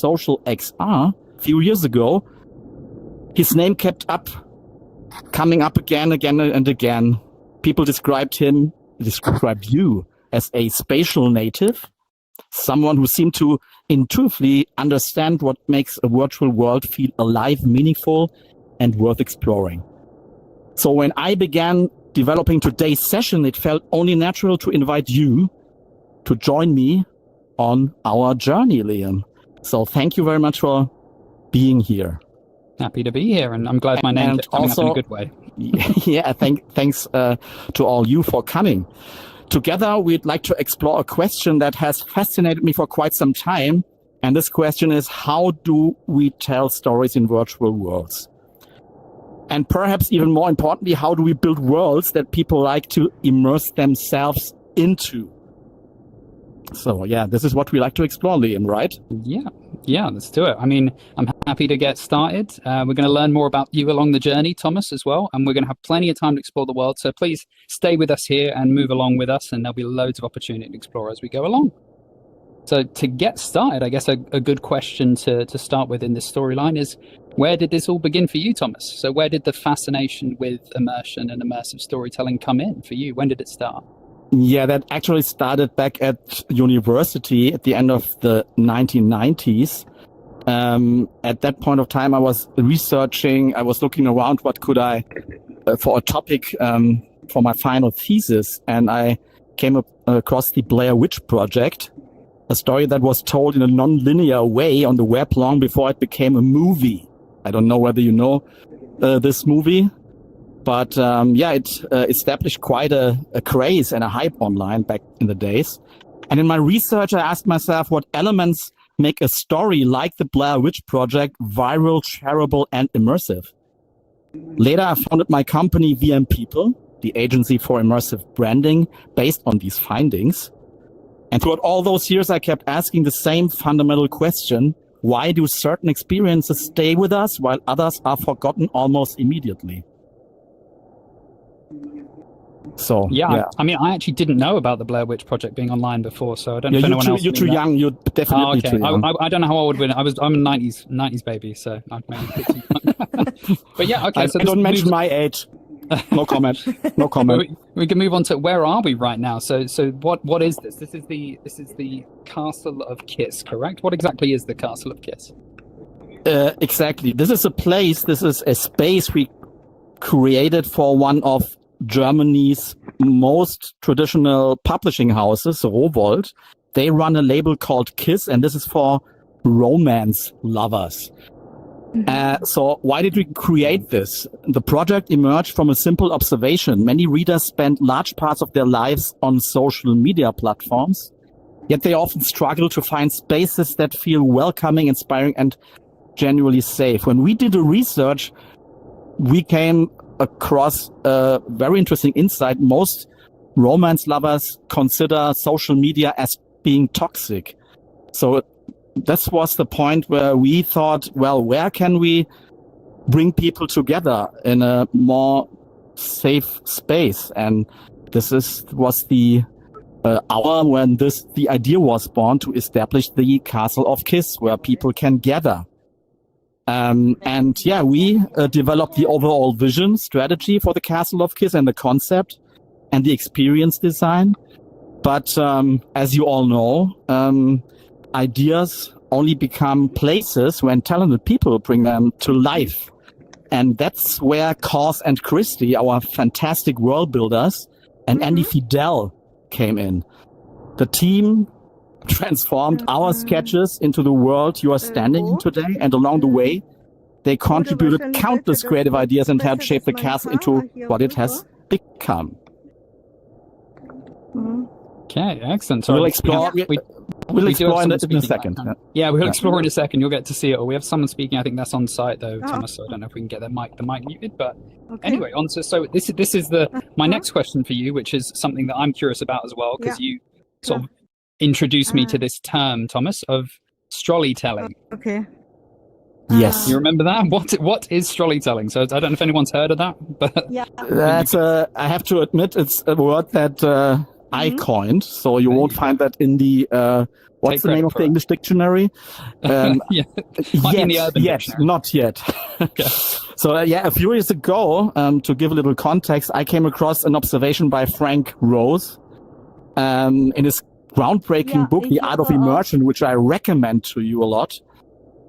social XR a few years ago, his name kept coming up again and again. People described you as a spatial native, someone who seemed to intuitively understand what makes a virtual world feel alive, meaningful, and worth exploring. So when I began developing today's session, it felt only natural to invite you to join me on our journey, Liam. So thank you very much for being here. Happy to be here, and I'm glad my name kept coming up in a good way. Yeah, thanks to all you for coming. Together, we'd like to explore a question that has fascinated me for quite some time. And this question is, how do we tell stories in virtual worlds? And perhaps even more importantly, how do we build worlds that people like to immerse themselves into? So yeah, this is what we like to explore, Liam, right? Yeah, let's do it. I mean, I'm happy to get started. We're going to learn more about you along the journey, Thomas, as well. And we're going to have plenty of time to explore the world. So please stay with us here and move along with us. And there'll be loads of opportunity to explore as we go along. So to get started, I guess a good question to start with in this storyline is, where did this all begin for you, Thomas? So where did the fascination with immersion and immersive storytelling come in for you? When did it start? Yeah, that actually started back at university at the end of the 1990s. At that point of time, I was researching, I was looking around what could I, for a topic for my final thesis, and I came across the Blair Witch Project, a story that was told in a non-linear way on the web long before it became a movie. I don't know whether you know this movie. But it established quite a craze and a hype online back in the days. And in my research, I asked myself what elements make a story like the Blair Witch Project viral, shareable, and immersive. Later, I founded my company, VM People, the agency for immersive branding, based on these findings. And throughout all those years, I kept asking the same fundamental question: why do certain experiences stay with us while others are forgotten almost immediately? So yeah, I mean, I actually didn't know about the Blair Witch Project being online before, so I don't know if anyone else. You're too young. You're definitely too young. I don't know how old we're. I'm a 90s baby, so I'm maybe a bit too young. But yeah, okay. So don't mention my age. No comment. No comment. We can move on to where are we right now? So what is this? This is the Castle of KYSS, correct? What exactly is the Castle of KYSS? Exactly. This is a place. This is a space we created for one of Germany's most traditional publishing houses, Rowohlt. They run a label called KYSS, and this is for romance lovers. So why did we create this? The project emerged from a simple observation. Many readers spend large parts of their lives on social media platforms, yet they often struggle to find spaces that feel welcoming, inspiring, and genuinely safe. When we did the research, we came across a very interesting insight. Most romance lovers consider social media as being toxic. So this was the point where we thought, well, where can we bring people together in a more safe space? And this was the hour when the idea was born to establish the Castle of KYSS, where people can gather. We developed the overall vision strategy for the Castle of KYSS and the concept and the experience design. But as you all know, ideas only become places when talented people bring them to life. And that's where KYSS and Christy, our fantastic world builders, and Andy Fidel came in. The team transformed our sketches into the world you are standing in today, and along the way, they contributed countless creative ideas and helped shape the castle into what it has become. Okay, excellent. So we'll explore in a second. Yeah, we'll explore in a second. You'll get to see it. Or we have someone speaking. I think that's on site though, Thomas. So I don't know if we can get the mic muted. But anyway, on to this is my next question for you, which is something that I'm curious about as well, because you sort of introduced me to this term, Thomas, of Strollytelling. Okay. Yes. You remember that? What is Strollytelling? So I don't know if anyone's heard of that, but that's I have to admit, it's a word that I coined, so you won't find that in the what's the name of the English dictionary? Yeah, Not yet. Okay. So a few years ago, to give a little context, I came across an observation by Frank Rose in his groundbreaking book, The Art of Immersion, which I recommend to you a lot.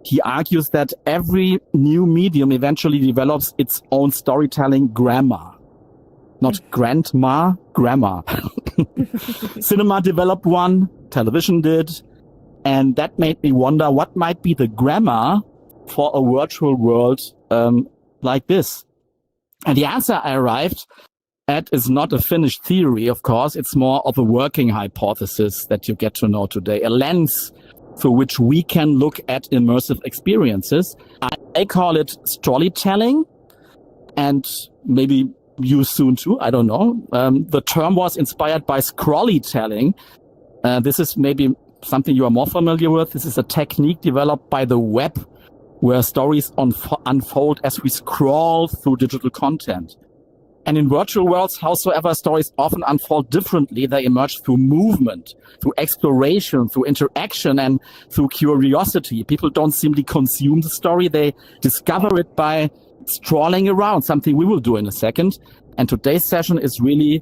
He argues that every new medium eventually develops its own storytelling grammar. Not grandma, grammar. Cinema developed one, television did, and that made me wonder what might be the grammar for a virtual world like this. And the answer I arrived at is not a finished theory, of course. It's more of a working hypothesis that you get to know today, a lens through which we can look at immersive experiences. I call it Strollytelling, and maybe you soon too, I don't know. The term was inspired by Scrollytelling. This is maybe something you are more familiar with. This is a technique developed by the web where stories unfold as we scroll through digital content. And in virtual worlds, howsoever, stories often unfold differently. They emerge through movement, through exploration, through interaction, and through curiosity. People don't simply consume the story. They discover it by strolling around, something we will do in a second. And today's session is really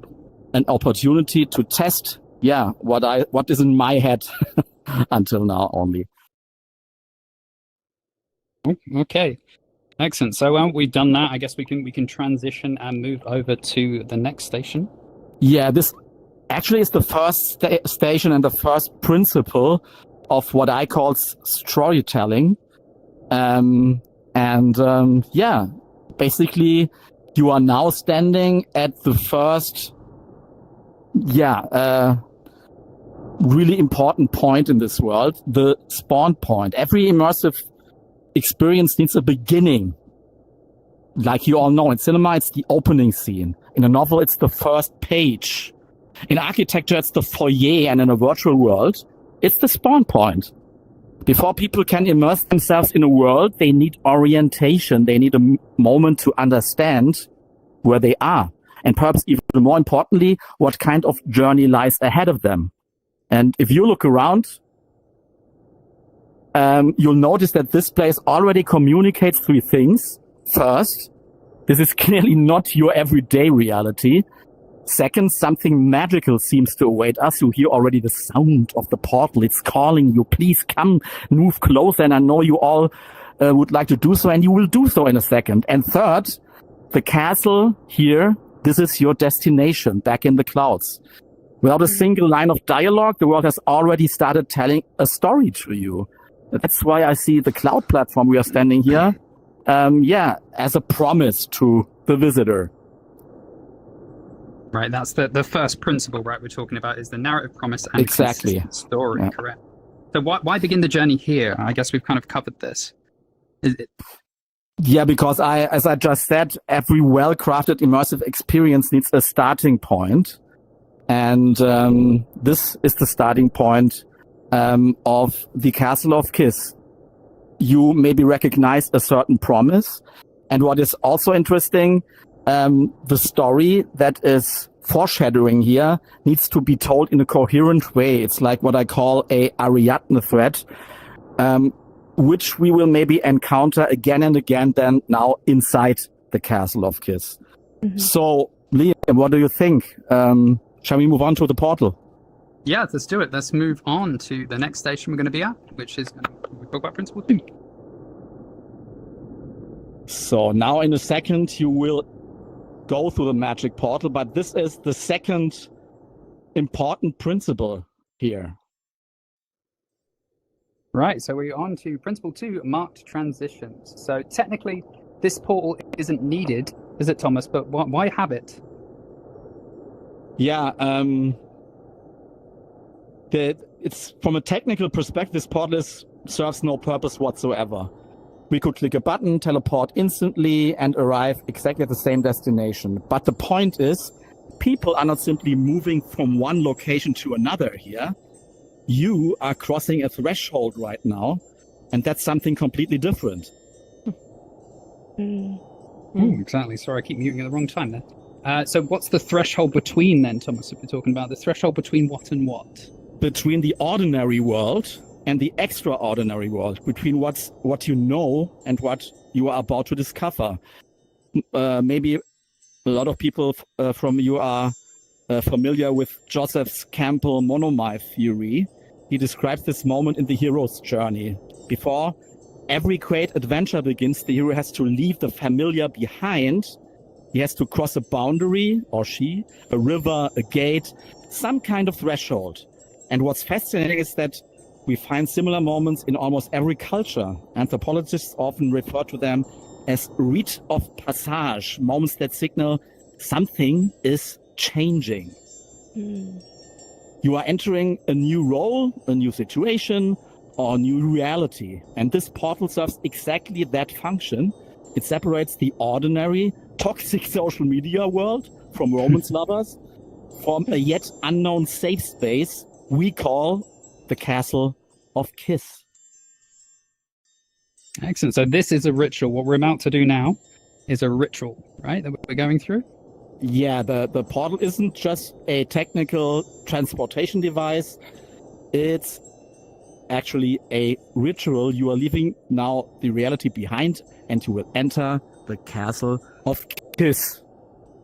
an opportunity to test, what is in my head until now only. Okay. Excellent. So we've done that. I guess we can transition and move over to the next station. Yeah, this actually is the first station and the first principle of what I call storytelling. Basically, you are now standing at the first, really important point in this world, the spawn point. Every immersive experience needs a beginning. Like you all know, in cinema, it's the opening scene. In a novel, it's the first page. In architecture, it's the foyer. And in a virtual world, it's the spawn point. Before people can immerse themselves in a world, they need orientation. They need a moment to understand where they are. And perhaps even more importantly, what kind of journey lies ahead of them. And if you look around, you'll notice that this place already communicates three things. First, this is clearly not your everyday reality. Second, something magical seems to await us. You hear already the sound of the portal. It's calling you. Please come, move closer. And I know you all would like to do so, and you will do so in a second. And third, the castle here, this is your destination back in the clouds. Without a single line of dialogue, the world has already started telling a story to you. That's why I see the cloud platform we are standing here, as a promise to the visitor. Right, that's the first principle, right, we're talking about, is the narrative promise and exactly. Consistent story, correct. So why begin the journey here? I guess we've kind of covered this. Yeah, because as I just said, every well-crafted immersive experience needs a starting point. And this is the starting point of the Castle of KYSS. You maybe recognize a certain promise. And what is also interesting, the story that is foreshadowing here needs to be told in a coherent way. It's like what I call a Ariadne thread, which we will maybe encounter again and again then now inside the Castle of KYSS. Mm-hmm. So, Liam, what do you think? Shall we move on to the portal? Yeah, let's do it. Let's move on to the next station we're going to be at, which is we talk about Principle 2. So now in a second, you will go through the magic portal, but this is the second important principle here. Right, so we're on to Principle 2, marked transitions. So technically, this portal isn't needed, is it, Thomas? But why have it? Yeah, it's from a technical perspective, this portal serves no purpose whatsoever. We could click a button, teleport instantly, and arrive exactly at the same destination. But the point is, people are not simply moving from one location to another here. You are crossing a threshold right now, and that's something completely different. Exactly. Sorry, I keep muting at the wrong time there. So what's the threshold between then, Thomas, if we're talking about the threshold between what and what? Between the ordinary world and the extraordinary world, between what you know and what you are about to discover. Maybe a lot of people from you are familiar with Joseph Campbell's monomyth theory. He describes this moment in the hero's journey. Before every great adventure begins, the hero has to leave the familiar behind. He has to cross a boundary, or she, a river, a gate, some kind of threshold. And what's fascinating is that we find similar moments in almost every culture. Anthropologists often refer to them as rite of passage, moments that signal something is changing. You are entering a new role, a new situation, or a new reality. And this portal serves exactly that function. It separates the ordinary, toxic social media world from romance lovers, from a yet unknown safe space we call the Castle of KYSS. Excellent. So this is a ritual. What we're about to do now is a ritual, right, that we're going through? Yeah, the portal isn't just a technical transportation device. It's actually a ritual. You are leaving now the reality behind and you will enter the Castle of KYSS.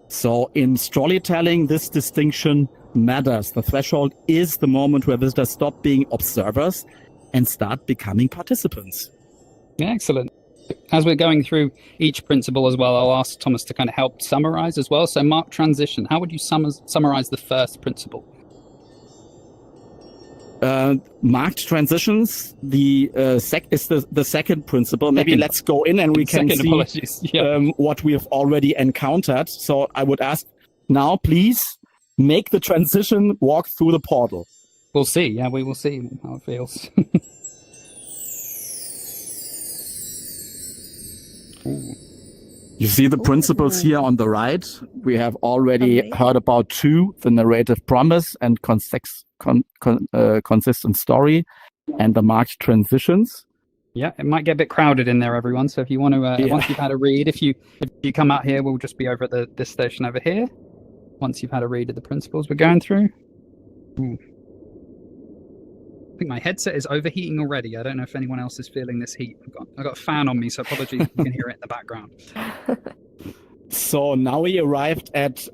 So in Strollytelling, this distinction matters. The threshold is the moment where visitors stop being observers and start becoming participants. Excellent. As we're going through each principle as well, I'll ask Thomas to kind of help summarize as well. So mark transition. How would you summarize the first principle? Marked transitions, the second principle. Maybe let's go in and we can see what we have already encountered. So I would ask now, please make the transition, walk through the portal. We'll see. Yeah, we will see how it feels. You see the principles here on the right. We have already heard about two, the narrative promise and consistent story, and the marked transitions. Yeah, it might get a bit crowded in there, everyone. So if you want to, once you've had a read, if you come out here, we'll just be over at this station over here. Once you've had a read of the principles we're going through. Ooh. I think my headset is overheating already. I don't know if anyone else is feeling this heat. I've got a fan on me, so apologies if you can hear it in the background. So now we arrived at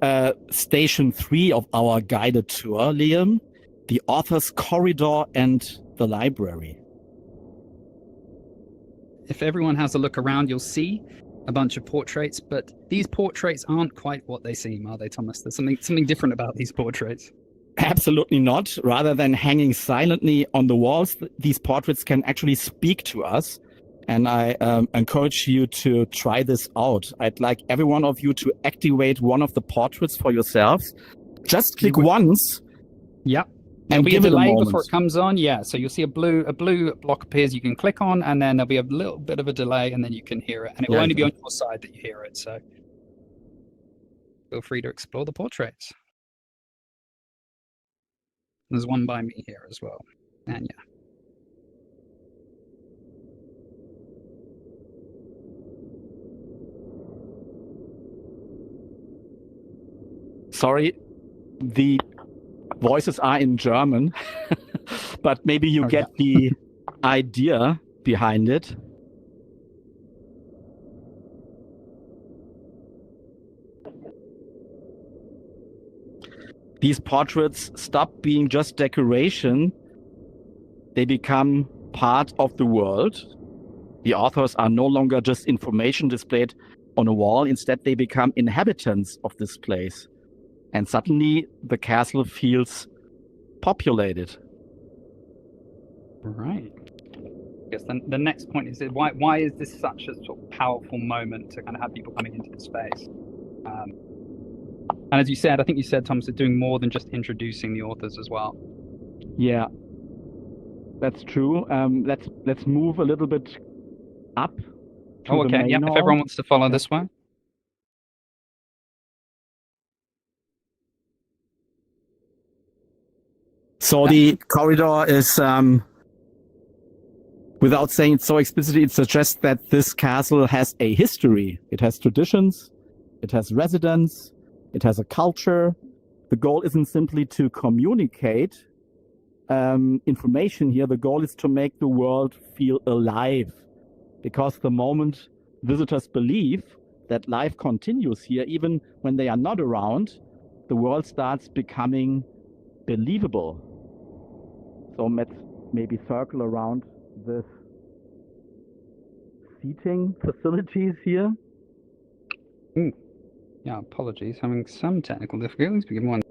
station 3 of our guided tour, Liam, the author's corridor and the library. If everyone has a look around, you'll see a bunch of portraits, but these portraits aren't quite what they seem, are they, Thomas? There's something different about these portraits. Absolutely not. Rather than hanging silently on the walls, these portraits can actually speak to us. And I encourage you to try this out. I'd like every one of you to activate one of the portraits for yourselves. Just click once. Yep. And there'll be a delay moment before it comes on. Yeah. So you'll see a blue block appears you can click on, and then there'll be a little bit of a delay, and then you can hear it. And it will only be on your side that you hear it. So feel free to explore the portraits. There's one by me here as well. And yeah. Sorry, the voices are in German, but maybe you get the idea behind it. These portraits stop being just decoration. They become part of the world. The authors are no longer just information displayed on a wall. Instead, they become inhabitants of this place. And suddenly the castle feels populated. Right. I guess the next point is why is this such a sort of powerful moment to kind of have people coming into the space? And as you said, I think you said, Thomas, is doing more than just introducing the authors as well. Yeah, that's true. Let's move a little bit up. Oh, okay. Yeah, if everyone wants to follow this way. So the corridor is, without saying it so explicitly, it suggests that this castle has a history. It has traditions, it has residents, It has a culture. The goal isn't simply to communicate information here. The goal is to make the world feel alive, because the moment visitors believe that life continues here, even when they are not around, the world starts becoming believable. So let's maybe circle around this seating facilities here. Yeah, apologies. Having some technical difficulties. Give me one.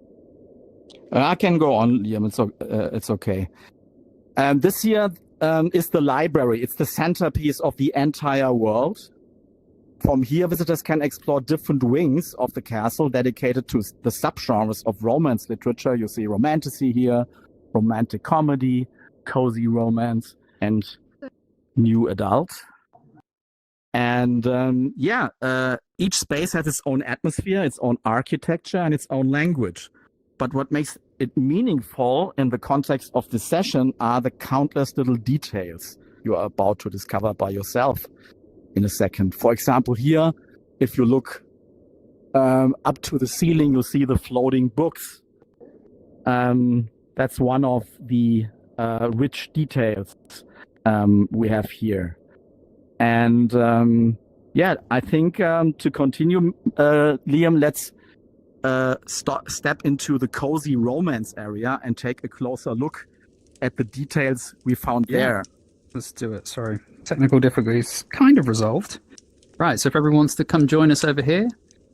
I can go on, Liam. It's okay. This here is the library. It's the centerpiece of the entire world. From here, visitors can explore different wings of the castle dedicated to the subgenres of romance literature. You see romantasy here, romantic comedy, cozy romance, and new adult. And each space has its own atmosphere, its own architecture, and its own language. But what makes it meaningful in the context of this session are the countless little details you are about to discover by yourself in a second. For example, here, if you look up to the ceiling, you'll see the floating books. That's one of the rich details we have here. And I think to continue, Liam, let's step into the cozy romance area and take a closer look at the details we found there. Let's do it. Sorry. Technical difficulties kind of resolved. Right, so if everyone wants to come join us over here.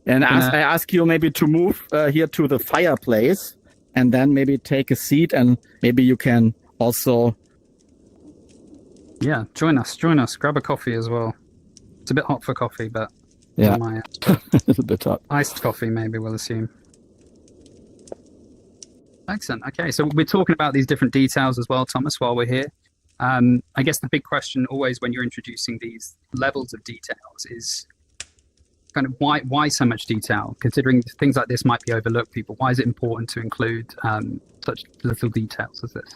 And I ask you maybe to move here to the fireplace and then maybe take a seat, and maybe you can also... Yeah, join us. Grab a coffee as well. It's a bit hot for coffee, but... Yeah, a little bit hot. Iced coffee, maybe, we'll assume. Excellent. Okay, so we're talking about these different details as well, Thomas, while we're here. I guess the big question always when you're introducing these levels of details is kind of why so much detail? Considering things like this might be overlooked, people, why is it important to include such little details as this?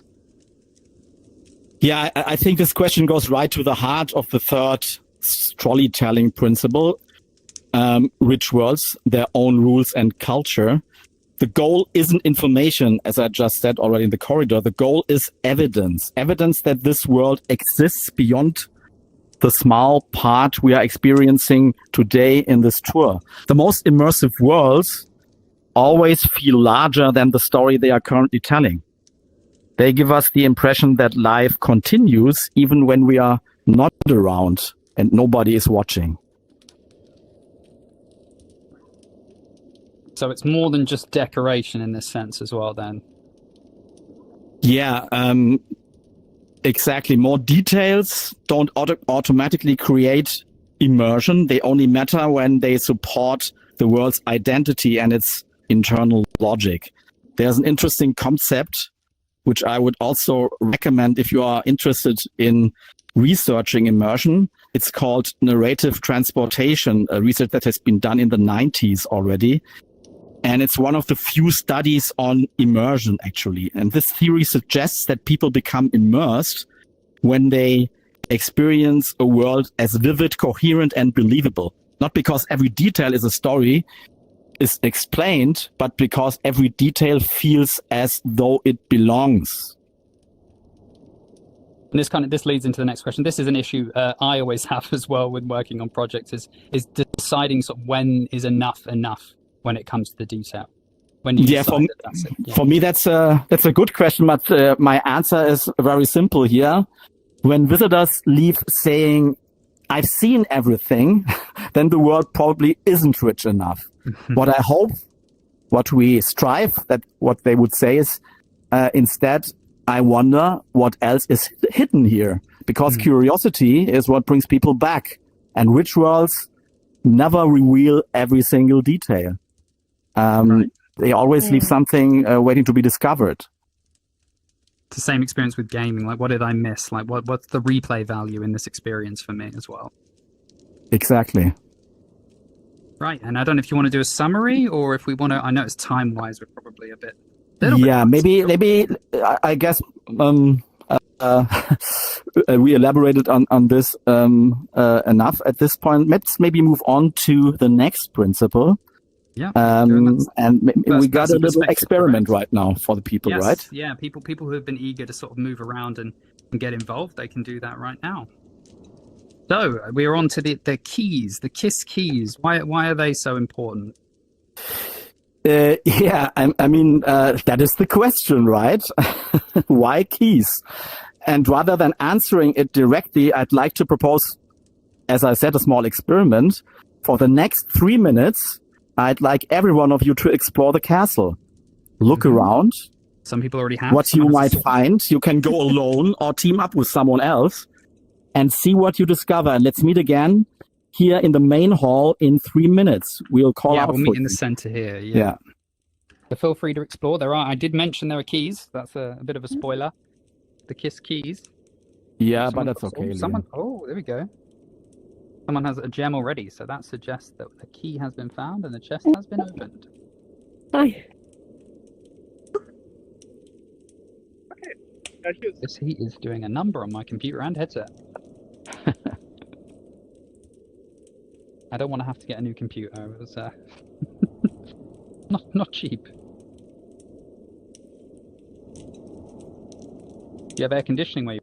Yeah, I think this question goes right to the heart of the third Strollytelling principle. Rich worlds, their own rules and culture. The goal isn't information, as I just said already in the corridor. The goal is evidence that this world exists beyond the small part we are experiencing today in this tour. The most immersive worlds always feel larger than the story they are currently telling. They give us the impression that life continues even when we are not around and nobody is watching. So it's more than just decoration in this sense as well, then. Yeah, exactly. More details don't automatically create immersion. They only matter when they support the world's identity and its internal logic. There's an interesting concept, which I would also recommend if you are interested in researching immersion. It's called narrative transportation, a research that has been done in the 90s already. And it's one of the few studies on immersion, actually. And this theory suggests that people become immersed when they experience a world as vivid, coherent, and believable. Not because every detail is a story, is explained, but because every detail feels as though it belongs. And this leads into the next question. This is an issue I always have as well when working on projects, is deciding sort of when is enough when it comes to the detail. When you for me that's a good question, but my answer is very simple here. When visitors leave saying, "I've seen everything," then the world probably isn't rich enough. What I hope, what we strive, that what they would say is, instead, I wonder what else is hidden here, because curiosity is what brings people back, and rich worlds never reveal every single detail. They always leave something waiting to be discovered. It's the same experience with gaming. Like, what did I miss? Like, what's the replay value in this experience for me as well? Exactly. Right, and I don't know if you want to do a summary, or if we want to. I know it's time-wise, we're probably a bit. Maybe. I guess we elaborated on this enough at this point. Let's maybe move on to the next principle, Yeah. And we got a little experiment right now for the people, yes, right? Yeah, people who have been eager to sort of move around and get involved, they can do that right now. So we're on to the keys, the KYSS keys. Why are they so important? Yeah, I mean, that is the question, right? Why keys? And rather than answering it directly, I'd like to propose, as I said, a small experiment. For the next 3 minutes, I'd like every one of you to explore the castle. Look around. Some people already have. What you might find. You can go alone or team up with someone else and see what you discover. And let's meet again here in the main hall in 3 minutes. We'll call out. We'll meet in the center here. Yeah. So feel free to explore. I did mention there are keys. That's a bit of a spoiler. The KYSS keys. Yeah, but that's okay. Oh, there we go. Someone has a gem already, so that suggests that the key has been found and the chest has been opened. Hi. This heat is doing a number on my computer and headset. I don't want to have to get a new computer. It was not cheap. Do you have air conditioning where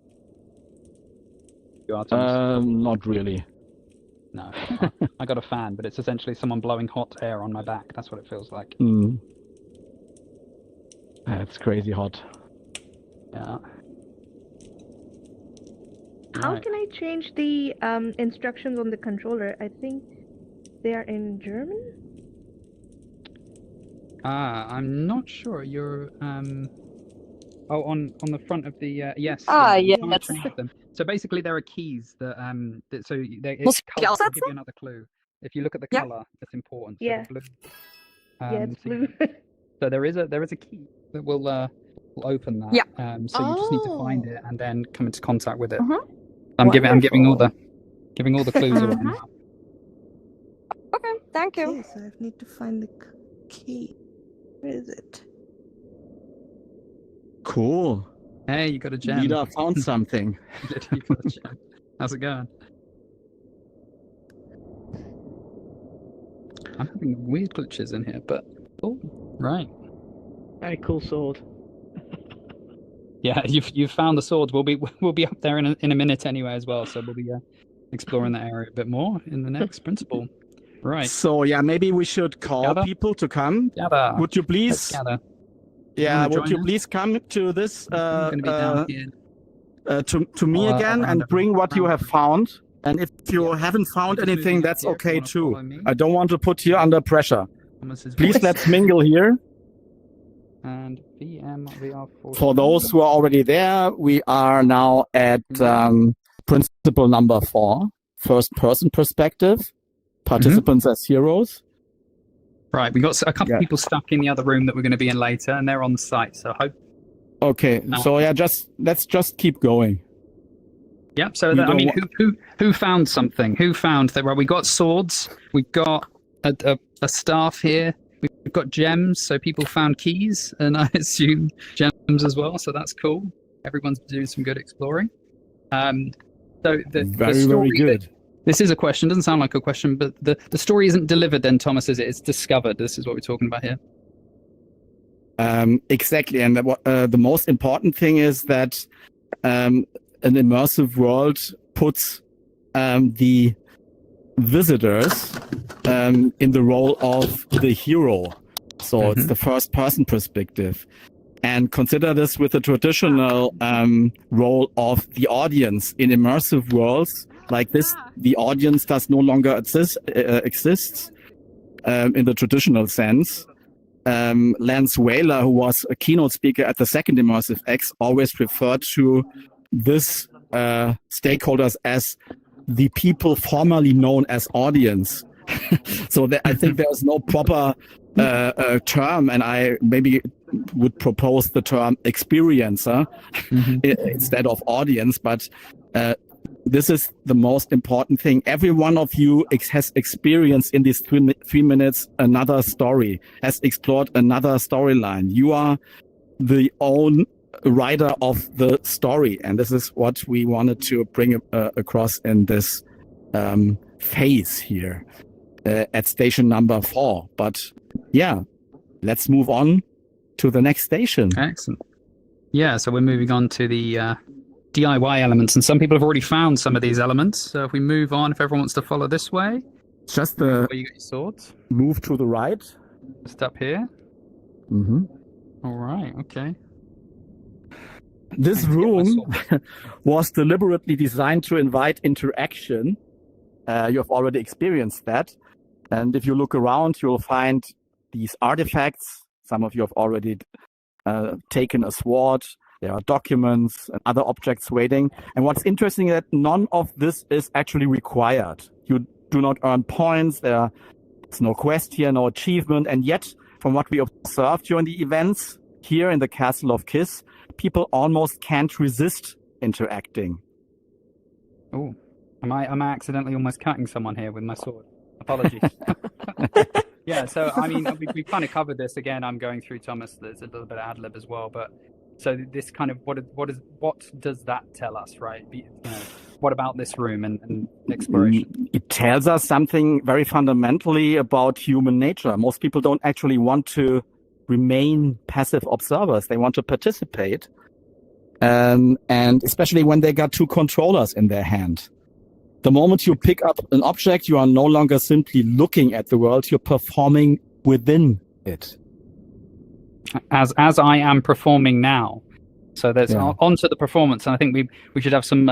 you are, Thomas? Not really. No. I got a fan, but it's essentially someone blowing hot air on my back. That's what it feels like. It's crazy hot. Yeah. How can I change the instructions on the controller? I think they are in German. I'm not sure. You're oh, on the front of the yes. Yeah. So basically, there are keys that so Muss ich color. I'll aussetzen? give you another clue. If you look at the Yeah. color, it's important. So Yeah. the blue, It's so blue. So there is a key that will open that. Yeah. So you just need to find it and then come into contact with it. Mhm. I'm giving all the clues away now. Okay, thank you. Okay, so I need to find the key. Where is it? Cool. Hey, you got a gem. Lida found something. You got a gem. How's it going? I'm having weird glitches in here, but oh, right. Very cool sword. Yeah, you've found the swords. We'll be up there in a minute anyway as well. So we'll be exploring that area a bit more in the next principle. Right. So yeah, maybe we should call people to come. Gather. Would you Let's please? gather. Yeah, wanna would you join us? please come to this I'm gonna be down here. to me again and bring what you have found? And if you Yeah. haven't found Just anything, moving up that's here if you okay wanna too. follow me. I don't want to put you under pressure. Thomas's Please voice. let's mingle here. And VR 14. For those who are already there, we are now at principle number 4, first person perspective, participants as heroes. Right, we got a couple Yeah. people stuck in the other room that we're going to be in later, and they're on site. So hope. Okay, so yeah, let's just keep going. Yep. So We that, I don't mean, who found something? Who found that? Well, we got swords. We've got a staff here. We've got gems. So people found keys, and I assume gems as well. So that's cool. Everyone's doing some good exploring. So the Very story good. This is a question. Doesn't sound like a question, but the story isn't delivered then, Thomas, is it? It's discovered. This is what we're talking about here. Exactly, and the most important thing is that an immersive world puts the visitors in the role of the hero. So it's the first person perspective. And consider this with the traditional role of the audience in immersive worlds. Like this, the audience does no longer exists in the traditional sense. Lance Whaler, who was a keynote speaker at the second Immersive X, always referred to this stakeholders as the people formerly known as audience. So I think there's no proper term, and I maybe would propose the term experiencer instead of audience, but this is the most important thing. Every one of you has experienced in these 3 minutes another story, has explored another storyline. You are the own writer of the story, and this is what we wanted to bring across in this phase here at station number 4. But yeah, let's move on to the next station. Excellent. Yeah, so we're moving on to the DIY elements, and some people have already found some of these elements. So if we move on, if everyone wants to follow this way, Just where you get your swords, move to the right. just up here. Mm-hmm. All right, okay. This I can get my room sword. was deliberately designed to invite interaction. You have already experienced that. And if you look around, you'll find these artifacts. Some of you have already taken a sword. There are documents and other objects waiting. And what's interesting is that none of this is actually required. You do not earn points. There's no quest here, no achievement. And yet, from what we observed during the events here in the Castle of KYSS, people almost can't resist interacting. Oh, am I accidentally almost cutting someone here with my sword? Apologies. Yeah, so I mean, we kind of covered this again. I'm going through Thomas. There's a little bit of ad lib as well, but so this kind of what does that tell us, right? What about this room and exploration? It tells us something very fundamentally about human nature. Most people don't actually want to remain passive observers. They want to participate. And especially when they got two controllers in their hand. The moment you pick up an object, you are no longer simply looking at the world, you're performing within it. As I am performing now. So there's onto the performance, and I think we should have some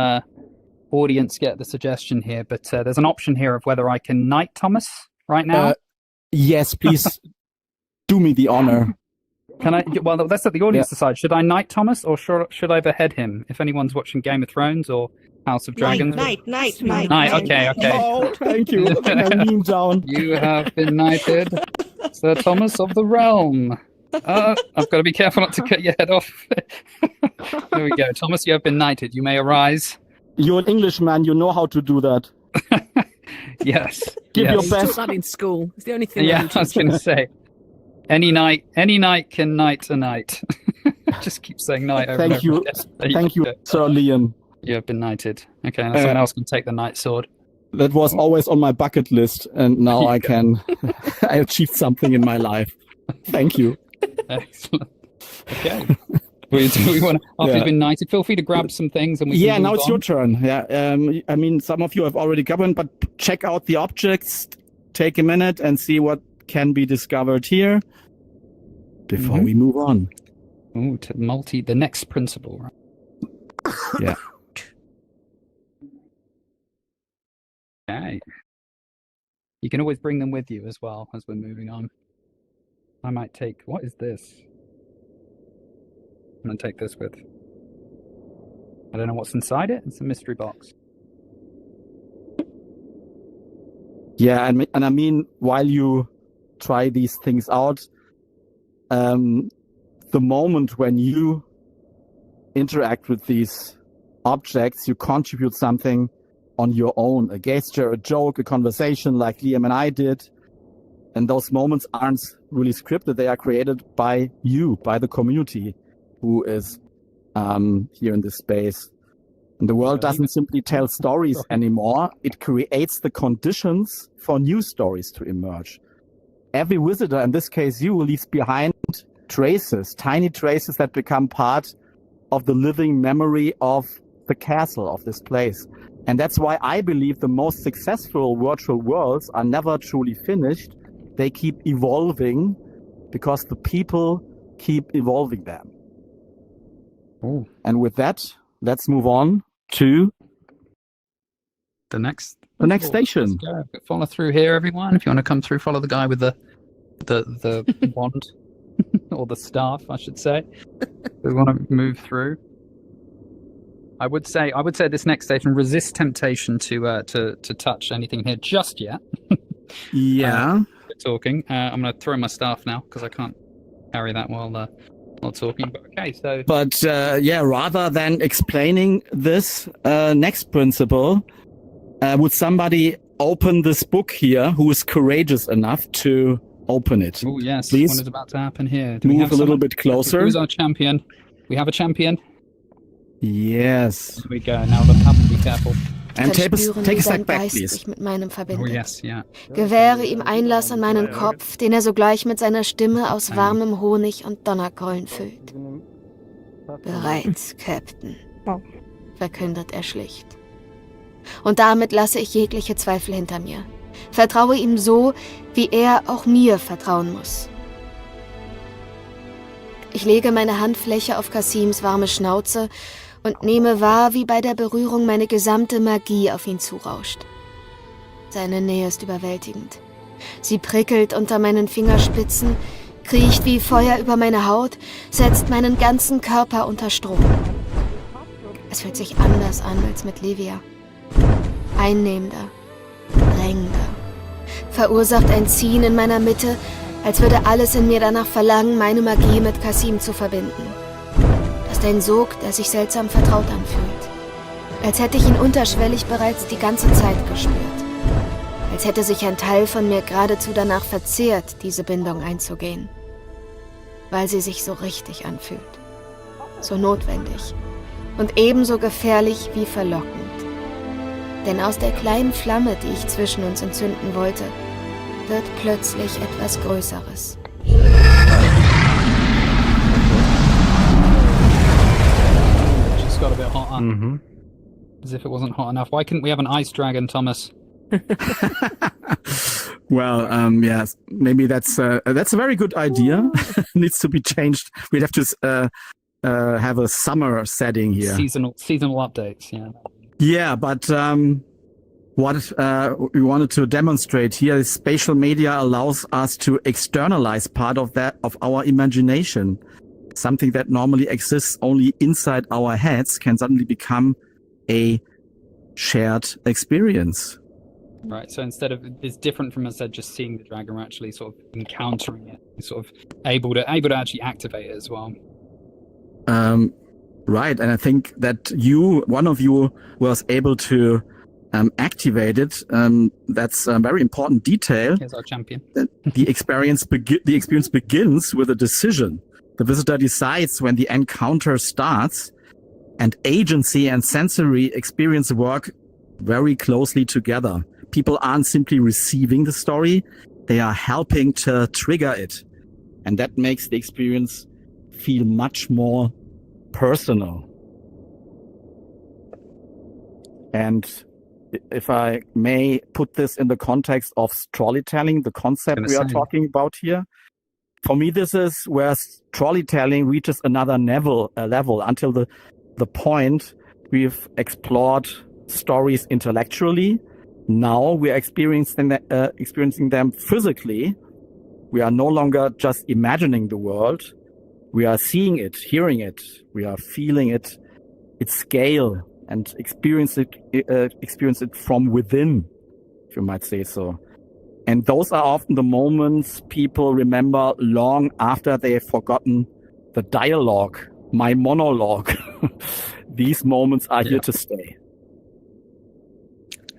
audience get the suggestion here, but there's an option here of whether I can knight Thomas right now. Yes, please do me the honor. Can I? Well, let's let the audience decide. Should I knight Thomas or should I behead him? If anyone's watching Game of Thrones or House of Dragons. Knight. Okay. Oh, thank you. I lean down. You have been knighted, Sir Thomas of the Realm. I've got to be careful not to cut your head off. There we go. Thomas, you have been knighted. You may arise. You're an Englishman. You know how to do that. Yes. Give your Taught best. that in school. It's the only thing. Yeah, I was going to say. Any knight can knight a knight. Just keep saying knight over Thank and over you. again. Thank you, Sir Liam. You have been knighted. Okay, now someone else can take the knight sword. That was always on my bucket list, and now I can. I achieved something in my life. Thank you. Excellent. Okay. Do we want to, after you've been knighted, feel free to grab some things and we can now move it's on. your turn. Yeah. I mean, some of you have already covered, but check out the objects. Take a minute and see what can be discovered here before we move on. Oh, the next principle, right? Yeah. Okay. You can always bring them with you as well as we're moving on. I might take, what is this? I'm going to take this with. I don't know what's inside it. It's a mystery box. Yeah, and I mean, while you try these things out, the moment when you interact with these objects, you contribute something on your own, a gesture, a joke, a conversation like Liam and I did. And those moments aren't really scripted. They are created by you, by the community who is here in this space. And the world doesn't simply tell stories anymore. It creates the conditions for new stories to emerge. Every visitor, in this case you, leaves behind traces, tiny traces that become part of the living memory of the castle, of this place. And that's why I believe the most successful virtual worlds are never truly finished. They keep evolving because the people keep evolving them. Ooh. And with that, let's move on to the next station. Follow through here, everyone. If you want to come through, follow the guy with the wand or the staff, I should say. We want to move through. I would say this next station, resist temptation to touch anything here just yet. Yeah. We're talking. I'm going to throw my staff now because I can't carry that while talking. But okay, so. But rather than explaining this next principle, would somebody open this book here who is courageous enough to open it? Oh yes, please. What is about to happen here? Move a little bit closer. Who's our champion? We have a champion. Yes. Here we go. Now look up and be careful. Ich And kann take spüren, a wie sein step back, Geist please. sich mit meinem Oh verbindet. yes, yeah. Gewähre ihm Einlass an meinen Kopf, den er sogleich mit seiner Stimme aus warmem Honig und Donnergrollen füllt. Bereit, Captain, verkündet er schlicht. Und damit lasse ich jegliche Zweifel hinter mir. Vertraue ihm so, wie er auch mir vertrauen muss. Ich lege meine Handfläche auf Kasims warme Schnauze und nehme wahr, wie bei der Berührung meine gesamte Magie auf ihn zurauscht. Seine Nähe ist überwältigend. Sie prickelt unter meinen Fingerspitzen, kriecht wie Feuer über meine Haut, setzt meinen ganzen Körper unter Strom. Es fühlt sich anders an als mit Livia. Einnehmender, drängender. Verursacht ein Ziehen in meiner Mitte, als würde alles in mir danach verlangen, meine Magie mit Kasim zu verbinden. Das ist ein Sog, der sich seltsam vertraut anfühlt. Als hätte ich ihn unterschwellig bereits die ganze Zeit gespürt. Als hätte sich ein Teil von mir geradezu danach verzehrt, diese Bindung einzugehen. Weil sie sich so richtig anfühlt. So notwendig. Und ebenso gefährlich wie verlockend. Denn aus der kleinen Flamme, die ich zwischen uns entzünden wollte, wird plötzlich etwas Größeres. Just got a bit hotter. As if it wasn't hot enough. Why couldn't we have an ice dragon, Thomas? Well, yes, maybe that's a very good idea. Needs to be changed. We'd have to have a summer setting here. Seasonal updates, yeah. Yeah, but what we wanted to demonstrate here is spatial media allows us to externalize part of our imagination. Something that normally exists only inside our heads can suddenly become a shared experience. Right, so instead of, it's different from, as I said, just seeing the dragon, we're actually sort of encountering it, sort of able to actually activate it as well. Right, and I think that one of you was able to activate it. That's a very important detail. Here's our champion. The experience begins with a decision. The visitor decides when the encounter starts, and agency and sensory experience work very closely together. People aren't simply receiving the story, they are helping to trigger it. And that makes the experience feel much more personal. And if I may put this in the context of Strollytelling, the concept we are talking about here, for me this is where Strollytelling reaches another level until the point we've explored stories intellectually. Now we are experiencing them physically. We are no longer just imagining the world. We are seeing it, hearing it. We are feeling it, its scale, and experience it from within, if you might say so. And those are often the moments people remember long after they have forgotten the dialogue, my monologue. These moments are here to stay.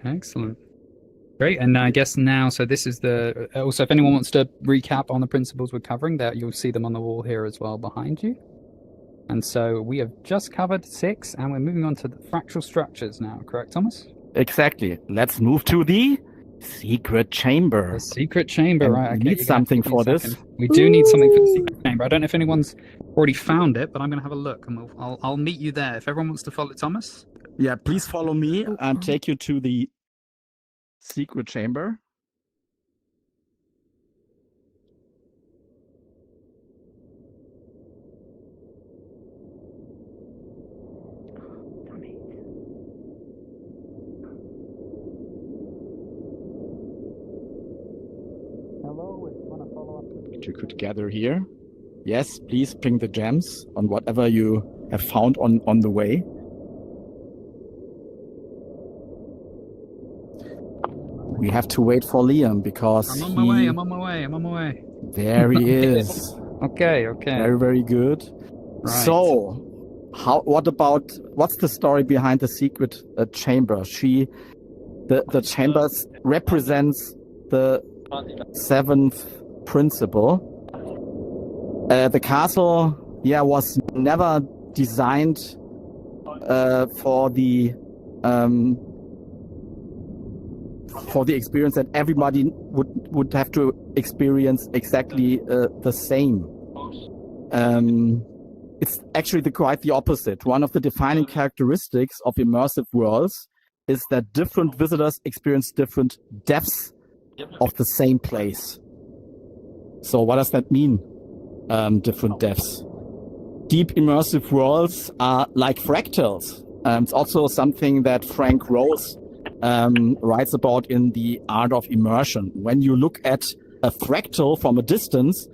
Excellent. Great. And I guess now, so this is also, if anyone wants to recap on the principles we're covering, there you'll see them on the wall here as well behind you. And so we have just covered 6 and we're moving on to the fractal structures now, correct, Thomas? Exactly. Let's move to the secret chamber. The secret chamber, and right. We need something for this. We do need something for the secret chamber. I don't know if anyone's already found it, but I'm going to have a look and I'll meet you there. If everyone wants to follow Thomas. Yeah, please follow me and take you to the secret chamber. You could gather here. Yes, please bring the gems on whatever you have found on the way. We have to wait for Liam because I'm on my way. There he is. Okay. Very, very good. Right. So, what's the story behind the secret chamber? The chamber represents the 7th principle. The castle, was never designed for the for the experience that everybody would have to experience exactly the same. It's actually quite the opposite. One of the defining characteristics of immersive worlds is that different visitors experience different depths of the same place. So what does that mean, different depths? Deep immersive worlds are like fractals. It's also something that Frank Rose writes about in The Art of Immersion. When you look at a fractal from a distance,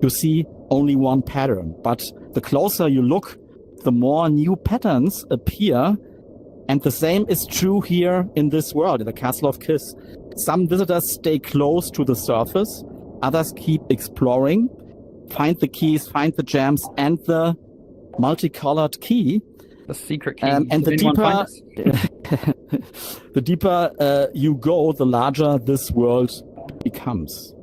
you see only one pattern. But the closer you look, the more new patterns appear. And the same is true here in this world, in the Castle of KYSS. Some visitors stay close to the surface. Others keep exploring, find the keys, find the gems, and the multicolored key. The secret key. And the deeper you go, the larger this world becomes.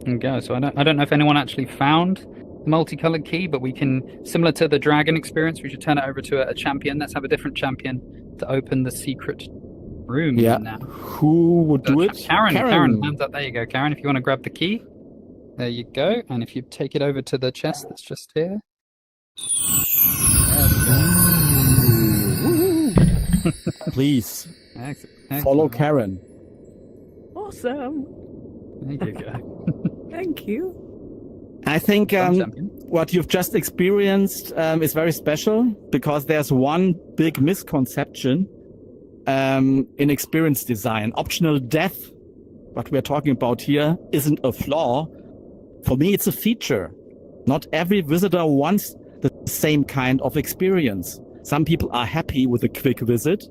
Okay, so I don't know if anyone actually found the multicolored key, but we can, similar to the dragon experience, we should turn it over to a champion. Let's have a different champion to open the secret room. Yeah. Now. Who would do it? Karen, hands up. There you go, Karen. If you want to grab the key, there you go. And if you take it over to the chest that's just here. Please Excellent. follow Karen. Awesome. There you go. Thank you. I think Champion. what you've just experienced is very special because there's one big misconception in experience design. Optional death, what we're talking about here, isn't a flaw. For me, it's a feature. Not every visitor wants the same kind of experience. Some people are happy with a quick visit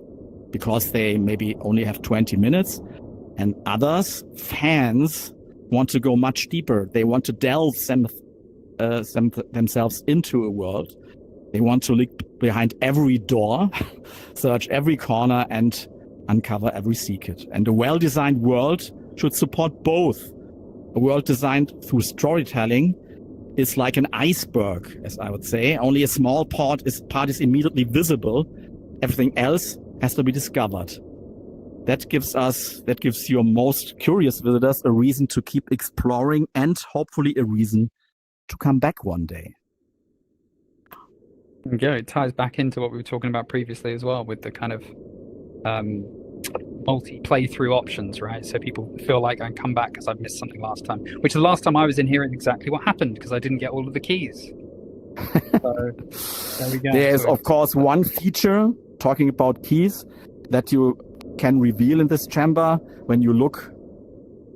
because they maybe only have 20 minutes. And others, fans, want to go much deeper. They want to delve themselves into a world. They want to look behind every door, search every corner, and uncover every secret. And a well-designed world should support both. A world designed through storytelling is like an iceberg, as I would say. Only a small part is immediately visible. Everything else has to be discovered. That gives your most curious visitors a reason to keep exploring and hopefully a reason to come back one day. Yeah, it ties back into what we were talking about previously as well with the kind of multi-playthrough options, right? So people feel like I can come back because I've missed something last time, which the last time I was in here is exactly what happened because I didn't get all of the keys. So there we go. There is, of course, one feature talking about keys that you can reveal in this chamber. When you look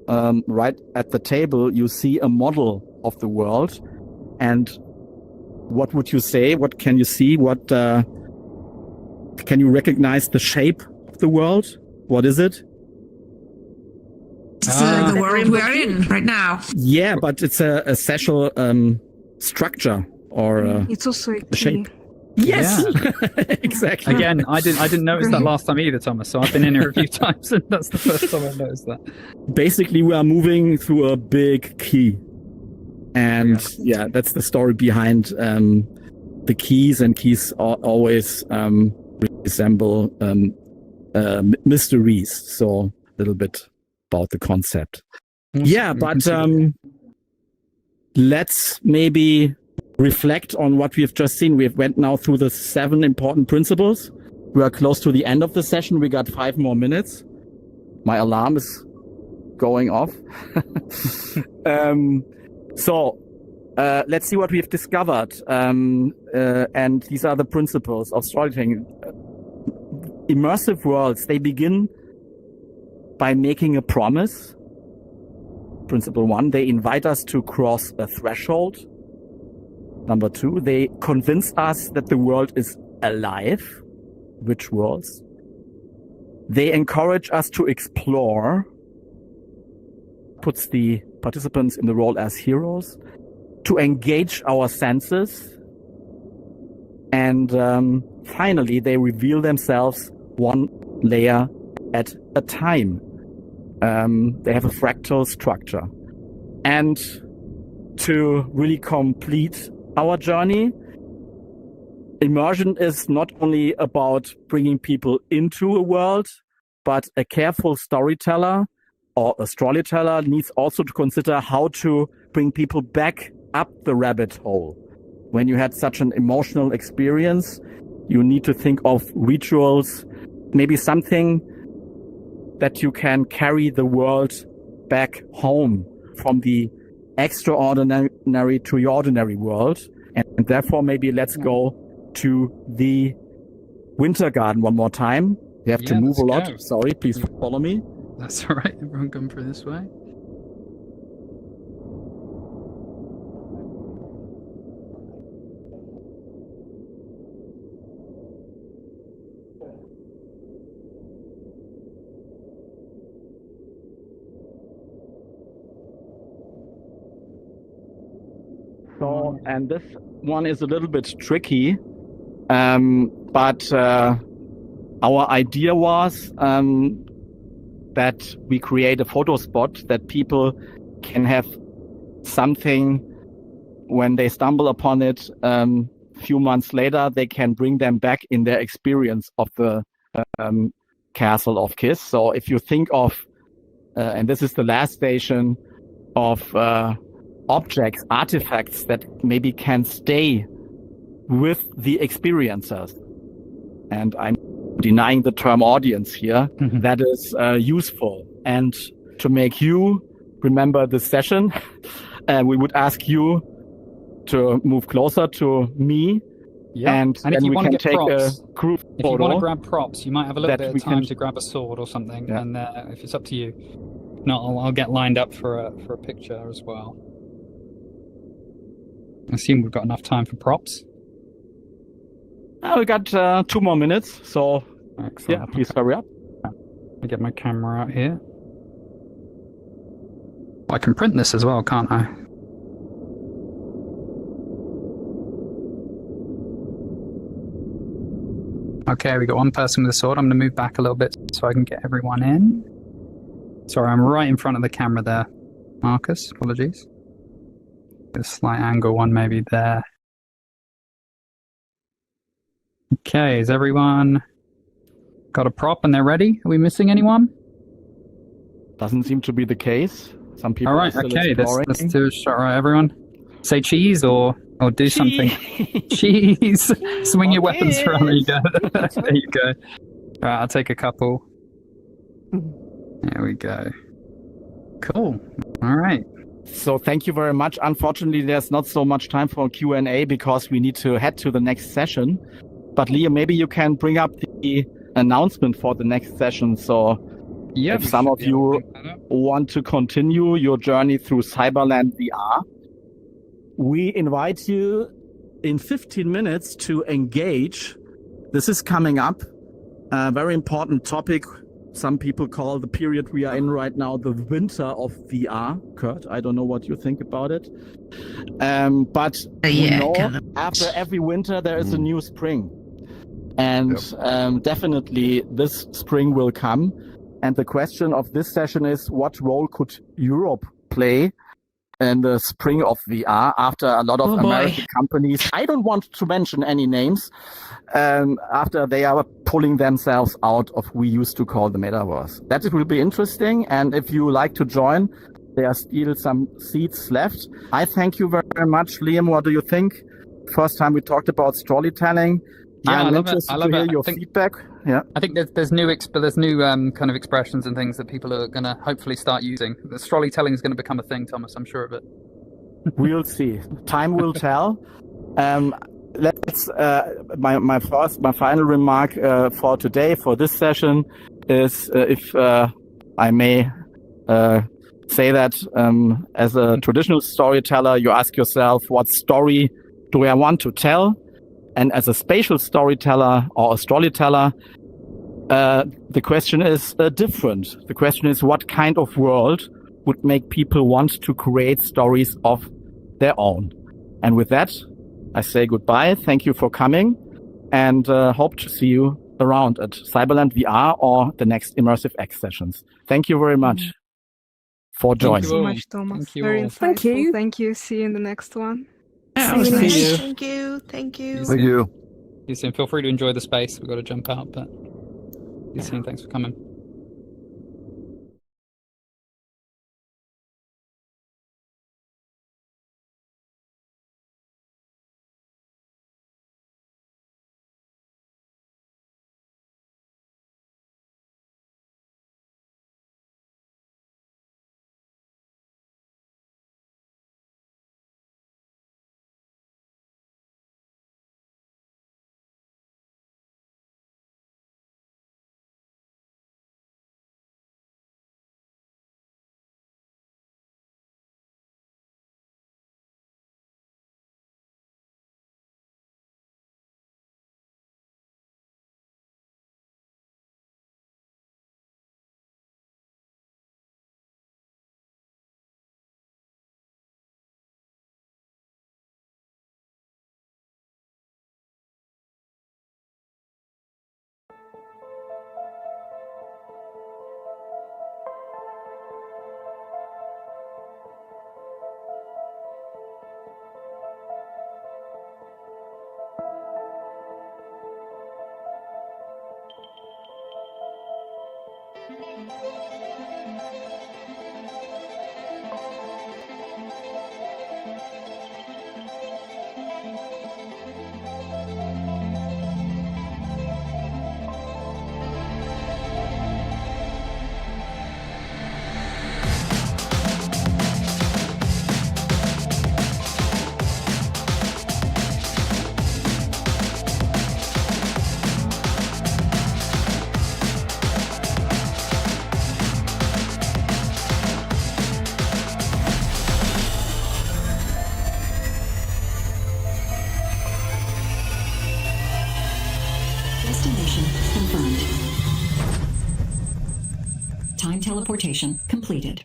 right at the table, you see a model of the world. And what would you say? What can you see? What can you recognize the shape of the world? What is it? The world we're in right now. Yeah, but it's a special structure or it's also a shape. Yes, yeah. Exactly. Again, I didn't notice that last time either, Thomas. So I've been in here a few times, and that's the first time I've noticed that. Basically, we are moving through a big key, and yeah, that's the story behind the keys. And keys always resemble mysteries. So a little bit about the concept. Yeah, but let's maybe reflect on what we've just seen. We've went now through the 7 important principles. We are close to the end of the session. We got 5 more minutes. My alarm is going off. So let's see what we've discovered. And these are the principles of storytelling. Immersive worlds, they begin by making a promise. Principle 1, they invite us to cross a threshold. Number 2, they convince us that the world is alive. Which worlds? They encourage us to explore, puts the participants in the role as heroes, to engage our senses, and finally, they reveal themselves one layer at a time. They have a fractal structure. And to really complete our journey, immersion is not only about bringing people into a world, but a careful storyteller or a storyteller needs also to consider how to bring people back up the rabbit hole. When you had such an emotional experience, you need to think of rituals, maybe something that you can carry the world back home from the extraordinary to the ordinary world. And therefore, maybe let's go to the Winter Garden one more time. You have to move a lot. Go. Sorry, please follow me. That's all right. Everyone come through this way. So, and this one is a little bit tricky, but our idea was that we create a photo spot that people can have something when they stumble upon it. Few months later, they can bring them back in their experience of the castle of KYSS. So if you think of, and this is the last station of objects, artifacts that maybe can stay with the experiencers. And I'm denying the term audience here. That is useful. And to make you remember this session, we would ask you to move closer to me. Yeah. And if then you we want to can get take props, a group if photo. you want to grab props, you might have a little that bit of time to grab a sword or something. Yeah. And if it's up to you, no, I'll get lined up for a picture as well. I assume we've got enough time for props. We got 2 more minutes, so Excellent. yeah, please hurry up. Let me get my camera out here. I can print this as well, can't I? Okay, we got one person with a sword. I'm going to move back a little bit so I can get everyone in. Sorry, I'm right in front of the camera there, Marcus. Apologies. A slight angle one maybe there. Okay, is everyone got a prop and they're ready? Are we missing anyone? Doesn't seem to be the case. Some people All right, are still okay, exploring. let's do a shot. All right, everyone. Say cheese or do something. Cheese. Swing your weapons around. There you go. There you go. All right, I'll take a couple. There we go. Cool. All right. So thank you very much. Unfortunately, there's not so much time for Q&A because we need to head to the next session. But Leo, maybe you can bring up the announcement for the next session. So if some of you want to continue your journey through Cyberländ VR, we invite you in 15 minutes to engage. This is coming up. A very important topic. Some people call the period we are in right now the winter of VR. Kurt, I don't know what you think about it. But you know, after every winter, there is a new spring. And definitely this spring will come. And the question of this session is, what role could Europe play in the spring of VR after a lot of American companies, I don't want to mention any names, after they are pulling themselves out of we used to call the metaverse. That will be interesting. And if you like to join, there are still some seats left. I thank you very much. Liam, what do you think? First time we talked about storytelling. Yeah, I'm interested to hear your feedback. Yeah, I think there's new kind of expressions and things that people are going to hopefully start using. The Strollytelling is going to become a thing, Thomas. I'm sure of it. We'll see. Time will tell. Let's my final remark for today for this session is if I may say that as a traditional storyteller, you ask yourself, what story do I want to tell? And as a spatial storyteller or a storyteller, the question is different. The question is, what kind of world would make people want to create stories of their own? And with that, I say goodbye. Thank you for coming, and hope to see you around at Cyberländ VR or the next Immersive X sessions. Thank you very much for joining. Thank you so much, Thomas. Thank you Very all. insightful. Thank you. See you in the next one. See you. Thank you. Thank you. Thank you. See you soon. Feel free to enjoy the space. We've got to jump out, but see you soon. Thanks for coming. Destination confirmed. Time teleportation completed.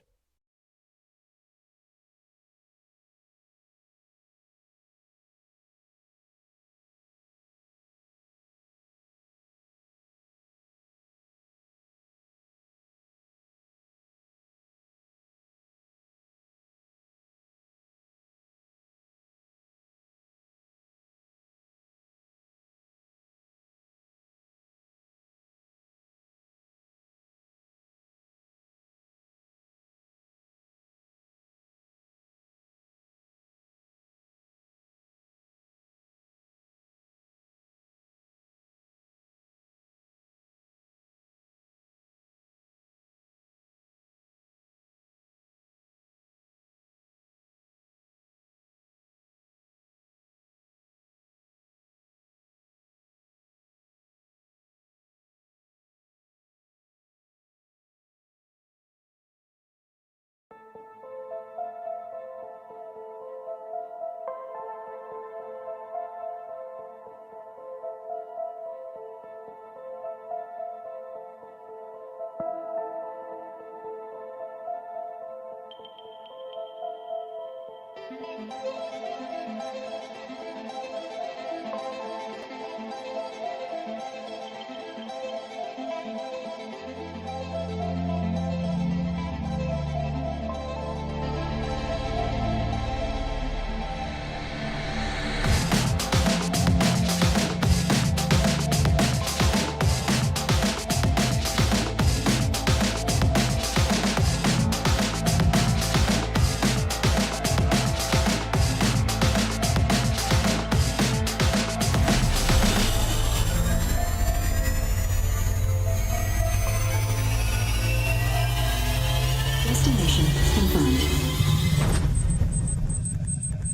Destination confirmed.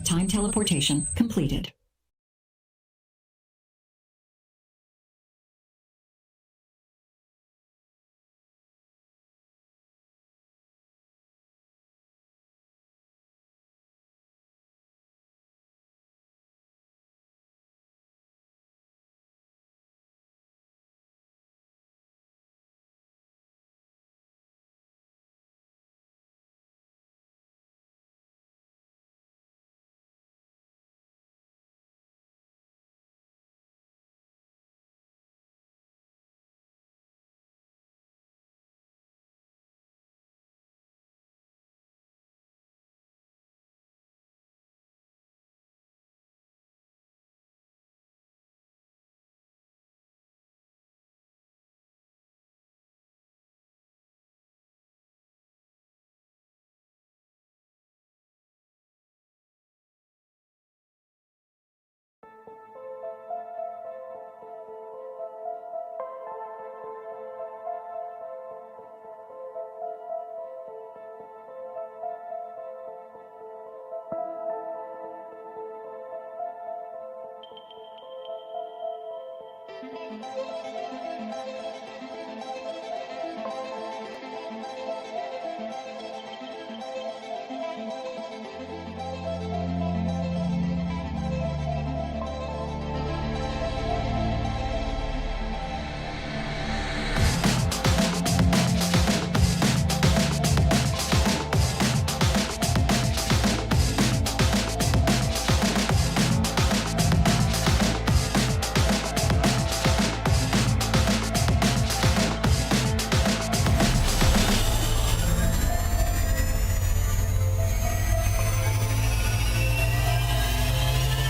Time teleportation completed.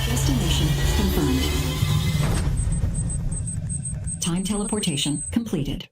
Destination confirmed. Time teleportation completed.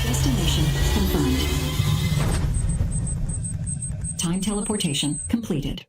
Destination confirmed. Time teleportation completed.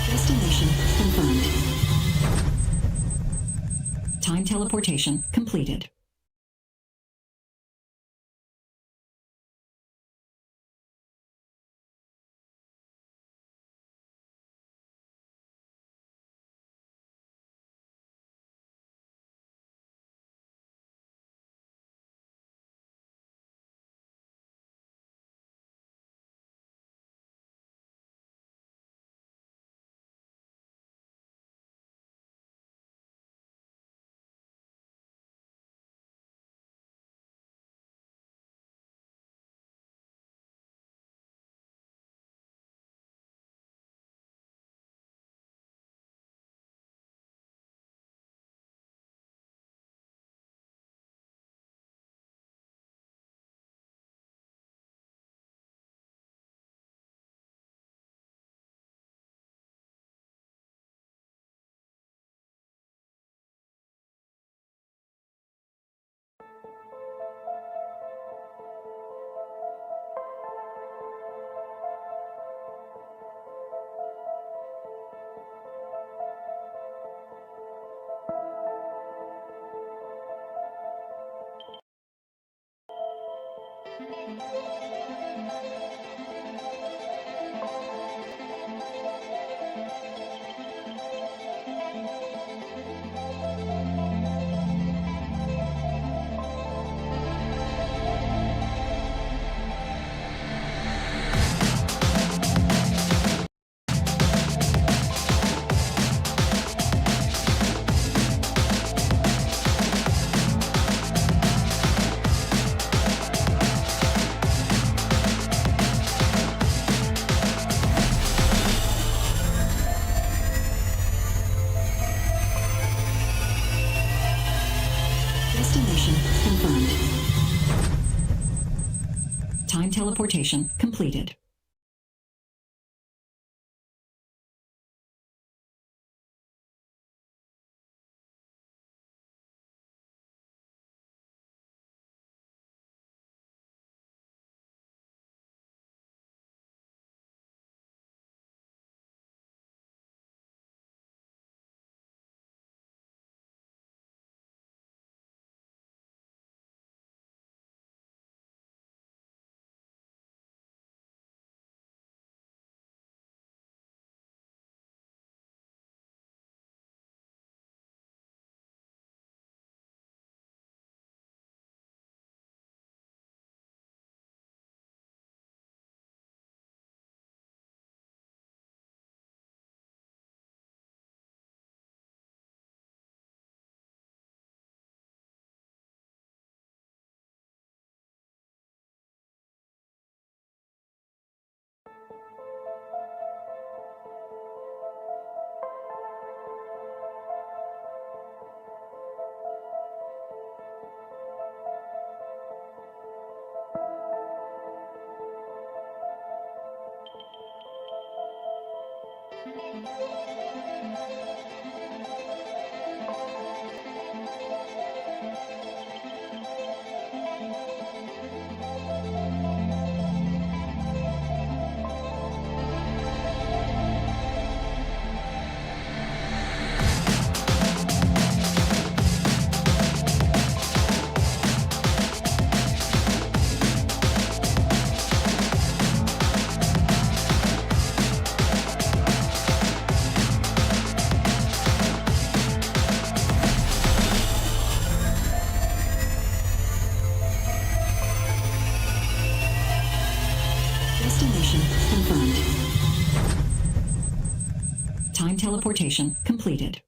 Destination confirmed. Time teleportation completed. Destination confirmed. Time teleportation completed. Destination confirmed. Time teleportation completed.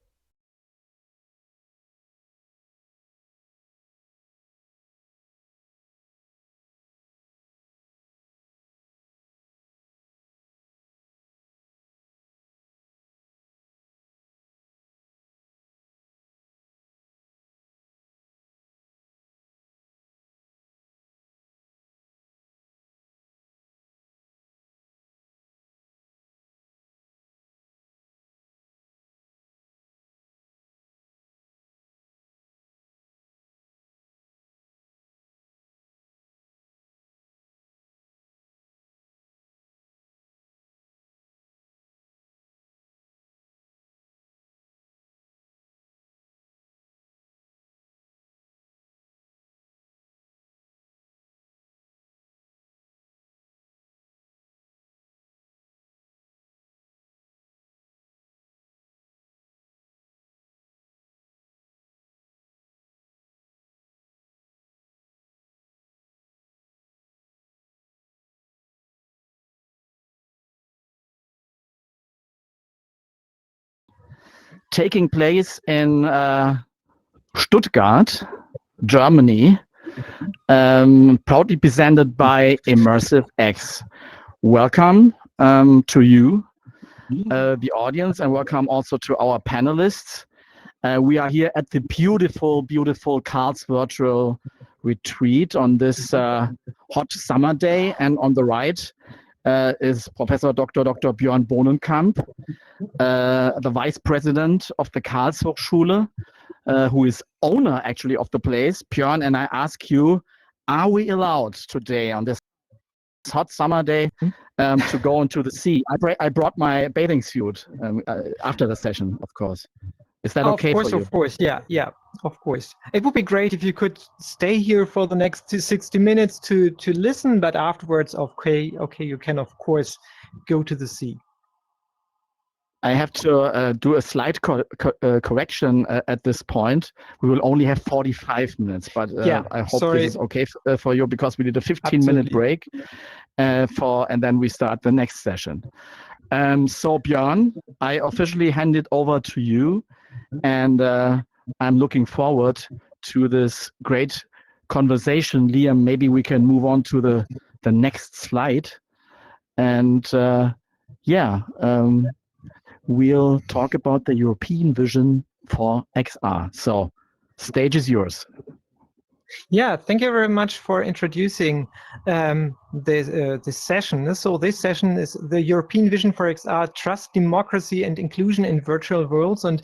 Taking place in Stuttgart, Germany, proudly presented by Immersive X. Welcome to you, the audience, and welcome also to our panelists. We are here at the beautiful, beautiful Karl's virtual retreat on this hot summer day, and on the right is Professor Dr. Björn Bohnenkamp, the Vice President of the Karlshochschule, who is owner actually of the place. Björn, and I ask you, are we allowed today on this hot summer day to go into the sea? I brought my bathing suit after the session, of course. Is that okay for you? Of course, yeah, of course. It would be great if you could stay here for the next 60 minutes to listen, but afterwards, okay, you can of course go to the sea. I have to do a slight correction at this point. We will only have 45 minutes, but I hope this is okay for you, because we did a 15-minute break and then we start the next session. So Björn, I officially hand it over to you, and I'm looking forward to this great conversation. Liam, maybe we can move on to the next slide, and we'll talk about the European vision for XR. So, stage is yours. Yeah, thank you very much for introducing this session. So this session is the European Vision for XR, Trust, Democracy and Inclusion in Virtual Worlds. And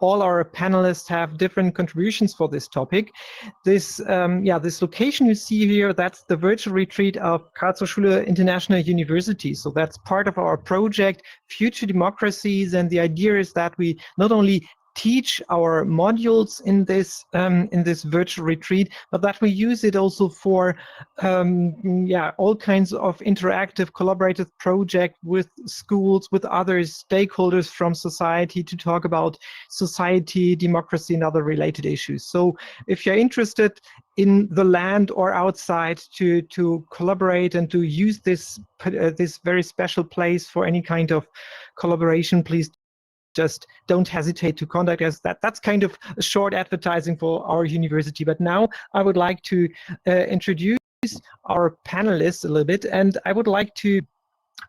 all our panelists have different contributions for this topic. This location you see here, that's the virtual retreat of Karlshochschule International University. So that's part of our project, Future Democracies. And the idea is that we not only teach our modules in this virtual retreat, but that we use it also for all kinds of interactive collaborative project with schools, with other stakeholders from society, to talk about society, democracy, and other related issues. So if you're interested in the land or outside to collaborate and to use this very special place for any kind of collaboration, please just don't hesitate to contact us. That's kind of a short advertising for our university. But now I would like to introduce our panelists a little bit, and I would like to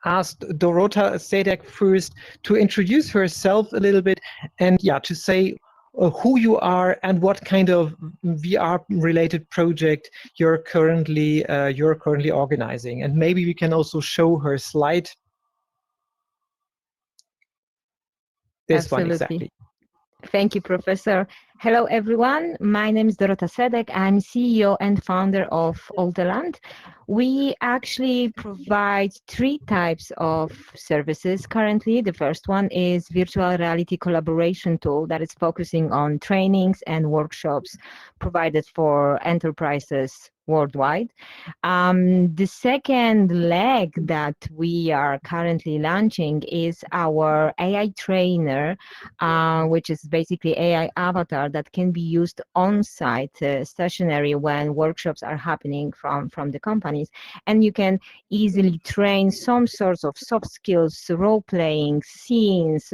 ask Dorota Sadek first to introduce herself a little bit, and to say who you are and what kind of VR-related project you're currently organizing. And maybe we can also show her slide. This one, Absolutely. exactly. Thank you, Professor. Hello, everyone. My name is Dorota Sedek. I'm CEO and founder of Olteland. We actually provide 3 types of services currently. The first one is virtual reality collaboration tool that is focusing on trainings and workshops provided for enterprises worldwide. The second leg that we are currently launching is our AI trainer, which is basically AI avatar that can be used on-site, stationary, when workshops are happening from the companies. And you can easily train some sorts of soft skills, role-playing, scenes,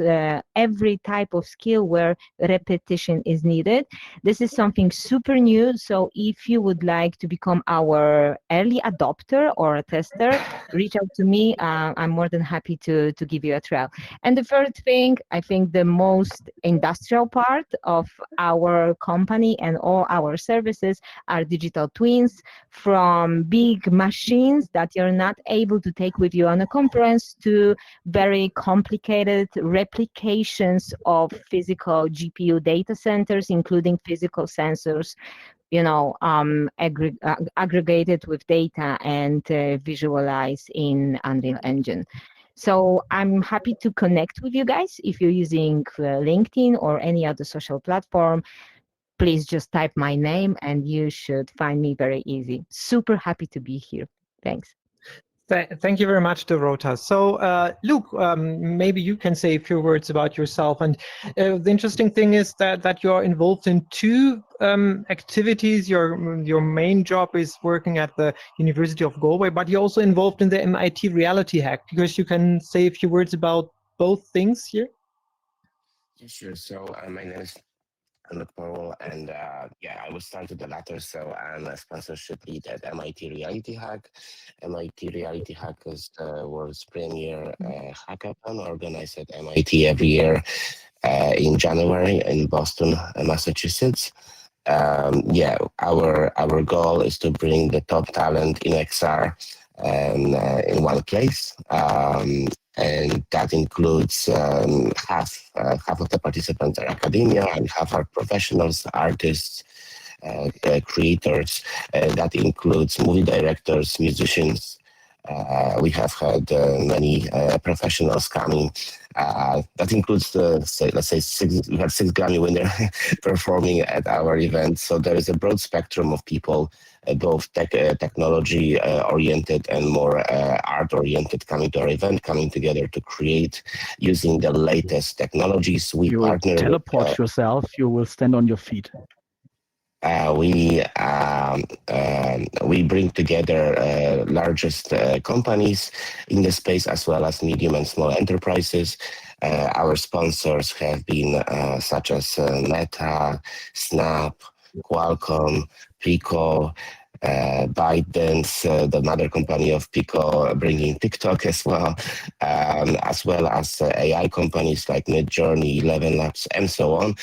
every type of skill where repetition is needed. This is something super new, so if you would like to become our early adopter or a tester, reach out to me. I'm more than happy to give you a trial. And the third thing, I think the most industrial part of our company and all our services are digital twins, from big machines that you're not able to take with you on a conference to very complicated replications of physical GPU data centers, including physical sensors, aggregated with data and visualized in Unreal Engine. So I'm happy to connect with you guys. If you're using LinkedIn or any other social platform, please just type my name and you should find me very easy. Super happy to be here. Thanks. Thank you very much, Dorota. So, Luke, maybe you can say a few words about yourself. And the interesting thing is that you're involved in 2 activities. Your main job is working at the University of Galway, but you're also involved in the MIT Reality Hack, because you can say a few words about both things here. Sure. So my name is Powell, and I will start with the latter. So I'm a sponsorship lead at MIT Reality Hack. MIT Reality Hack is the world's premier hackathon organized at MIT every year in January in Boston, Massachusetts. Our goal is to bring the top talent in XR in one place. And that includes half of the participants are academia and half are professionals, artists, creators. That includes movie directors, musicians. We have had many professionals coming. That includes we had 6 Grammy winners performing at our event. So there is a broad spectrum of people, both technology oriented and more art oriented, coming to our event, coming together to create using the latest technologies. You will teleport yourself. You will stand on your feet. We bring together largest companies in the space, as well as medium and small enterprises. Our sponsors have been such as Meta, Snap, Qualcomm, Pico, ByteDance, the mother company of Pico, bringing TikTok as well as AI companies like Midjourney, 11 Labs, and so on,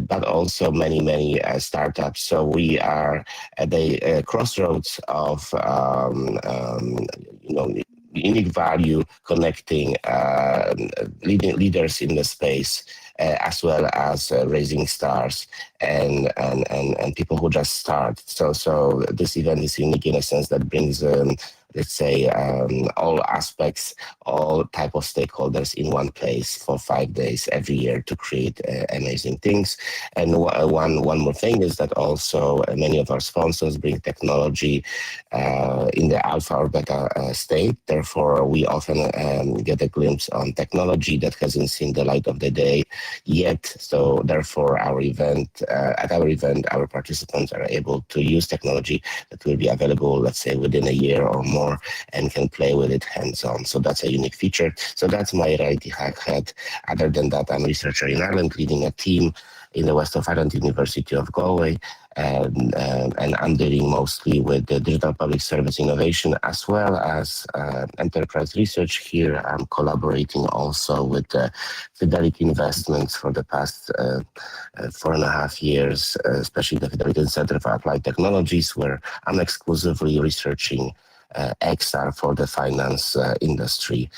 but also many startups. So we are at the crossroads of unique value, connecting leaders in the space, as well as rising stars and people who just start. So this event is unique in a sense that brings all aspects, all type of stakeholders in one place for 5 days every year to create amazing things. And one more thing is that also many of our sponsors bring technology in the alpha or beta state. Therefore, we often get a glimpse on technology that hasn't seen the light of the day yet. So therefore, at our event, our participants are able to use technology that will be available, let's say, within a year or more, and can play with it hands-on. So that's a unique feature. So that's my Reality Hack hat. Other than that, I'm a researcher in Ireland, leading a team in the West of Ireland University of Galway, and I'm dealing mostly with the digital public service innovation as well as enterprise research here. I'm collaborating also with Fidelity Investments for the past 4.5 years, especially the Fidelity Center for Applied Technologies, where I'm exclusively researching XR for the finance industry.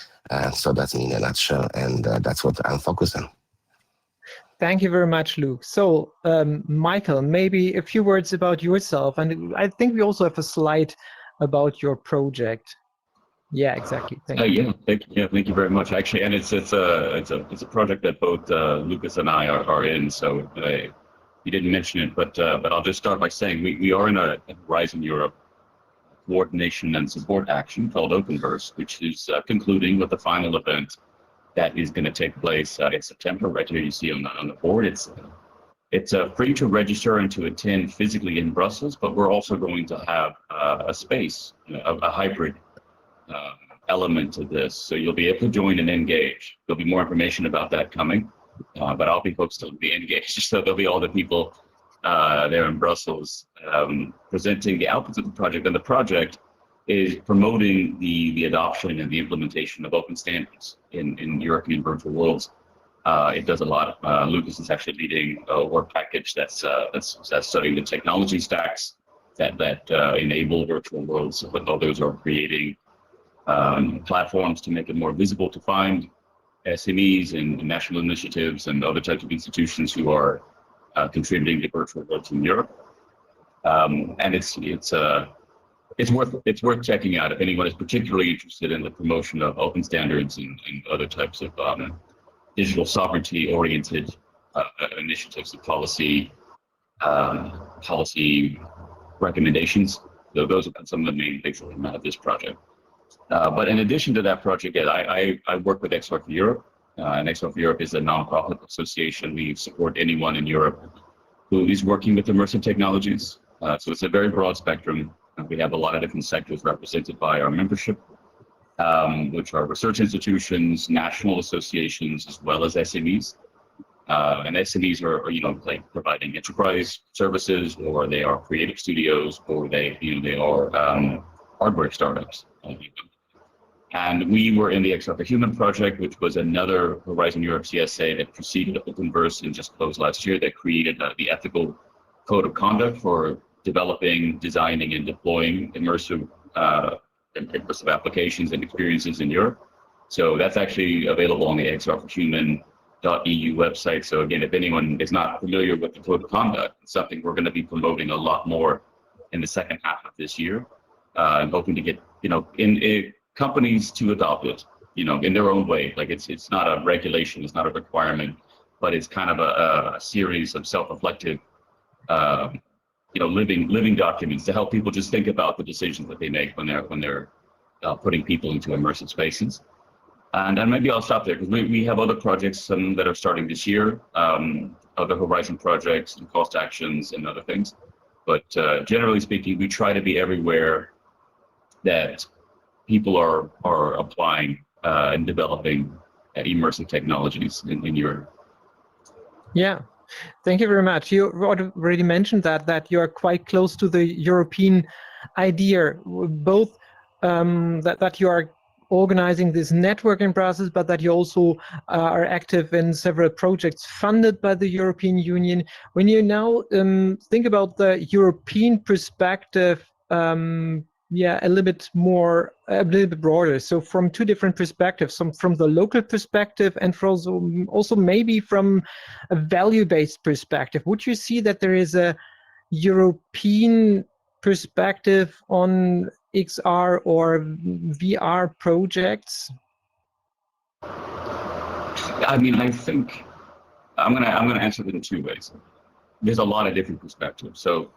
So that's me in a nutshell, and that's what I'm focused on. Thank you very much, Luke. So, Michael, maybe a few words about yourself, and I think we also have a slide about your project. Yeah, exactly. Thank you. Thank you very much. Actually, and it's a project that both Lucas and I are in. So you didn't mention it, but I'll just start by saying we are in a Horizon Europe coordination and support action called Openverse, which is concluding with the final event that is going to take place in September. Right here, you see on the board. It's free to register and to attend physically in Brussels, but we're also going to have a space, a hybrid element to this. So you'll be able to join and engage. There'll be more information about that coming, but I'll be folks to be engaged. So there'll be all the people there in Brussels presenting the outputs of the project. And the project is promoting the adoption and the implementation of open standards in European virtual worlds. It does a lot. Lucas is actually leading a work package that's studying the technology stacks that enable virtual worlds, but others are creating platforms to make it more visible to find SMEs and national initiatives and other types of institutions who are contributing to virtual worlds in Europe. And it's worth checking out if anyone is particularly interested in the promotion of open standards and other types of digital sovereignty-oriented initiatives of policy recommendations. So those are some of the main things that come out of this project. But in addition to that project, I work with XR for Europe, and XR for Europe is a nonprofit association. We support anyone in Europe who is working with immersive technologies. So it's a very broad spectrum. We have a lot of different sectors represented by our membership, which are research institutions, national associations, as well as SMEs. And SMEs are like providing enterprise services, or they are creative studios, or they are hardware startups. And we were in the XR for Human project, which was another Horizon Europe CSA that preceded Openverse and just closed last year, that created the ethical code of conduct for developing, designing, and deploying immersive applications and experiences in Europe. So that's actually available on the xrforhuman.eu website. So again, if anyone is not familiar with the code of conduct, it's something we're going to be promoting a lot more in the second half of this year, and hoping to get companies to adopt it, in their own way. Like it's not a regulation, it's not a requirement, but it's kind of a series of self-reflective, living documents to help people just think about the decisions that they make when they're putting people into immersive spaces. And maybe I'll stop there, because we have other projects that are starting this year, other Horizon projects and cost actions and other things. But generally speaking, we try to be everywhere that people are applying and developing immersive technologies in Europe. Yeah, thank you very much. You already mentioned that you are quite close to the European idea, both that you are organizing this networking process, but that you also are active in several projects funded by the European Union. When you now think about the European perspective, a little bit broader. So from two different perspectives, from the local perspective and also maybe from a value-based perspective, would you see that there is a European perspective on XR or VR projects? I mean, I think I'm gonna answer it in two ways. There's a lot of different perspectives. So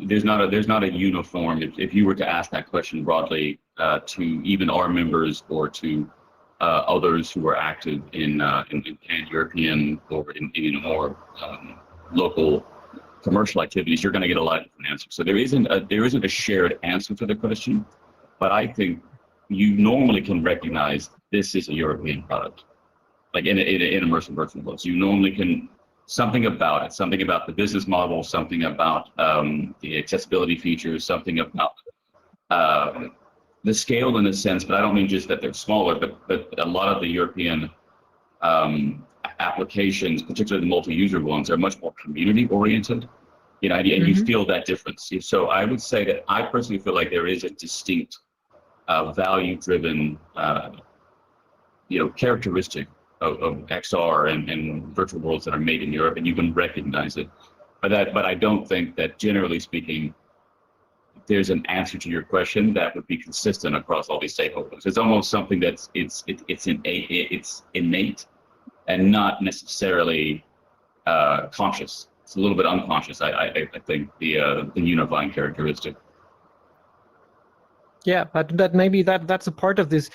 there's not a uniform. If you were to ask that question broadly to even our members or to others who are active in pan-European or in more local commercial activities, you're going to get a lot of different answers. So there isn't a shared answer to the question, but I think you normally can recognize this is a European product, like in immersive virtual worlds. You normally can. Something about it, something about the business model, something about the accessibility features, something about the scale in a sense, but I don't mean just that they're smaller, but a lot of the European applications, particularly the multi-user ones, are much more community-oriented, and you feel that difference. So I would say that I personally feel like there is a distinct value-driven, characteristic XR and virtual worlds that are made in Europe, and you can recognize it. But I don't think that, generally speaking, there's an answer to your question that would be consistent across all these stakeholders. It's almost something that's it's innate and not necessarily conscious. It's a little bit unconscious. I think the unifying characteristic. Yeah, but maybe that's a part of this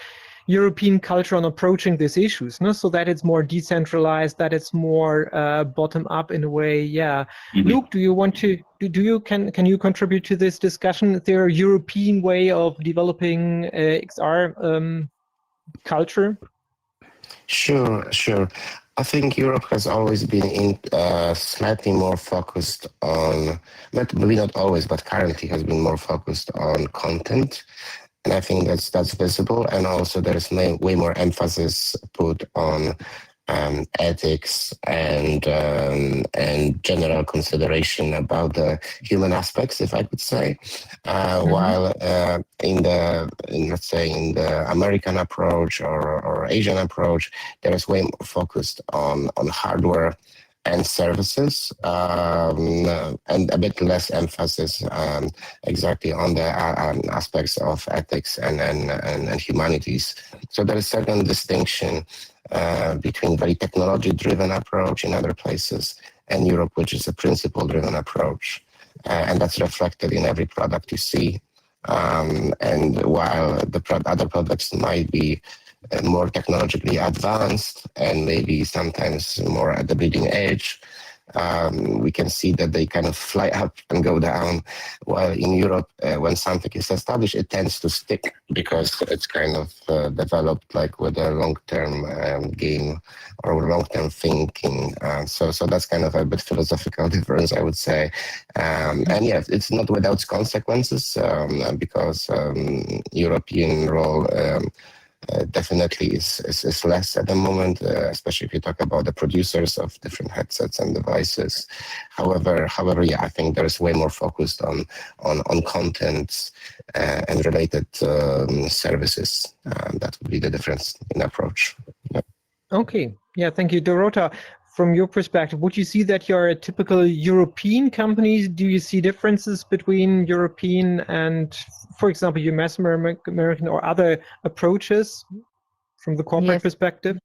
European culture on approaching these issues, no? So that it's more decentralized, that it's more bottom up in a way. Yeah. Mm-hmm. Luke, do you want to can you contribute to this discussion? Is there a European way of developing XR culture? Sure. I think Europe has always been slightly more focused on, maybe not always, but currently has been more focused on content. And I think that's visible. And also there's way more emphasis put on ethics and general consideration about the human aspects, if I could say. While in the American approach or Asian approach, there is way more focused on hardware and services, and a bit less emphasis exactly on the aspects of ethics and humanities. So there is certain distinction between very technology-driven approach in other places and Europe, which is a principle-driven approach. And that's reflected in every product you see. And while the other products might be more technologically advanced and maybe sometimes more at the bleeding edge, we can see that they kind of fly up and go down. While in Europe, when something is established, it tends to stick because it's kind of developed like with a long-term game or long-term thinking. So that's kind of a bit philosophical difference, I would say. And yeah, it's not without consequences because European role definitely is less at the moment, especially if you talk about the producers of different headsets and devices. However, yeah, I think there is way more focused on content and related services. That would be the difference in approach. Yeah. Okay, yeah, thank you, Dorota. From your perspective, would you see that you're a typical European company? Do you see differences between European and, for example, US American or other approaches from the corporate perspective?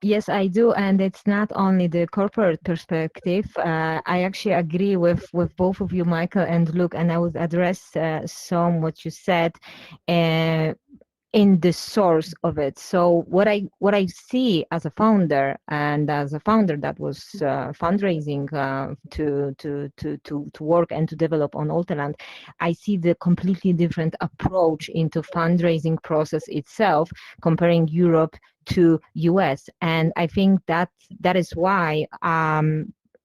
Yes, I do, and it's not only the corporate perspective. I actually agree with both of you, Michael and Luke, and I would address some what you said in the source of it. So what I see as a founder, and as a founder that was fundraising to work and to develop on Olteland, I see the completely different approach into fundraising process itself, comparing Europe to US. And I think that is why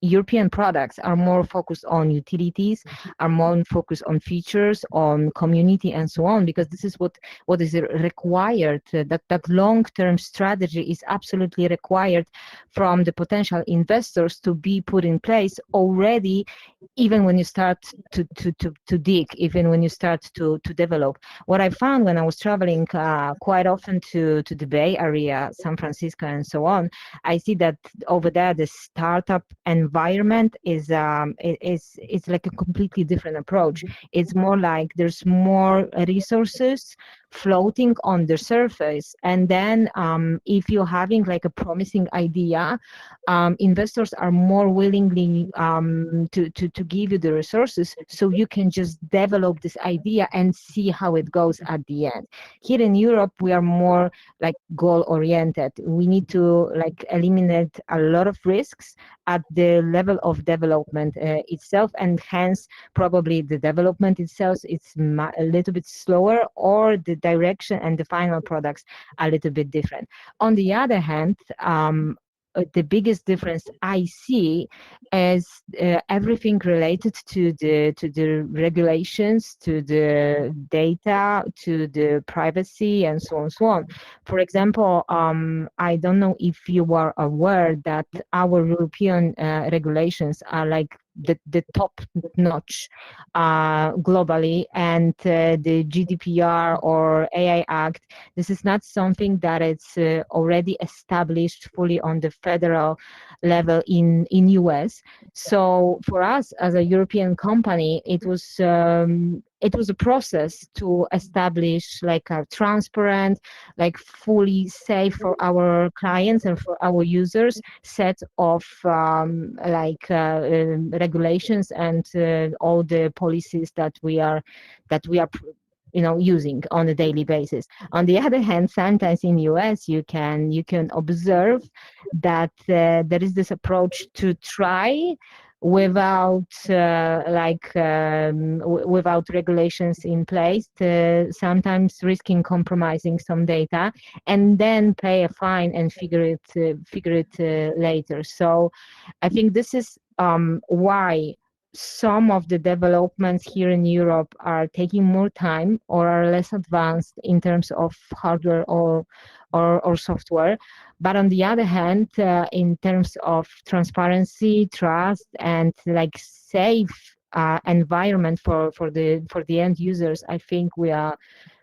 European products are more focused on utilities, are more focused on features, on community, and so on, because this is what is required. That long-term strategy is absolutely required from the potential investors to be put in place already, even when you start to dig, even when you start to develop. What I found when I was traveling quite often to the Bay Area, San Francisco, and so on, I see that over there the startup environment is like a completely different approach. It's more like there's more resources floating on the surface, and then if you're having like a promising idea, investors are more willingly to give you the resources, so you can just develop this idea and see how it goes at the end. Here in Europe, we are more like goal oriented. We need to like eliminate a lot of risks at the level of development itself, and hence probably the development itself is a little bit slower, or the direction and the final products are a little bit different. On the other hand, the biggest difference I see is everything related to the regulations, to the data, to the privacy, and so on and so on. For example, I don't know if you are aware that our European regulations are like the top notch globally, and the GDPR or AI Act, this is not something that it's already established fully on the federal level in US. So for us as a European company, it was a process to establish like a transparent, like fully safe for our clients and for our users set of regulations and all the policies that we are using on a daily basis. On the other hand, sometimes in US you can observe that there is this approach to try without without regulations in place, sometimes risking compromising some data, and then pay a fine and figure it later. So I think this is why some of the developments here in Europe are taking more time or are less advanced in terms of hardware or software. But on the other hand, in terms of transparency, trust, and like safe environment for the end users, I think we are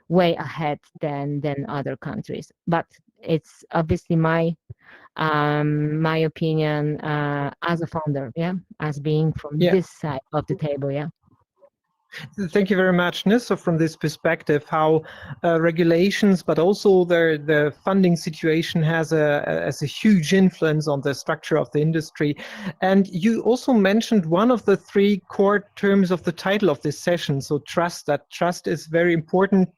way ahead than other countries. But it's obviously my opinion as a founder, as being from this side of the table, Thank you very much, So from this perspective, how regulations, but also the funding situation has a huge influence on the structure of the industry. And you also mentioned one of the three core terms of the title of this session, so trust. That trust is very important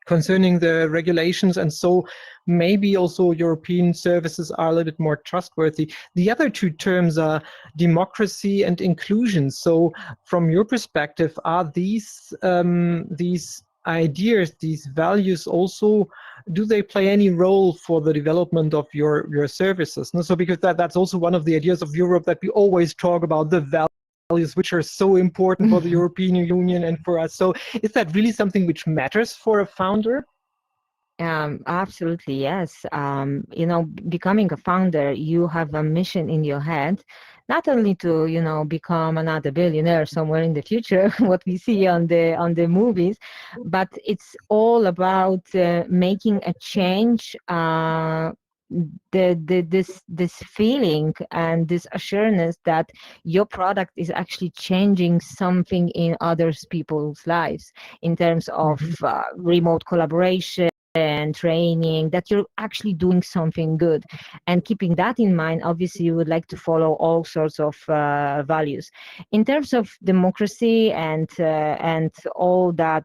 concerning the regulations, and so maybe also European services are a little bit more trustworthy. The other two terms are democracy and inclusion. So from your perspective, are these ideas, these values also, do they play any role for the development of your services? So because that's also one of the ideas of Europe, that we always talk about the values which are so important for the European Union and for us. So is that really something which matters for a founder? Absolutely, yes. Becoming a founder, you have a mission in your head, not only to, become another billionaire somewhere in the future, what we see on the movies, but it's all about making a change, this feeling and this assurance that your product is actually changing something in other people's lives in terms of remote collaboration and training, that you're actually doing something good. And keeping that in mind, obviously you would like to follow all sorts of values. In terms of democracy and all that,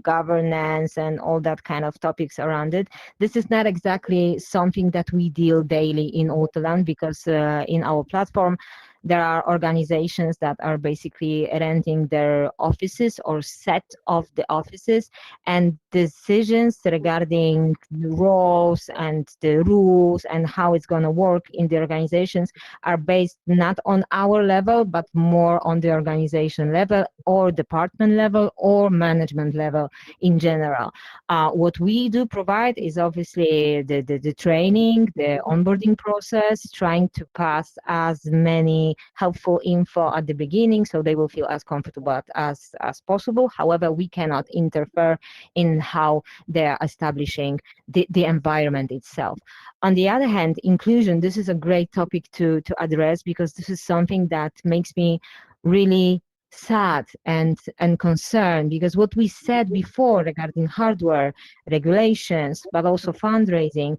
governance and all that kind of topics around it, this is not exactly something that we deal daily in Autoland, because in our platform there are organizations that are basically renting their offices or set of the offices, and decisions regarding the roles and the rules and how it's going to work in the organizations are based not on our level, but more on the organization level or department level or management level in general. What we do provide is obviously the training, the onboarding process, trying to pass as many helpful info at the beginning so they will feel as comfortable as possible. However, we cannot interfere in how they're establishing the environment itself. On the other hand, inclusion, this is a great topic to address, because this is something that makes me really sad and concerned, because what we said before regarding hardware, regulations, but also fundraising,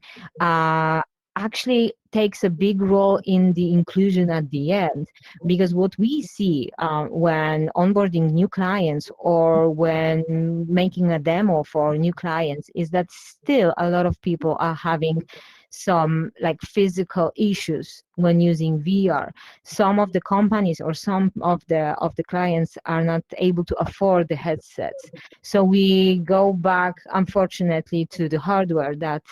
actually takes a big role in the inclusion at the end. Because what we see when onboarding new clients or when making a demo for new clients is that still a lot of people are having some like physical issues when using VR. Some of the companies or some of the clients are not able to afford the headsets. So we go back, unfortunately, to the hardware that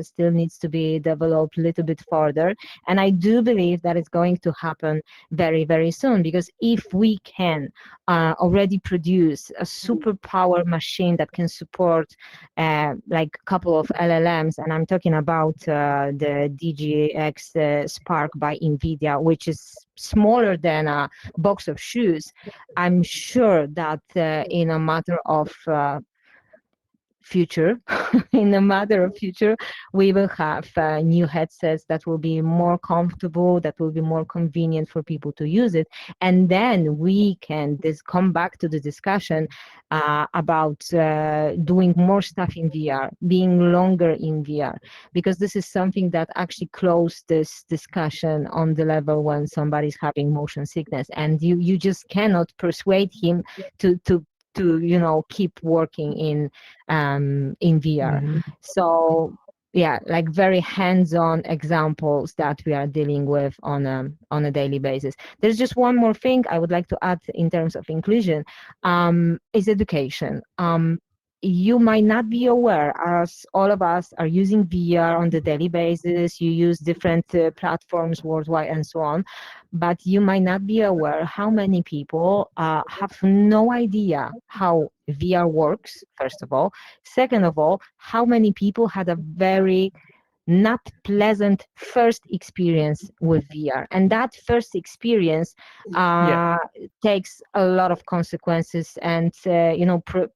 still needs to be developed a little bit further. And I do believe that it's going to happen very, very soon, because if we can already produce a superpower machine that can support like a couple of LLMs, and I'm talking about the DGX Spark by NVIDIA, which is smaller than a box of shoes, I'm sure that in a matter of future, we will have new headsets that will be more comfortable, that will be more convenient for people to use it, and then we can come back to the discussion about doing more stuff in VR, being longer in VR, because this is something that actually closed this discussion on the level when somebody's having motion sickness, and you just cannot persuade him to keep working in VR. Mm-hmm. So yeah, like very hands-on examples that we are dealing with on a daily basis. There's just one more thing I would like to add in terms of inclusion, is education. You might not be aware, as all of us are using VR on the daily basis, you use different platforms worldwide and so on, but you might not be aware how many people have no idea how VR works, first of all. Second of all, how many people had a very not pleasant first experience with VR, and that first experience takes a lot of consequences and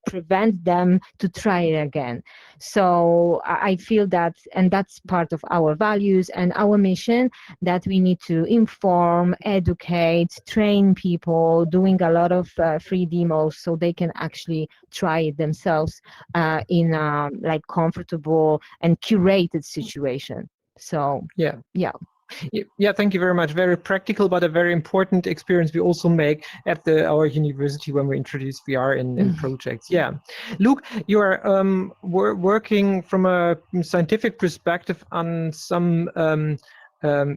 prevent them to try it again. So I feel that, and that's part of our values and our mission, that we need to inform, educate, train people, doing a lot of free demos so they can actually try it themselves in a comfortable and curated situation. So yeah. Thank you very much. Very practical, but a very important experience we also make at our university when we introduce VR in projects. Yeah, Luke, you are working from a scientific perspective on some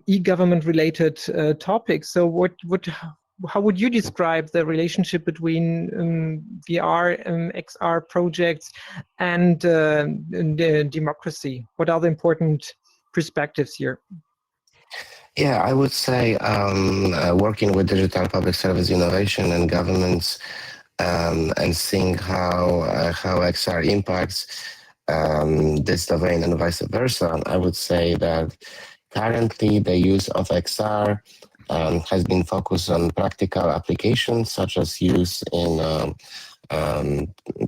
e-government related topics. So how would you describe the relationship between VR and XR projects and democracy? What are the important perspectives here? Yeah, I would say working with digital public service innovation and governments and seeing how XR impacts this domain and vice versa, I would say that currently the use of XR has been focused on practical applications, such as use in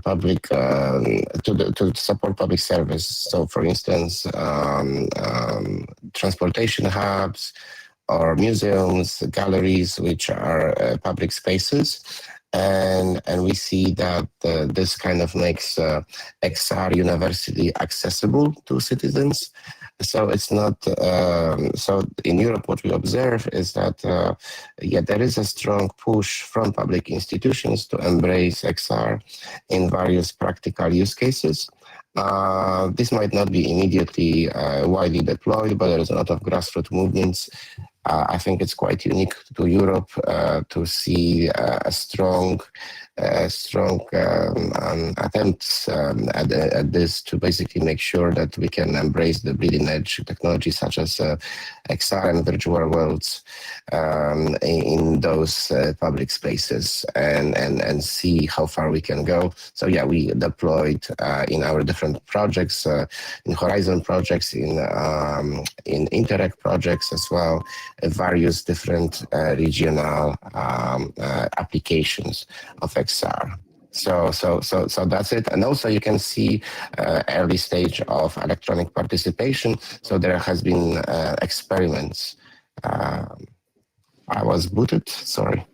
public to support public service. So, for instance, transportation hubs or museums, galleries, which are public spaces. And we see that this kind of makes XR universally accessible to citizens. So it's not, so in Europe, what we observe is that, there is a strong push from public institutions to embrace XR in various practical use cases. This might not be immediately widely deployed, but there is a lot of grassroots movements. I think it's quite unique to Europe to see a strong attempts at this, to basically make sure that we can embrace the bleeding edge technology such as XR and VirtualWorlds in those public spaces and see how far we can go. So yeah, we deployed in our different projects, in Horizon projects, in Interact projects as well, various different regional applications of XR. So that's it. And also you can see early stage of electronic participation. So there has been experiments. I was booted, sorry.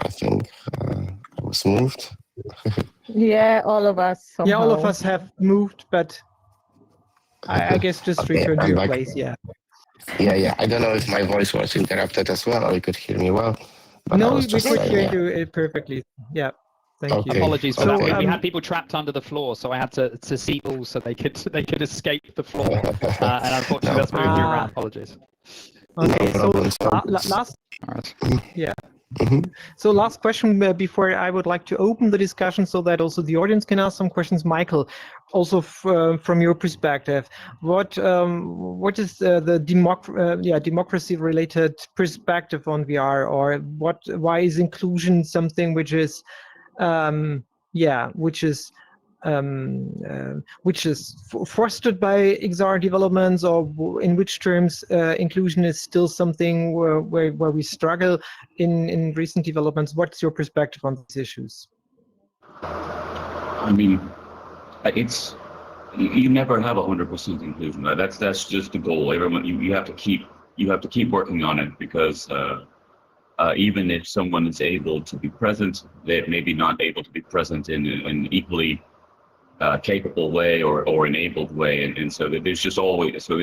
I think I was moved. Yeah, all of us. Somehow. Yeah, all of us have moved, but I guess just return to your place, yeah. Yeah. I don't know if my voice was interrupted as well, or you could hear me well. But no, we could hear you perfectly. Yeah, thank you. Apologies for that. We had people trapped under the floor, so I had to seat all so they could escape the floor. And unfortunately, that's moving you around. Apologies. Okay, so last. Yeah. So last question before I would like to open the discussion so that also the audience can ask some questions. Michael, also from your perspective, what is the democracy-related perspective on VR, or why is inclusion something which is which is fostered by XR developments, or in which terms inclusion is still something where we struggle in recent developments? What's your perspective on these issues? I mean, you never have 100% inclusion. That's just the goal. Everyone, you have to keep working on it, because even if someone is able to be present, they may be not able to be present in an equally capable way or enabled way, and so there's just always, so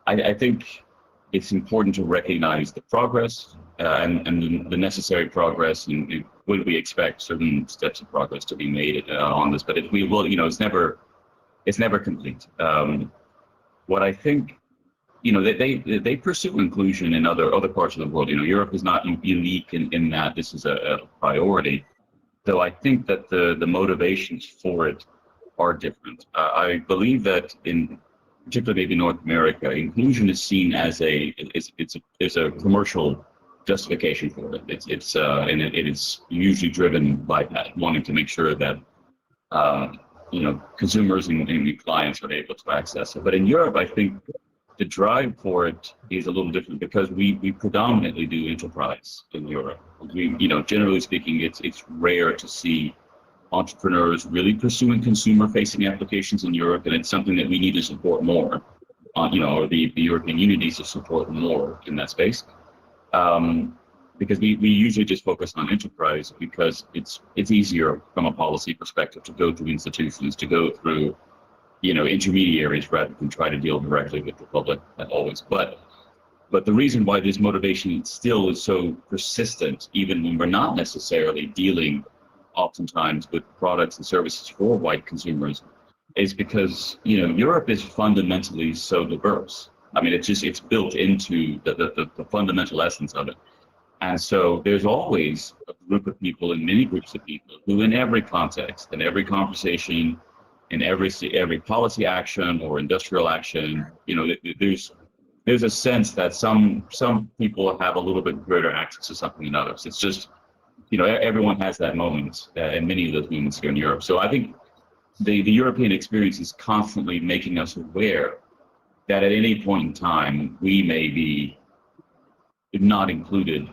I think it's important to recognize the progress and the necessary progress, and when we expect certain steps of progress to be made on this, but if we will, it's never complete. What I think, they pursue inclusion in other parts of the world. Europe is not unique in that this is a priority, though I think that the motivations for it are different. I believe that in particularly maybe North America, inclusion is seen as it's a commercial justification for it. It is usually driven by that, wanting to make sure that consumers and clients are able to access it. But in Europe, I think the drive for it is a little different, because we predominantly do enterprise in Europe. Generally speaking, it's rare to see entrepreneurs really pursuing consumer-facing applications in Europe, and it's something that we need to support more. Or the European Union needs to support more in that space, because we usually just focus on enterprise, because it's easier from a policy perspective to go through institutions, to go through intermediaries, rather than try to deal directly with the public always. But the reason why this motivation still is so persistent, even when we're not necessarily dealing oftentimes with products and services for white consumers, is because Europe is fundamentally so diverse. I mean, it's built into the fundamental essence of it. And so there's always a group of people, and many groups of people, who in every context, in every conversation, in every policy action or industrial action, there's a sense that some people have a little bit greater access to something than others. It's just, everyone has that moment, and many of those moments here in Europe. So I think the European experience is constantly making us aware that at any point in time, we may be not included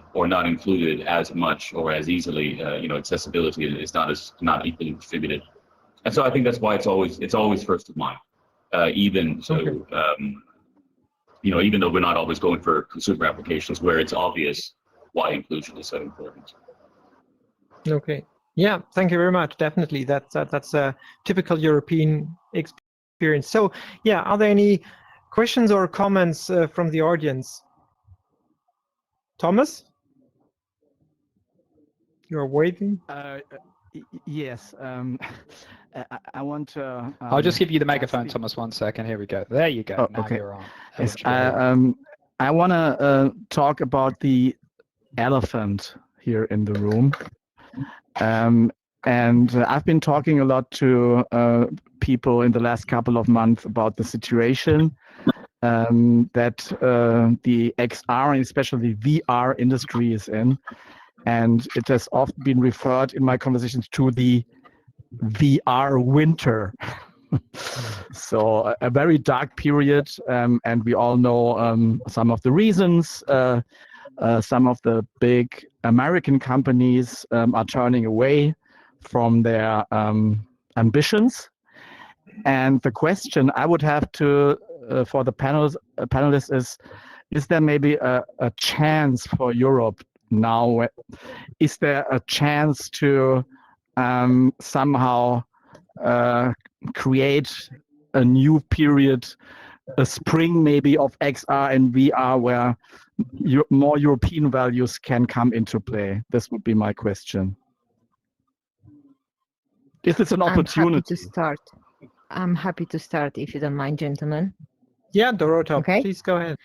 as much or as easily. Accessibility is not equally distributed. And so I think that's why it's always first of mind. Even though we're not always going for consumer applications where it's obvious why inclusion is so important. Okay. Yeah. Thank you very much. Definitely, that's a typical European experience. So, yeah, are there any questions or comments from the audience? Thomas, you're waving. Yes. I want to. I'll just give you the megaphone, Thomas. 1 second. Here we go. There you go. Oh, now okay. You're on. Yes, I want to talk about the elephant here in the room. And I've been talking a lot to people in the last couple of months about the situation that the XR and especially VR industry is in. And it has often been referred in my conversations to the VR winter. So a very dark period, and we all know some of the reasons. Some of the big American companies are turning away from their ambitions. And the question I would have for the panelists is there maybe a chance for Europe now? Is there a chance to somehow create a new period, a spring maybe of XR and VR, where more European values can come into play? This would be my question. Is this an opportunity? I'm happy to start, if you don't mind, gentlemen. Yeah, Dorota, okay. Please go ahead.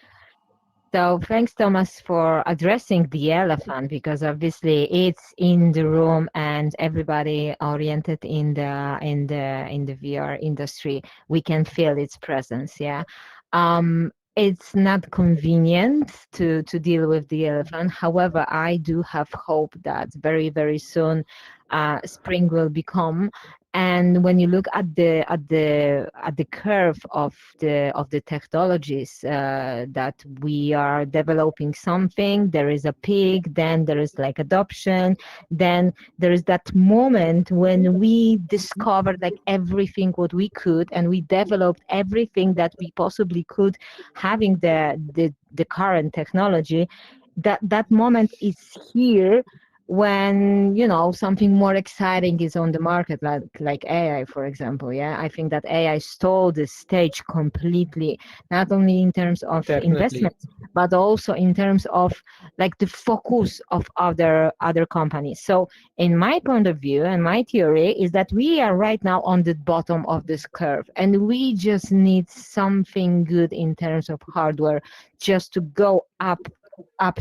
So thanks, Thomas, for addressing the elephant, because obviously it's in the room and everybody oriented in the VR industry, we can feel its presence. Yeah. It's not convenient to deal with the elephant. However, I do have hope that very, very soon spring will become. And when you look at the curve of the technologies that we are developing something, there is a peak, then there is like adoption, then there is that moment when we discovered like everything what we could, and we developed everything that we possibly could, having the current technology. That moment is here when, you know, something more exciting is on the market, like AI, for example. Yeah, I think that AI stole the stage completely, not only in terms of investment, but also in terms of like the focus of other companies. So in my point of view and my theory is that we are right now on the bottom of this curve, and we just need something good in terms of hardware just to go up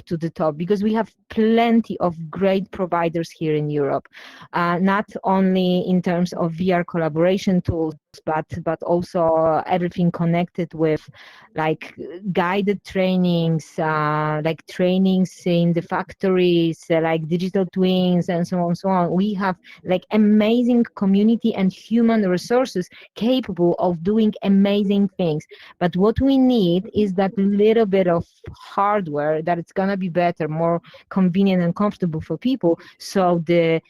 to the top, because we have plenty of great providers here in Europe, not only in terms of VR collaboration tools, but also everything connected with like guided trainings, like trainings in the factories, like digital twins and so on. We have like amazing community and human resources capable of doing amazing things. But what we need is that little bit of hardware that it's gonna be better, more convenient and comfortable for people, so the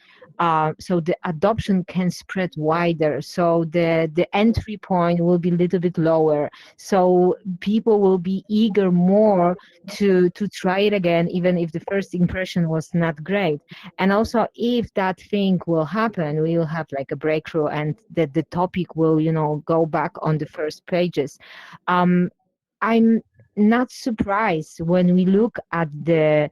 adoption can spread wider, so the entry point will be a little bit lower, so people will be eager more to try it again, even if the first impression was not great. And also, if that thing will happen, we will have like a breakthrough, and that the topic will, you know, go back on the first pages. I'm not surprised when we look at the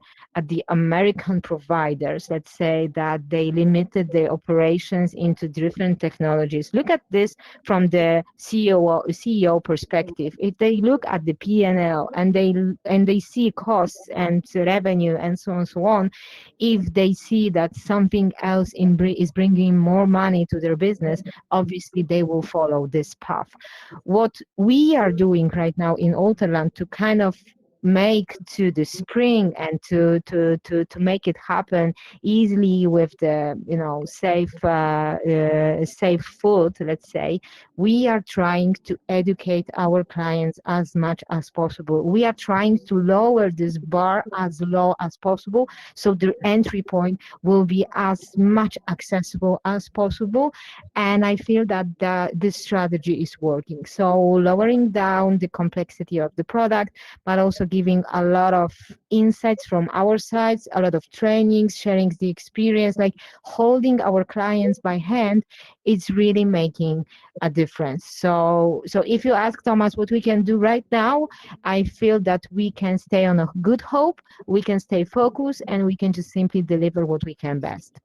American providers, let's say, that they limited their operations into different technologies. Look at this from the CEO perspective. If they look at the P&L and they see costs and revenue and so on, if they see that something else is bringing more money to their business, obviously they will follow this path. What we are doing right now in Ulterland to kind of make to the spring and to make it happen easily with the, you know, safe food, let's say, we are trying to educate our clients as much as possible. We are trying to lower this bar as low as possible, so the entry point will be as much accessible as possible. And I feel that this strategy is working. So lowering down the complexity of the product, but also giving a lot of insights from our sides, a lot of trainings, sharing the experience, like holding our clients by hand, it's really making a difference. So if you ask Thomas what we can do right now, I feel that we can stay on a good hope, we can stay focused, and we can just simply deliver what we can best.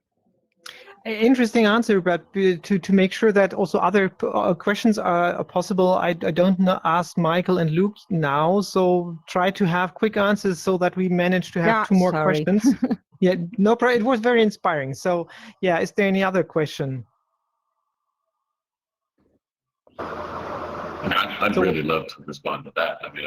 Interesting answer, but to make sure that also other questions are possible, I don't ask Michael and Luke now, so try to have quick answers so that we manage to have two more questions. Yeah, no problem. It was very inspiring. So yeah, is there any other question? I'd really love to respond to that. I mean,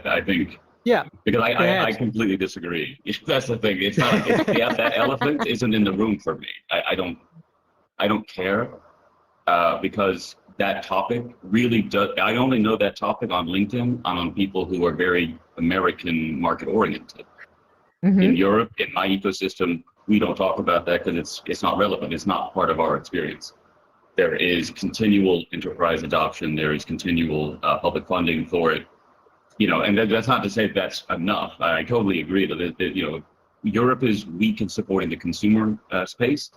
I think, yeah, because I completely disagree. That's the thing. It's not like that elephant isn't in the room for me. I don't care because that topic really does. I only know that topic on LinkedIn, on people who are very American market oriented. Mm-hmm. In Europe, in my ecosystem, we don't talk about that because it's not relevant. It's not part of our experience. There is continual enterprise adoption. There is continual public funding for it. You know, and that's not to say that's enough. I totally agree that you know, Europe is weak in supporting the consumer space,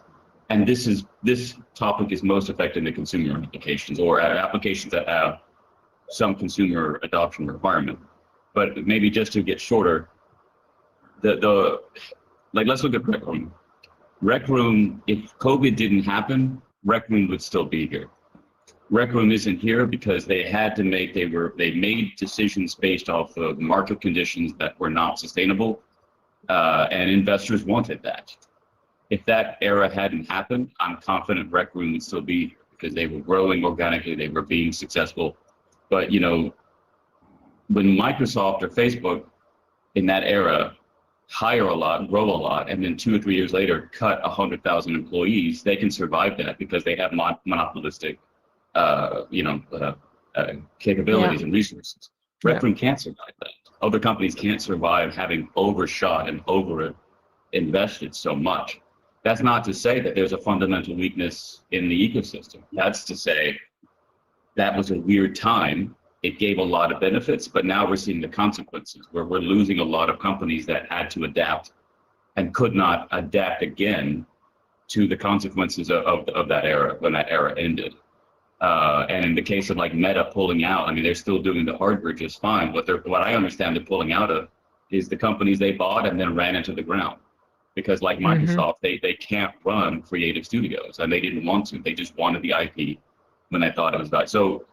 and this topic is most effective in the consumer applications or applications that have some consumer adoption requirement. But maybe just to get shorter, like let's look at Rec Room. Rec Room, if COVID didn't happen, Rec Room would still be here. Rec Room isn't here because they had to they made decisions based off of market conditions that were not sustainable, and investors wanted that. If that era hadn't happened, I'm confident Rec Room would still be here because they were growing organically, they were being successful. But you know, when Microsoft or Facebook in that era hire a lot, grow a lot, and then 2 or 3 years later cut 100,000 employees, they can survive that because they have monopolistic, capabilities and resources. Red Room can't survive that. Other companies can't survive having overshot and over invested so much. That's not to say that there's a fundamental weakness in the ecosystem. That's to say that was a weird time. It gave a lot of benefits, but now we're seeing the consequences where we're losing a lot of companies that had to adapt and could not adapt again to the consequences of that era, when that era ended. And in the case of like Meta pulling out, I mean, they're still doing the hardware just fine. What I understand they're pulling out of is the companies they bought and then ran into the ground. Because like Microsoft, they can't run creative studios, and they didn't want to. They just wanted the IP when they thought it was valuable. So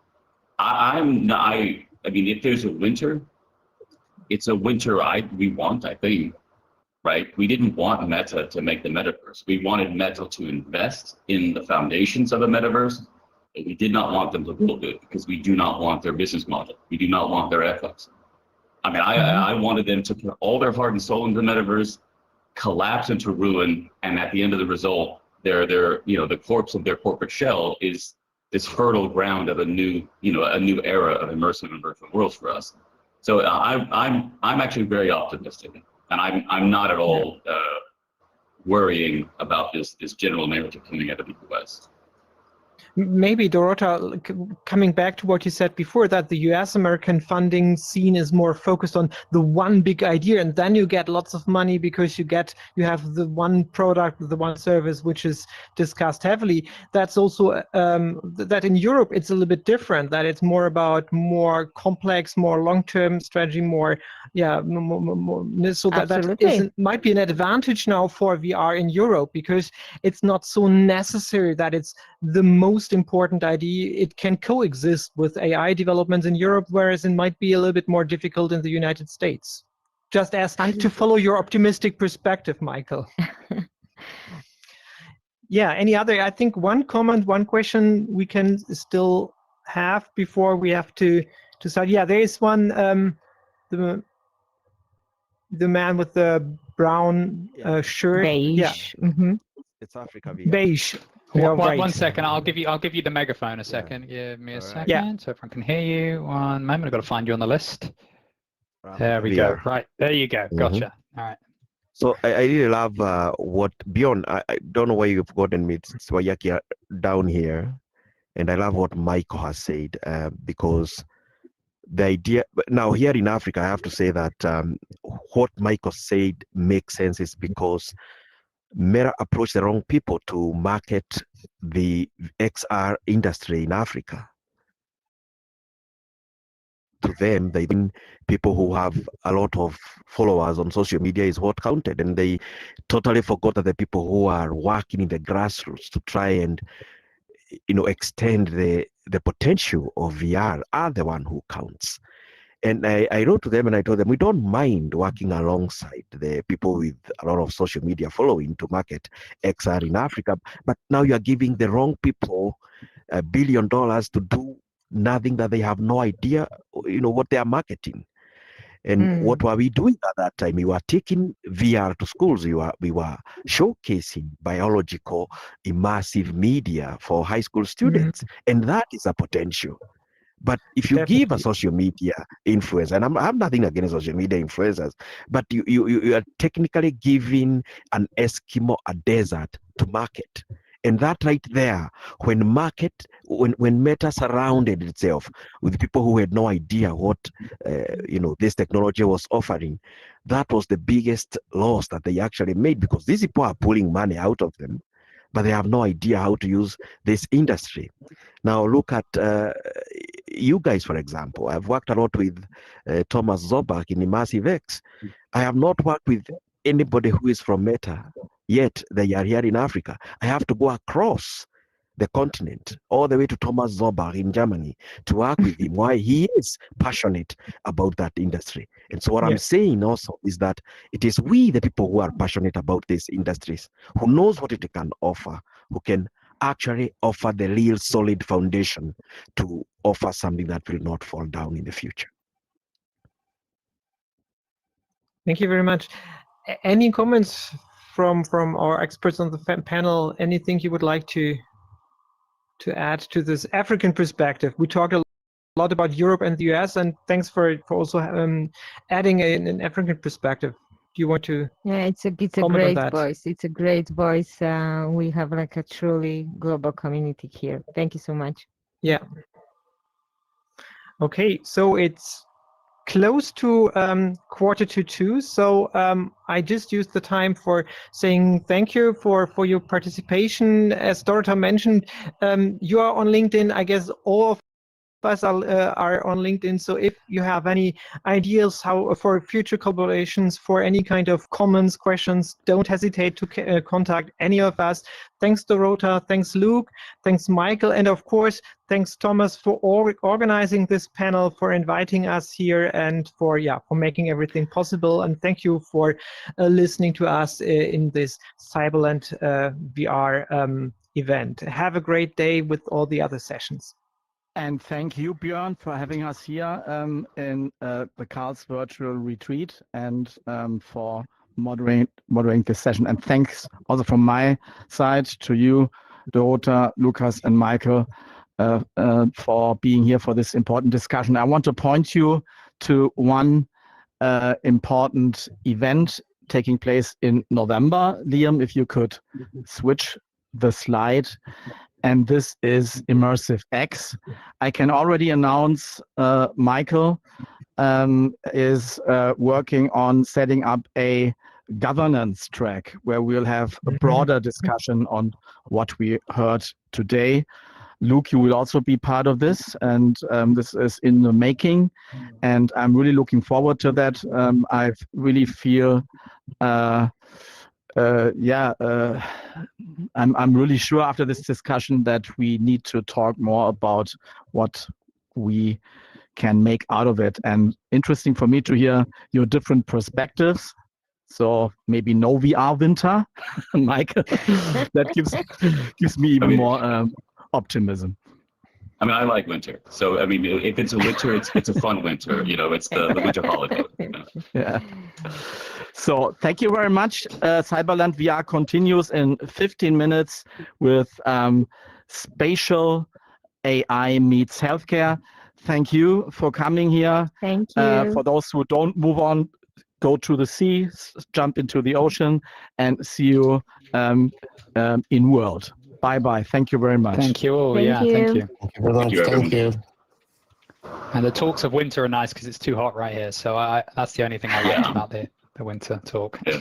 I mean, if there's a winter, it's a winter we want, I think, right? We didn't want Meta to make the metaverse. We wanted Meta to invest in the foundations of the metaverse. But we did not want them to build it because we do not want their business model. We do not want their ethics. I mean, I wanted them to put all their heart and soul into the metaverse, collapse into ruin, and at the end of the result, the corpse of their corporate shell is this fertile ground of a new era of immersive and virtual worlds for us. So I'm actually very optimistic, and I'm not at all worrying about this general narrative coming out of the US. Maybe, Dorota, coming back to what you said before, that the US American funding scene is more focused on the one big idea, and then you get lots of money because you have the one product, the one service, which is discussed heavily. That's also that in Europe it's a little bit different, that it's more about more complex, more long-term strategy, more so that might be an advantage now for VR in Europe, because it's not so necessary that it's the most important idea. It can coexist with AI developments in Europe, whereas it might be a little bit more difficult in the United States. Just as to follow your optimistic perspective, Michael. Yeah, any other, I think one comment, one question we can still have before we have to start. Yeah, there is one, the man with the brown shirt. Beige. Yeah. It's Africa VR. Beige. One second, I'll give you the megaphone a second. Give me a second, so everyone can hear you. One moment, I've got to find you on the list. There we go. Right, there you go. Gotcha. All right. So I really love what Bjorn, I don't know why you've gotten me, Swayaki down here, and I love what Michael has said, because the idea, now here in Africa, I have to say that what Michael said makes sense, is because Meta approached the wrong people to market the XR industry in Africa. To them, they think people who have a lot of followers on social media is what counted, and they totally forgot that the people who are working in the grassroots to try and extend the potential of VR are the one who counts. And I wrote to them and I told them, we don't mind working alongside the people with a lot of social media following to market XR in Africa, but now you are giving the wrong people $1 billion to do nothing that they have no idea, what they are marketing. And what were we doing at that time? We were taking VR to schools. We were showcasing biological immersive media for high school students, and that is a potential. But if you give a social media influencer, and I have nothing against social media influencers, but you are technically giving an Eskimo a desert to market. And that right there, when Meta surrounded itself with people who had no idea what this technology was offering, that was the biggest loss that they actually made, because these people are pulling money out of them, but they have no idea how to use this industry. Now look at you guys, for example. I've worked a lot with Thomas Zobak in Immersive X. I have not worked with anybody who is from Meta, yet they are here in Africa. I have to go across the continent, all the way to Thomas Zobak in Germany to work with him, why he is passionate about that industry. And so what I'm saying also is that it is we, the people who are passionate about these industries, who knows what it can offer, who can actually offer the real solid foundation to offer something that will not fall down in the future. Thank you very much. Any comments from our experts on the panel? Anything you would like to add to this African perspective? We talked a lot about Europe and the US, and thanks for also adding an African perspective. Do you want to? Yeah, it's a great voice. It's a great voice. We have like a truly global community here. Thank you so much. Yeah. Okay, so it's close to 1:45. So I just used the time for saying thank you for your participation. As Dorota mentioned, you are on LinkedIn. I guess all of us are on LinkedIn. So if you have any ideas how for future collaborations, for any kind of comments, questions, don't hesitate to contact any of us. Thanks, Dorota. Thanks, Luke. Thanks, Michael. And of course, thanks, Thomas, for organizing this panel, for inviting us here, and for making everything possible. And thank you for listening to us in this Cyberländ VR event. Have a great day with all the other sessions. And thank you, Björn, for having us here in the Karl's virtual retreat, and for moderating this session. And thanks also from my side to you, Dorota, Lucas, and Michael, for being here for this important discussion. I want to point you to one important event taking place in November. Liam, if you could switch the slide. And this is Immersive X. I can already announce Michael is working on setting up a governance track where we'll have a broader discussion on what we heard today. Luke, you will also be part of this, and this is in the making, and I'm really looking forward to that. I really feel I'm really sure after this discussion that we need to talk more about what we can make out of it. And interesting for me to hear your different perspectives. So maybe no VR winter, Michael. That gives me even more optimism. I mean, I like winter. So, I mean, if it's a winter, it's a fun winter. You know, it's the winter holiday. You know? Yeah. So thank you very much. Cyberländ VR continues in 15 minutes with spatial AI meets healthcare. Thank you for coming here. Thank you. For those who don't move on, go to the sea, jump into the ocean, and see you in world. Bye-bye. Thank you very much. Thank you all. Thank Thank you. you. Thank you very much. Thank you. And the talks of winter are nice because it's too hot right here. So that's the only thing I liked about the winter talk. Yeah.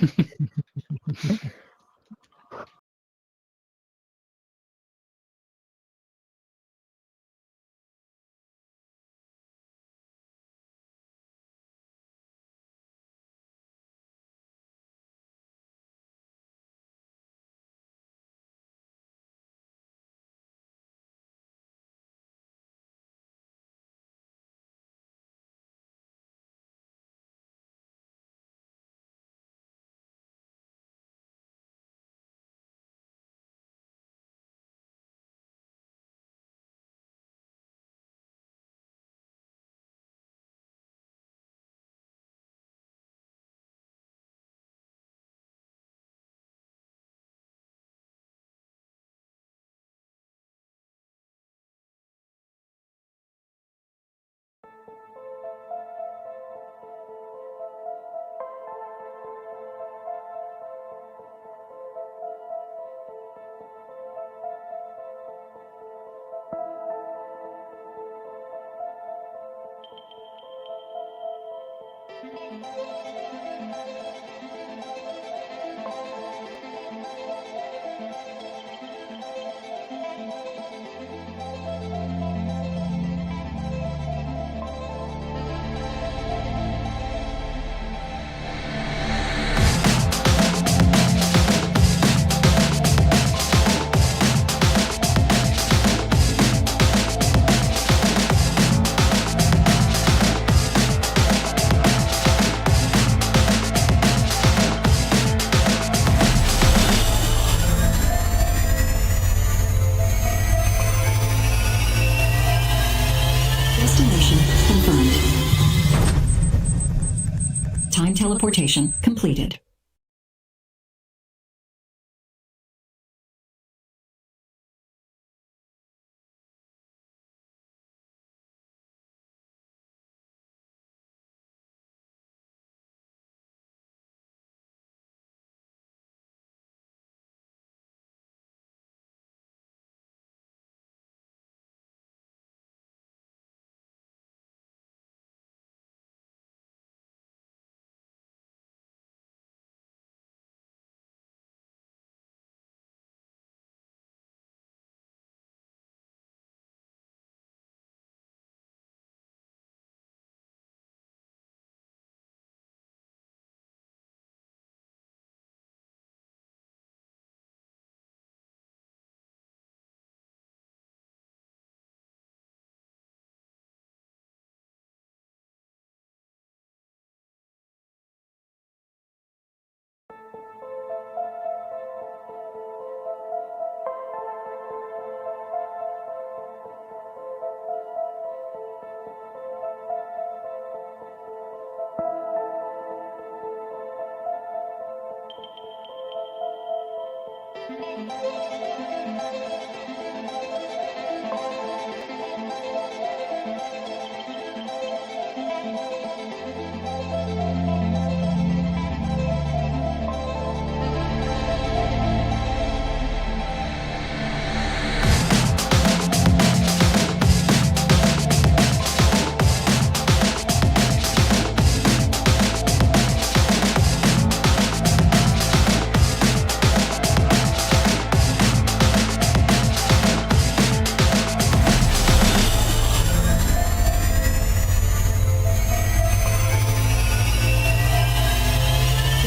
Time teleportation completed.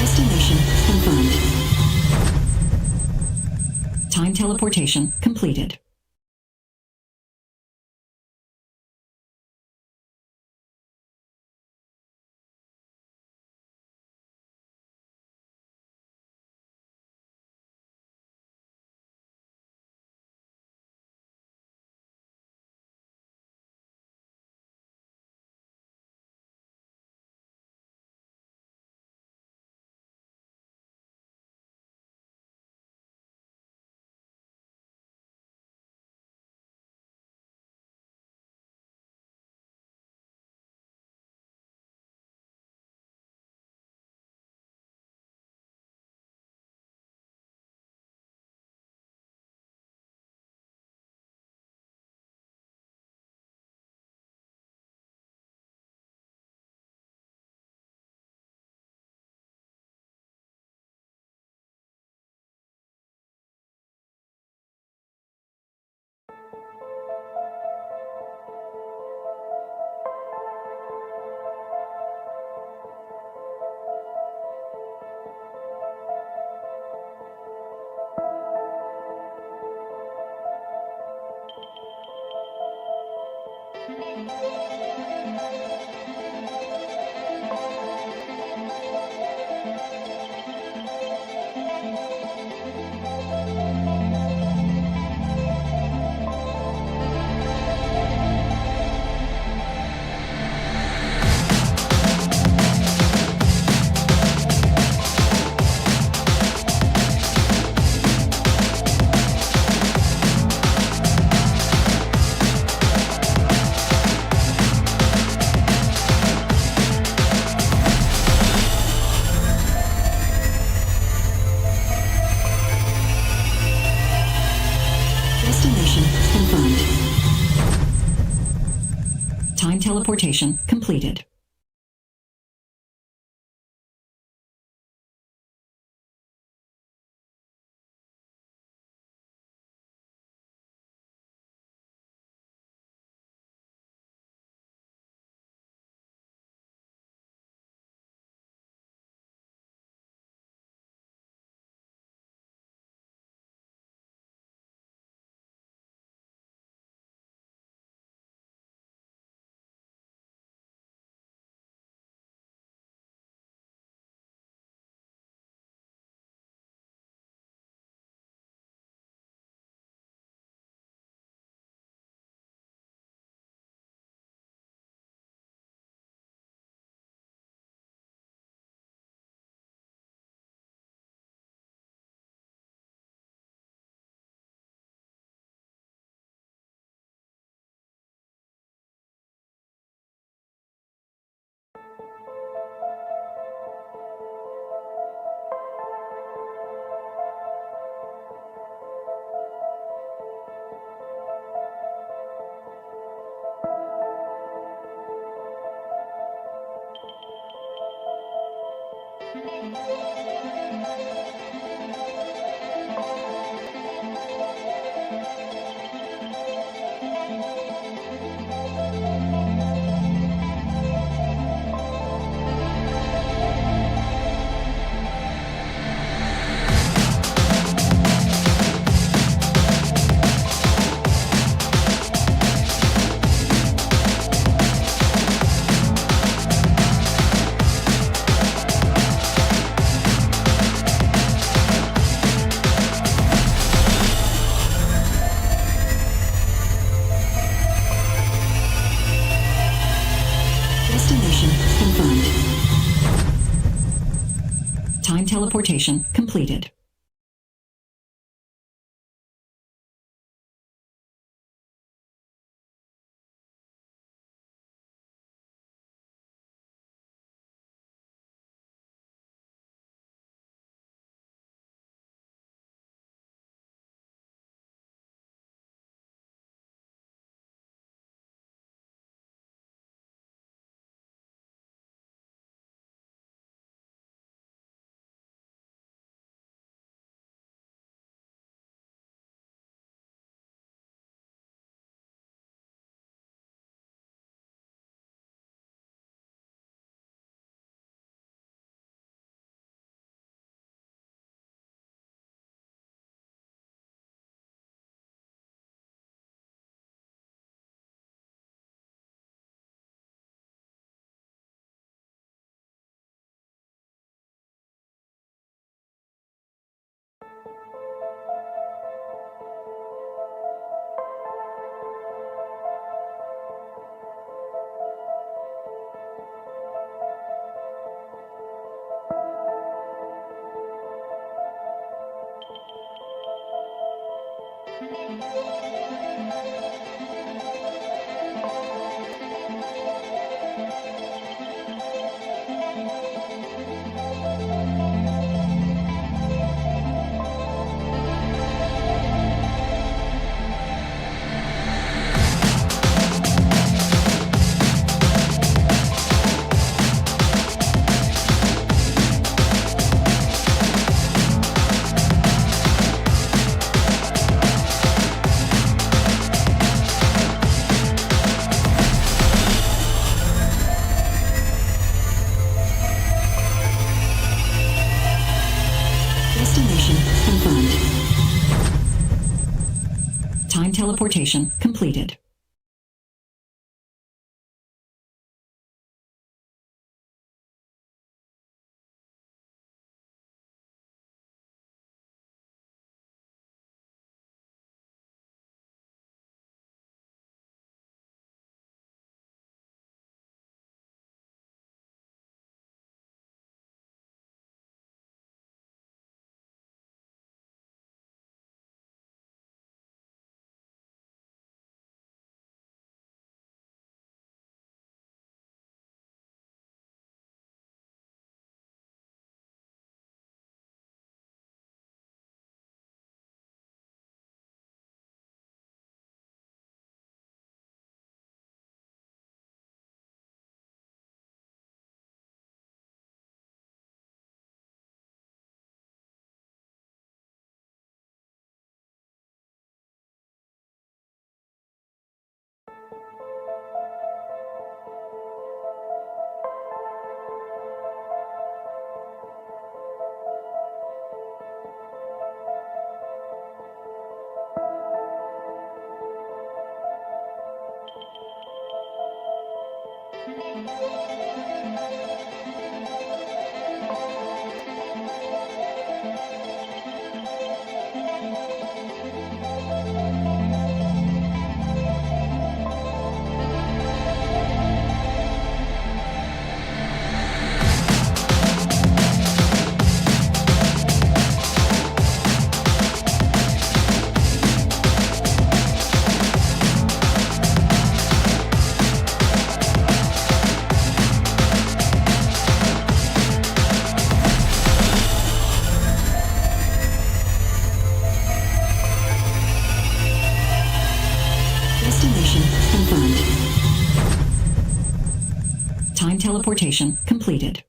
Destination confirmed. Time teleportation completed. Destination confirmed. Time teleportation completed. Time teleportation completed. teleportation completed. Destination confirmed. Time teleportation completed.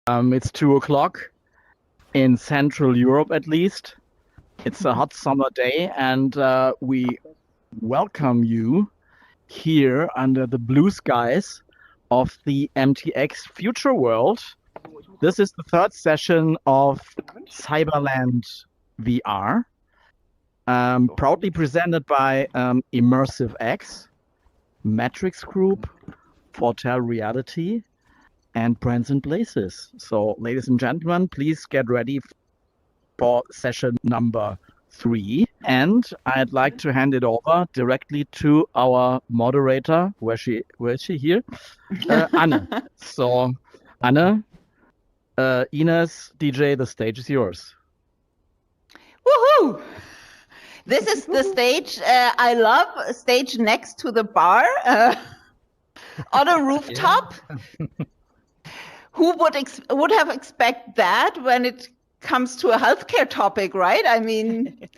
It's 2 o'clock in Central Europe, at least. It's a hot summer day, and we welcome you here under the blue skies of the MTX Future World. This is the third session of Cyberländ VR, proudly presented by IMMERSIVE X, Matrix Group, Foretell Reality, and Brands and Places. So, ladies and gentlemen, please get ready for session number 3. And I'd like to hand it over directly to our moderator. Where is she here? Anne. So Anne, Ines, DJ, the stage is yours. Woohoo! This is the stage I love, a stage next to the bar on a rooftop. Who would have expected that when it comes to a healthcare topic, right? I mean,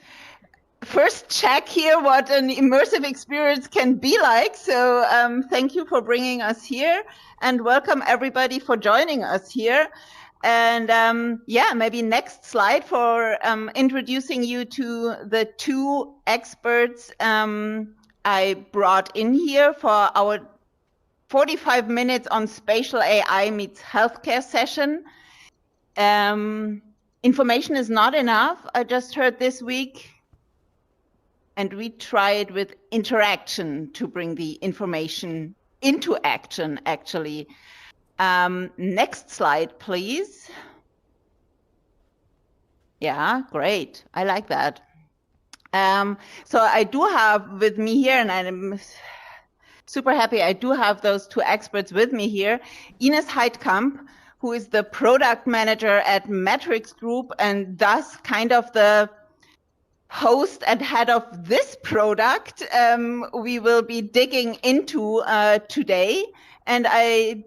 first check here what an immersive experience can be like. So thank you for bringing us here and welcome everybody for joining us here. And yeah, maybe next slide for introducing you to the two experts I brought in here for our 45 minutes on spatial AI meets healthcare session. Information is not enough, I just heard this week. And we tried with interaction to bring the information into action, actually. Next slide, please. Yeah, great. I like that. So I do have with me here, and I'm super happy I do have those two experts with me here. Ines Heidkamp, who is the product manager at Matrix Group and thus kind of the host and head of this product we will be digging into today. And I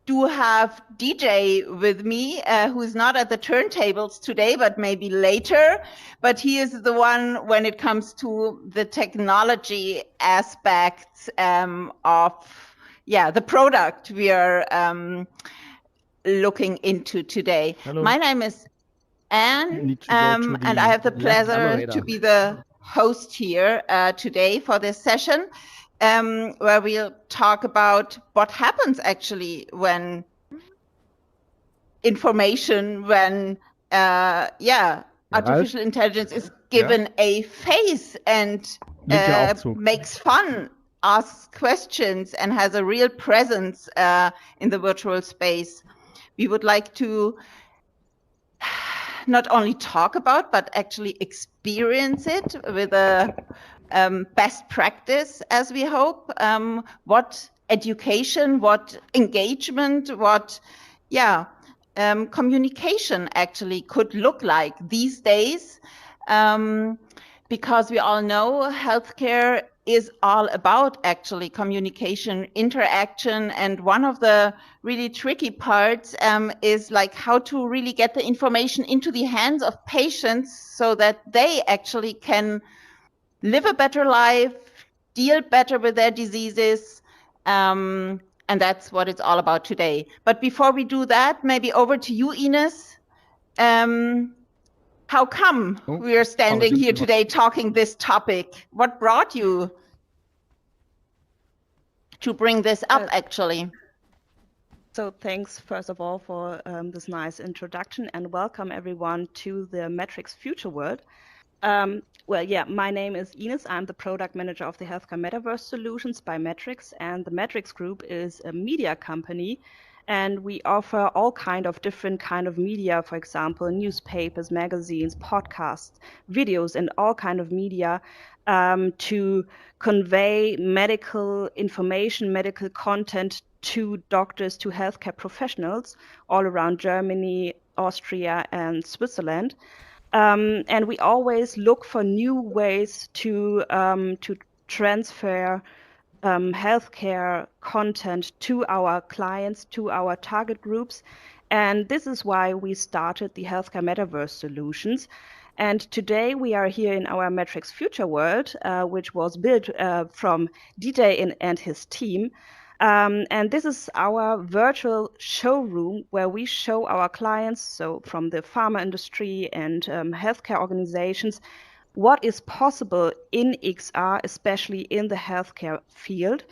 do have DJ with me, who's not at the turntables today, but maybe later. But he is the one when it comes to the technology aspects of, yeah, the product we are looking into today. Hello. My name is Anne, and I have the pleasure to be the host here today for this session. Where we'll talk about what happens actually when information, when artificial intelligence is given a face and makes fun, asks questions, and has a real presence in the virtual space. We would like to not only talk about, but actually experience it with a best practice, as we hope, what education, what engagement, what communication actually could look like these days, because we all know healthcare is all about actually communication, interaction, and one of the really tricky parts is like how to really get the information into the hands of patients so that they actually can live a better life, deal better with their diseases, and that's what it's all about today. But before we do that, maybe over to you, Ines. How come we are standing here today talking this topic? What brought you to bring this up, actually? So thanks, first of all, for this nice introduction, and welcome everyone to the Matrix Future World. Well, yeah, my name is Ines. I'm the product manager of the Healthcare Metaverse Solutions by Matrix, and the Matrix Group is a media company, and we offer all different kind of media, for example, newspapers, magazines, podcasts, videos, and all kind of media to convey medical information, medical content to doctors, to healthcare professionals all around Germany, Austria, and Switzerland. And we always look for new ways to transfer healthcare content to our clients, to our target groups. And this is why we started the Healthcare Metaverse Solutions. And today we are here in our Matrix Future World, which was built from DJ and his team. And this is our virtual showroom where we show our clients, so from the pharma industry and healthcare organizations, what is possible in XR, especially in the healthcare field.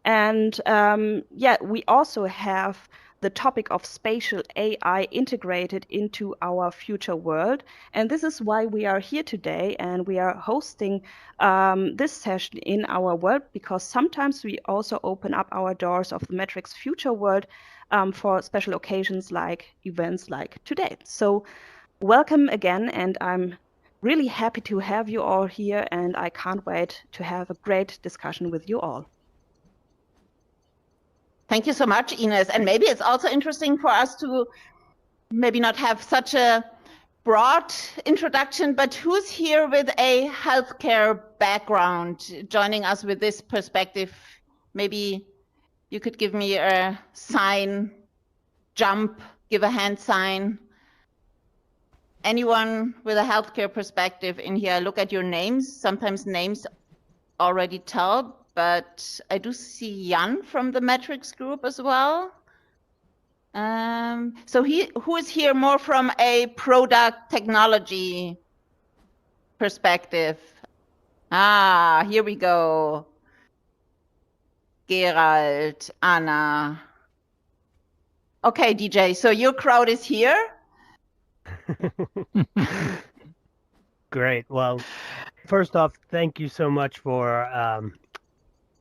And we also have the topic of spatial AI integrated into our future world. And this is why we are here today, and we are hosting this session in our world, because sometimes we also open up our doors of the Matrix Future World for special occasions like events like today. So welcome again, and I'm really happy to have you all here, and I can't wait to have a great discussion with you all. Thank you so much, Ines. And maybe it's also interesting for us to maybe not have such a broad introduction, but who's here with a healthcare background joining us with this perspective? Maybe you could give me a sign, jump, give a hand sign. Anyone with a healthcare perspective in here? Look at your names. Sometimes names already tell, but I do see Jan from the Metrics group as well. So who is here more from a product technology perspective? Ah, here we go. Gerald, Anna. Okay, DJ, so your crowd is here? Great. Well, first off, thank you so much for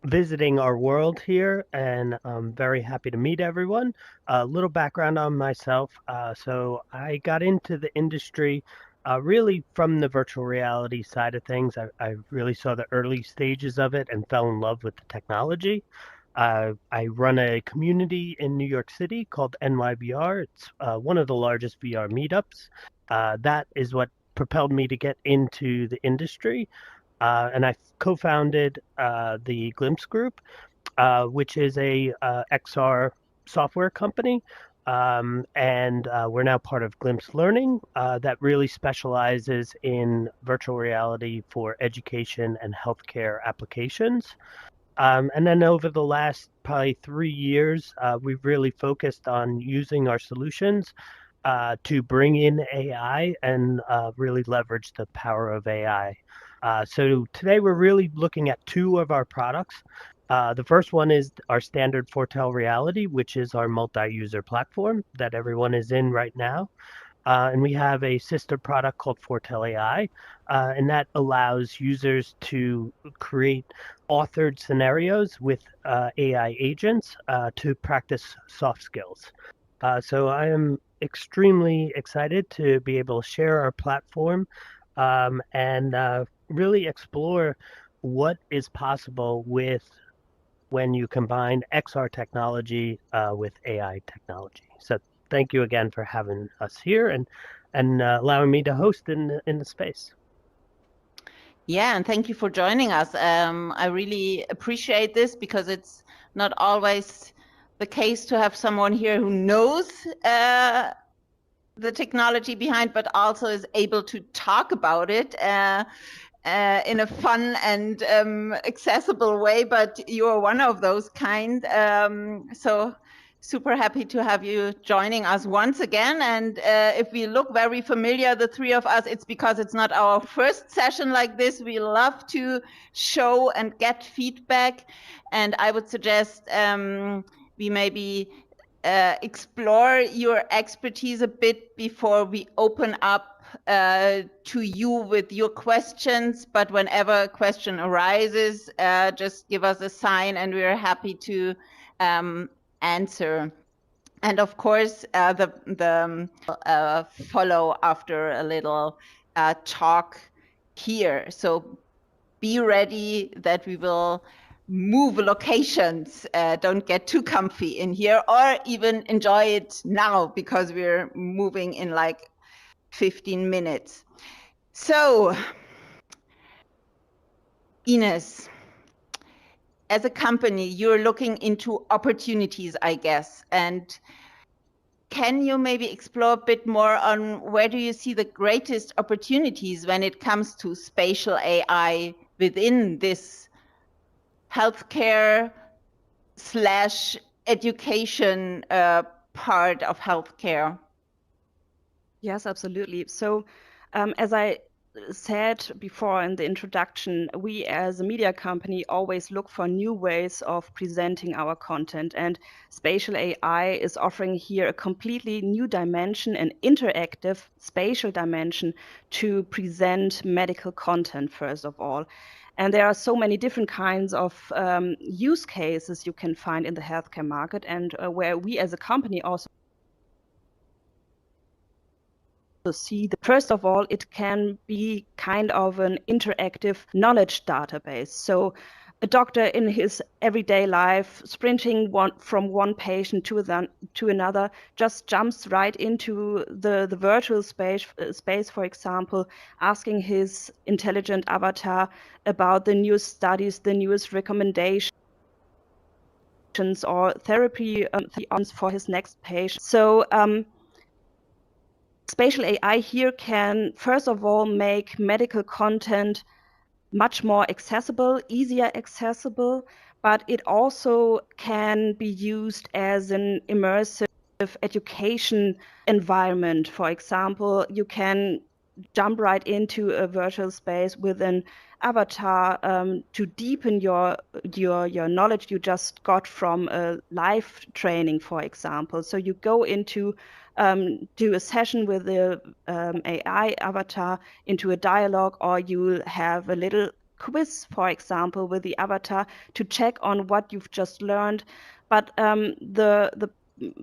visiting our world here, and I'm very happy to meet everyone. A little background on myself. So I got into the industry really from the virtual reality side of things. I really saw the early stages of it and fell in love with the technology. I run a community in New York City called NYVR. It's one of the largest VR meetups. That is what propelled me to get into the industry. And I co-founded the Glimpse Group, which is a XR software company. And we're now part of Glimpse Learning that really specializes in virtual reality for education and healthcare applications. And then over the last probably 3 years, we've really focused on using our solutions to bring in AI and really leverage the power of AI. So today we're really looking at two of our products. The first one is our standard Foretell Reality, which is our multi-user platform that everyone is in right now. And we have a sister product called Foretell AI, and that allows users to create authored scenarios with AI agents to practice soft skills. So I am extremely excited to be able to share our platform and really explore what is possible with when you combine XR technology with AI technology. So thank you again for having us here and allowing me to host in the space. Yeah, and thank you for joining us. I really appreciate this because it's not always the case to have someone here who knows the technology behind, but also is able to talk about it in a fun and accessible way. But you are one of those kind. So super happy to have you joining us once again. And if we look very familiar, the three of us, it's because it's not our first session like this. We love to show and get feedback. And I would suggest we maybe explore your expertise a bit before we open up to you with your questions. But whenever a question arises, just give us a sign and we're happy to answer. And of course, the follow after a little talk here. So be ready that we will move locations. Don't get too comfy in here, or even enjoy it now because we're moving in like 15 minutes. So, Ines, as a company, you're looking into opportunities, I guess. And can you maybe explore a bit more on where do you see the greatest opportunities when it comes to spatial AI within this healthcare / education part of healthcare? Yes, absolutely. So as I said before in the introduction, we as a media company always look for new ways of presenting our content, and spatial AI is offering here a completely new dimension, an interactive spatial dimension to present medical content, first of all. And there are so many different kinds of use cases you can find in the healthcare market, and where we as a company also see that, first of all, it can be kind of an interactive knowledge database. So a doctor in his everyday life, sprinting from one patient to another, just jumps right into the virtual space, for example, asking his intelligent avatar about the newest studies, the newest recommendations, or therapy for his next patient. So spatial AI here can, first of all, make medical content much more accessible, easier accessible, but it also can be used as an immersive education environment. For example, you can jump right into a virtual space with an avatar to deepen your knowledge you just got from a live training, for example. So you go into do a session with the AI avatar, into a dialogue, or you have a little quiz, for example, with the avatar to check on what you've just learned. But the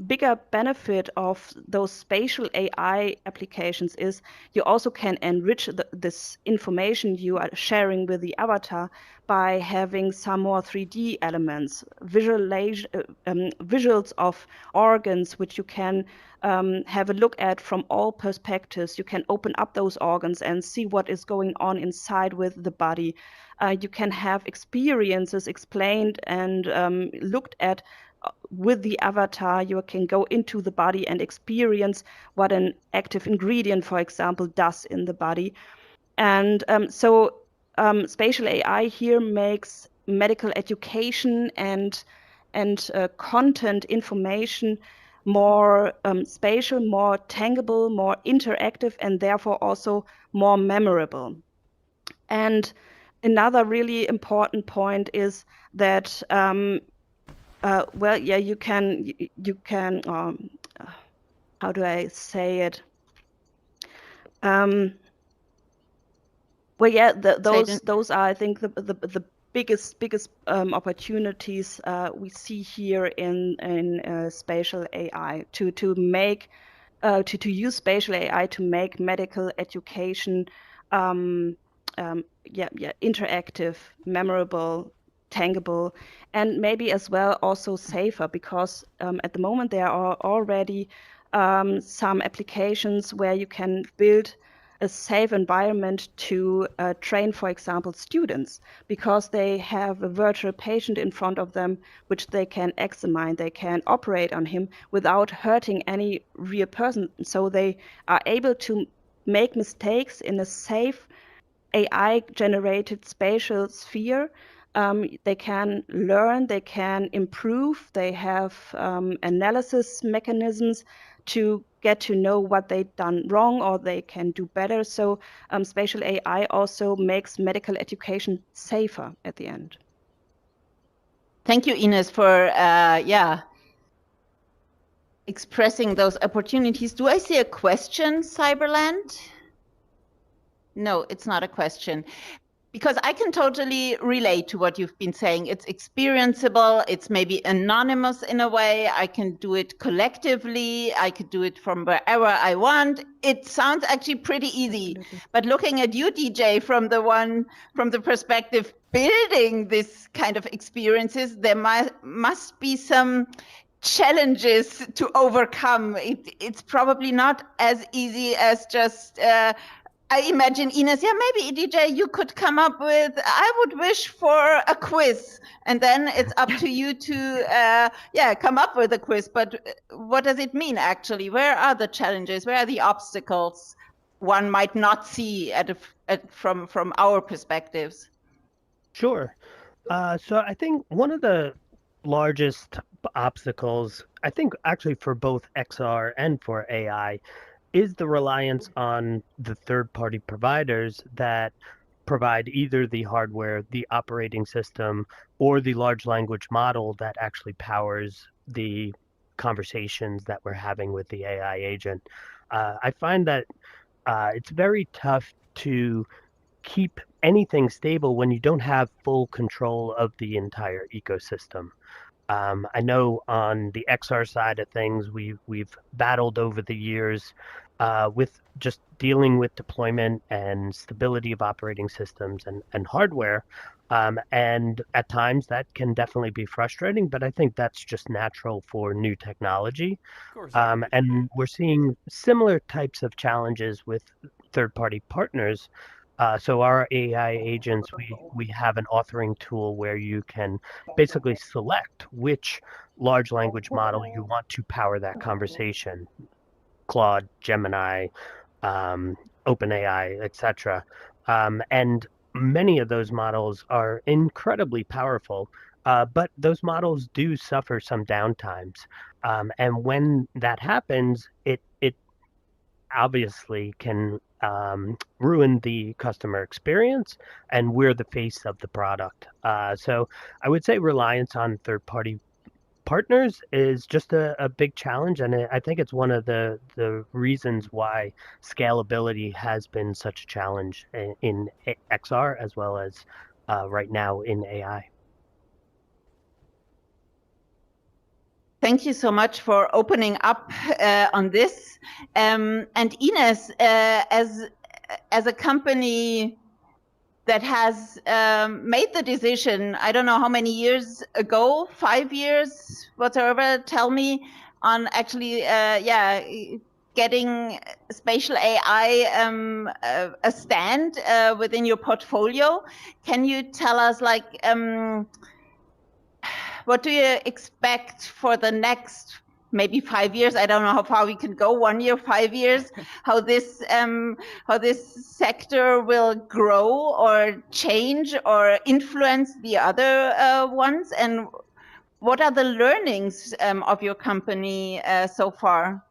bigger benefit of those spatial AI applications is you also can enrich this information you are sharing with the avatar by having some more 3D elements, visuals of organs, which you can have a look at from all perspectives. You can open up those organs and see what is going on inside with the body. You can have experiences explained and looked at with the avatar. You can go into the body and experience what an active ingredient, for example, does in the body. And so spatial AI here makes medical education and content information more spatial, more tangible, more interactive, and therefore also more memorable. And another really important point is that well, yeah, you can how do I say it? Well, yeah, those are, I think, the biggest opportunities we see here in spatial AI to make to use spatial AI to make medical education interactive, memorable, tangible, and maybe as well also safer, because at the moment there are already some applications where you can build a safe environment to train, for example, students, because they have a virtual patient in front of them which they can examine, they can operate on him without hurting any real person. So they are able to make mistakes in a safe AI-generated spatial sphere. They can learn, they can improve, they have analysis mechanisms to get to know what they've done wrong or they can do better. So spatial AI also makes medical education safer at the end. Thank you, Ines, for expressing those opportunities. Do I see a question, Cyberland? No, it's not a question. Because I can totally relate to what you've been saying. It's experienceable, it's maybe anonymous in a way. I can do it collectively, I could do it from wherever I want. It sounds actually pretty easy. But looking at you, DJ, from the perspective building this kind of experiences, there must be some challenges to overcome. It's probably not as easy as just I imagine, Ines, yeah, maybe DJ, you could come up with, I would wish for a quiz, and then it's up to you to, come up with a quiz. But what does it mean, actually? Where are the challenges? Where are the obstacles one might not see from our perspectives? Sure. So I think one of the largest obstacles, I think actually for both XR and for AI, is the reliance on the third-party providers that provide either the hardware, the operating system, or the large language model that actually powers the conversations that we're having with the AI agent. I find that it's very tough to keep anything stable when you don't have full control of the entire ecosystem. I know on the XR side of things, we've battled over the years with just dealing with deployment and stability of operating systems and hardware. And at times that can definitely be frustrating, but I think that's just natural for new technology. And we're seeing similar types of challenges with third-party partners. So our AI agents, we have an authoring tool where you can basically select which large language model you want to power that conversation. Claude, Gemini, OpenAI, etc. And many of those models are incredibly powerful, but those models do suffer some downtimes. And when that happens, it obviously can ruin the customer experience, and we're the face of the product. So I would say reliance on third-party partners is just a big challenge, and I think it's one of the reasons why scalability has been such a challenge in XR as well as right now in AI. Thank you so much for opening up on this. And Ines, as a company that has made the decision, I don't know how many years ago, 5 years, whatever, tell me, on actually, getting spatial AI a stand within your portfolio. Can you tell us, like, what do you expect for the next maybe 5 years? I don't know how far we can go, 1 year, 5 years, how this sector will grow or change or influence the other ones, and what are the learnings of your company so far?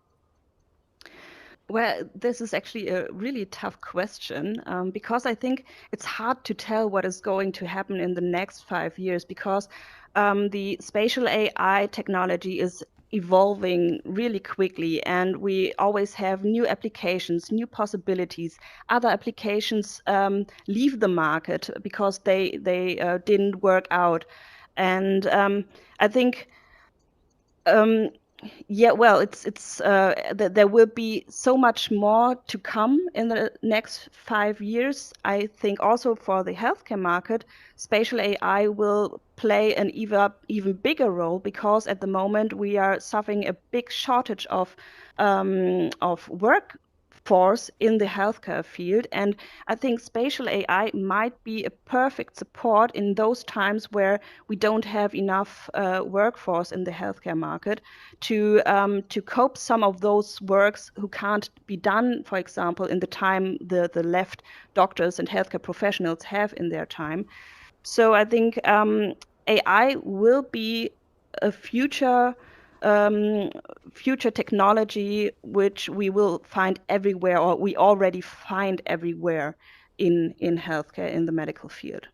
Well, this is actually a really tough question because I think it's hard to tell what is going to happen in the next 5 years, because the spatial AI technology is evolving really quickly, and we always have new applications, new possibilities. Other applications leave the market because they didn't work out, and I think there will be so much more to come in the next 5 years. I think also for the healthcare market, spatial AI will play an even bigger role, because at the moment we are suffering a big shortage of workforce in the healthcare field, and I think spatial AI might be a perfect support in those times where we don't have enough workforce in the healthcare market to cope some of those works who can't be done, for example, in the time the left doctors and healthcare professionals have in their time. So I think AI will be a future technology which we will find everywhere, or we already find everywhere in healthcare, in the medical field.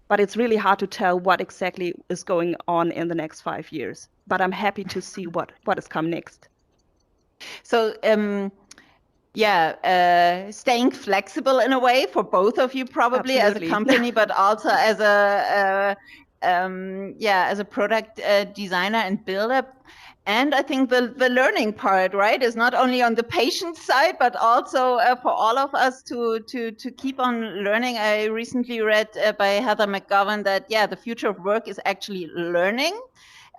But it's really hard to tell what exactly is going on in the next 5 years. But I'm happy to see what has come next. So staying flexible in a way for both of you, probably. Absolutely. As a company, but also as a product designer and builder. And I think the learning part, right, is not only on the patient side, but also for all of us to keep on learning. I recently read by Heather McGovern that, the future of work is actually learning.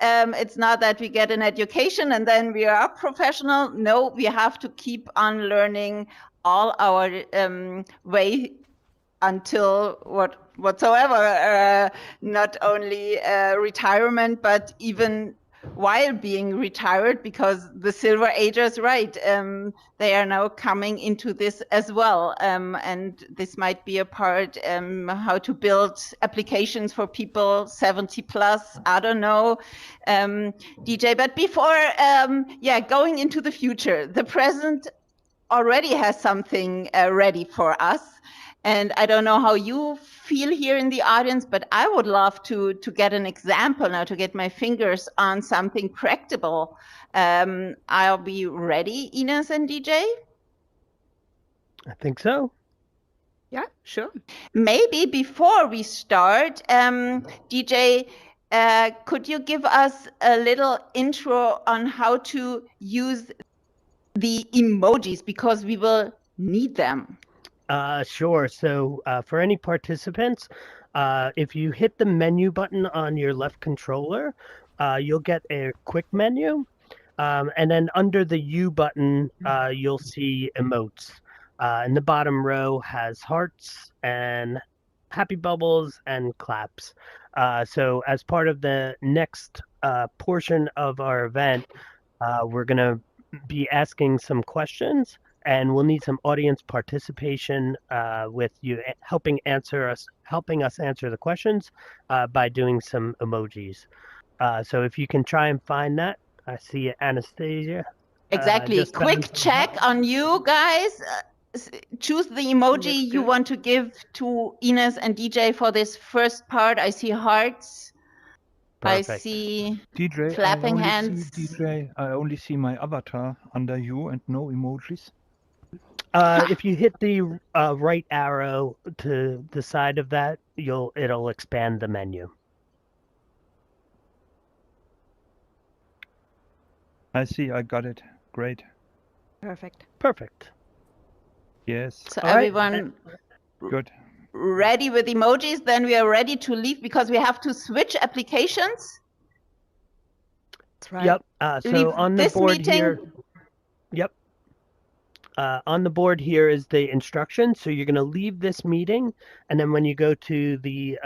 It's not that we get an education and then we are professional. No, we have to keep on learning all our way until whatsoever, not only retirement, but even while being retired, because the Silver Ages, right, they are now coming into this as well. And this might be a part, how to build applications for people 70 plus, I don't know, DJ. But before, going into the future, the present already has something ready for us. And I don't know how you feel here in the audience, but I would love to get an example now, to get my fingers on something practical. I'll be ready, Ines and DJ? I think so. Yeah, sure. Maybe before we start, DJ, could you give us a little intro on how to use the emojis, because we will need them? Sure. So for any participants, if you hit the menu button on your left controller, you'll get a quick menu. And then under the U button, you'll see emotes. And the bottom row has hearts and happy bubbles and claps. So as part of the next portion of our event, we're going to be asking some questions, and we'll need some audience participation with you helping us answer the questions by doing some emojis. So if you can try and find that. I see Anastasia. Exactly. Quick check on you guys. Choose the emoji you want to give to Ines and DJ for this first part. I see hearts. Perfect. I see DJ, clapping hands. DJ, I only see my avatar under you and no emojis. If you hit the right arrow to the side of that, it'll expand the menu. I see, I got it. Great. Perfect. Yes. So everyone good. Ready with emojis? Then we are ready to leave because we have to switch applications. That's right. Yep. So on the board here. Yep. On the board here is the instructions. So you're going to leave this meeting, and then when you go to the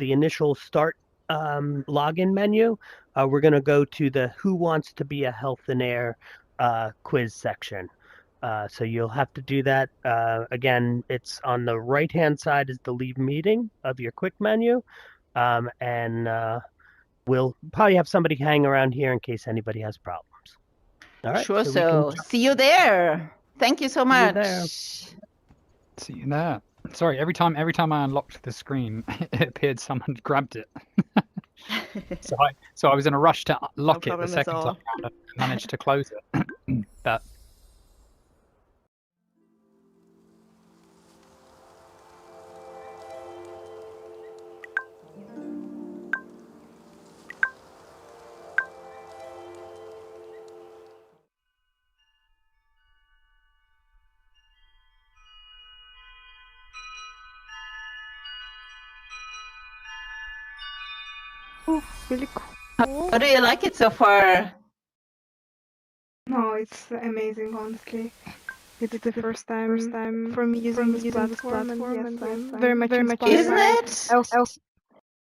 initial start login menu, we're going to go to the Who Wants to Be a Health and Air quiz section. So you'll have to do that. Again, it's on the right-hand side is the leave meeting of your quick menu. And we'll probably have somebody hang around here in case anybody has problems. All right. Sure. So see you there. Thank you so much. See you there. Sorry, every time I unlocked the screen, it appeared someone grabbed it. so I was in a rush to lock it the second time around and managed to close it. But Oh, really cool. How do you like it so far? No, it's amazing, honestly. It's the first time for me using this platform, and yes, I'm very much inspired. Isn't it?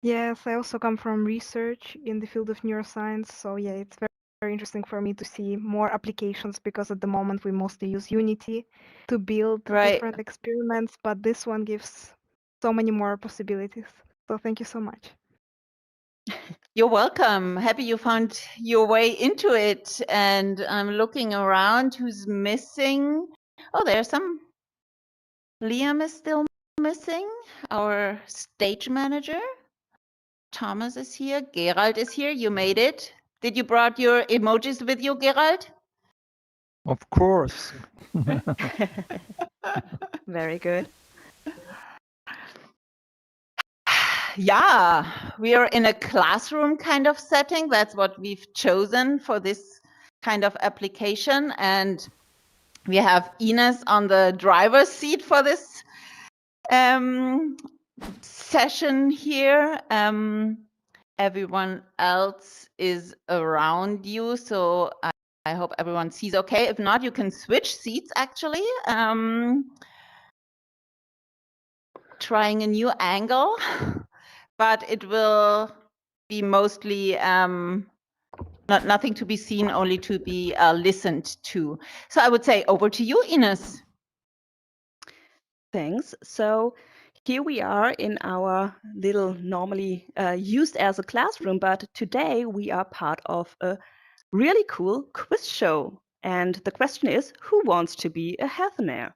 Yes, I also come from research in the field of neuroscience, so yeah, it's very interesting for me to see more applications because at the moment we mostly use Unity to build different experiments, but this one gives so many more possibilities. So thank you so much. You're welcome. Happy you found your way into it. And I'm looking around who's missing. Oh, there's some. Liam is still missing, our stage manager. Thomas is here. Gerald is here. You made it. Did you brought your emojis with you, Gerald? Of course. Very good. Yeah, we are in a classroom kind of setting. That's what we've chosen for this kind of application. And we have Ines on the driver's seat for this session here. Everyone else is around you. So I hope everyone sees okay. If not, you can switch seats actually. Trying a new angle. But it will be mostly nothing to be seen, only to be listened to. So I would say over to you, Ines. Thanks. So here we are in our little normally used as a classroom, but today we are part of a really cool quiz show. And the question is, who wants to be a healthier?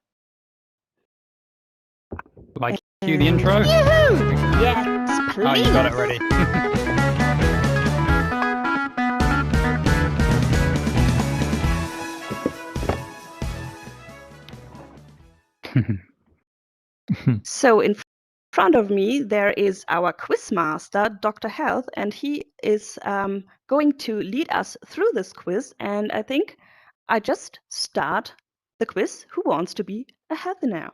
Like cue the intro? Yes, please. Oh, you got it ready. So in front of me, there is our quiz master, Dr. Health, and he is going to lead us through this quiz. And I think I just start the quiz. Who wants to be a healthionaire?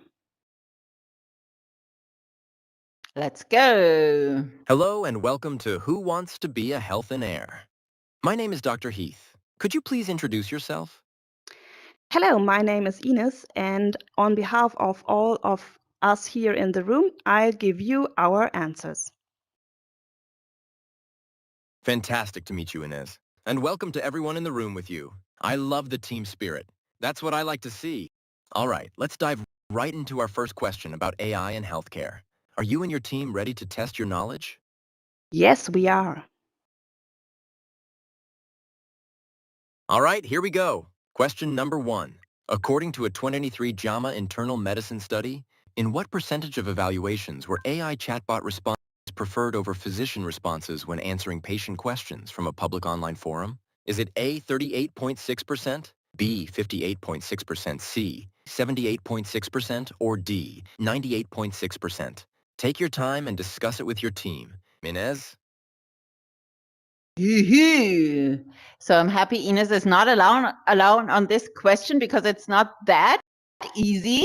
Let's go. Hello and welcome to Who Wants to Be a Healthionaire? My name is Dr. Heath. Could you please introduce yourself? Hello, my name is Ines, and on behalf of all of us here in the room, I'll give you our answers. Fantastic to meet you, Inez. And welcome to everyone in the room with you. I love the team spirit. That's what I like to see. All right, let's dive right into our first question about AI and healthcare. Are you and your team ready to test your knowledge? Yes, we are. All right, here we go. Question number 1. According to a 2023 JAMA internal medicine study, in what percentage of evaluations were AI chatbot responses preferred over physician responses when answering patient questions from a public online forum? Is it A, 38.6%, B, 58.6%, C, 78.6%, or D, 98.6%? Take your time and discuss it with your team. Inez? So I'm happy Ines is not alone on this question because it's not that easy.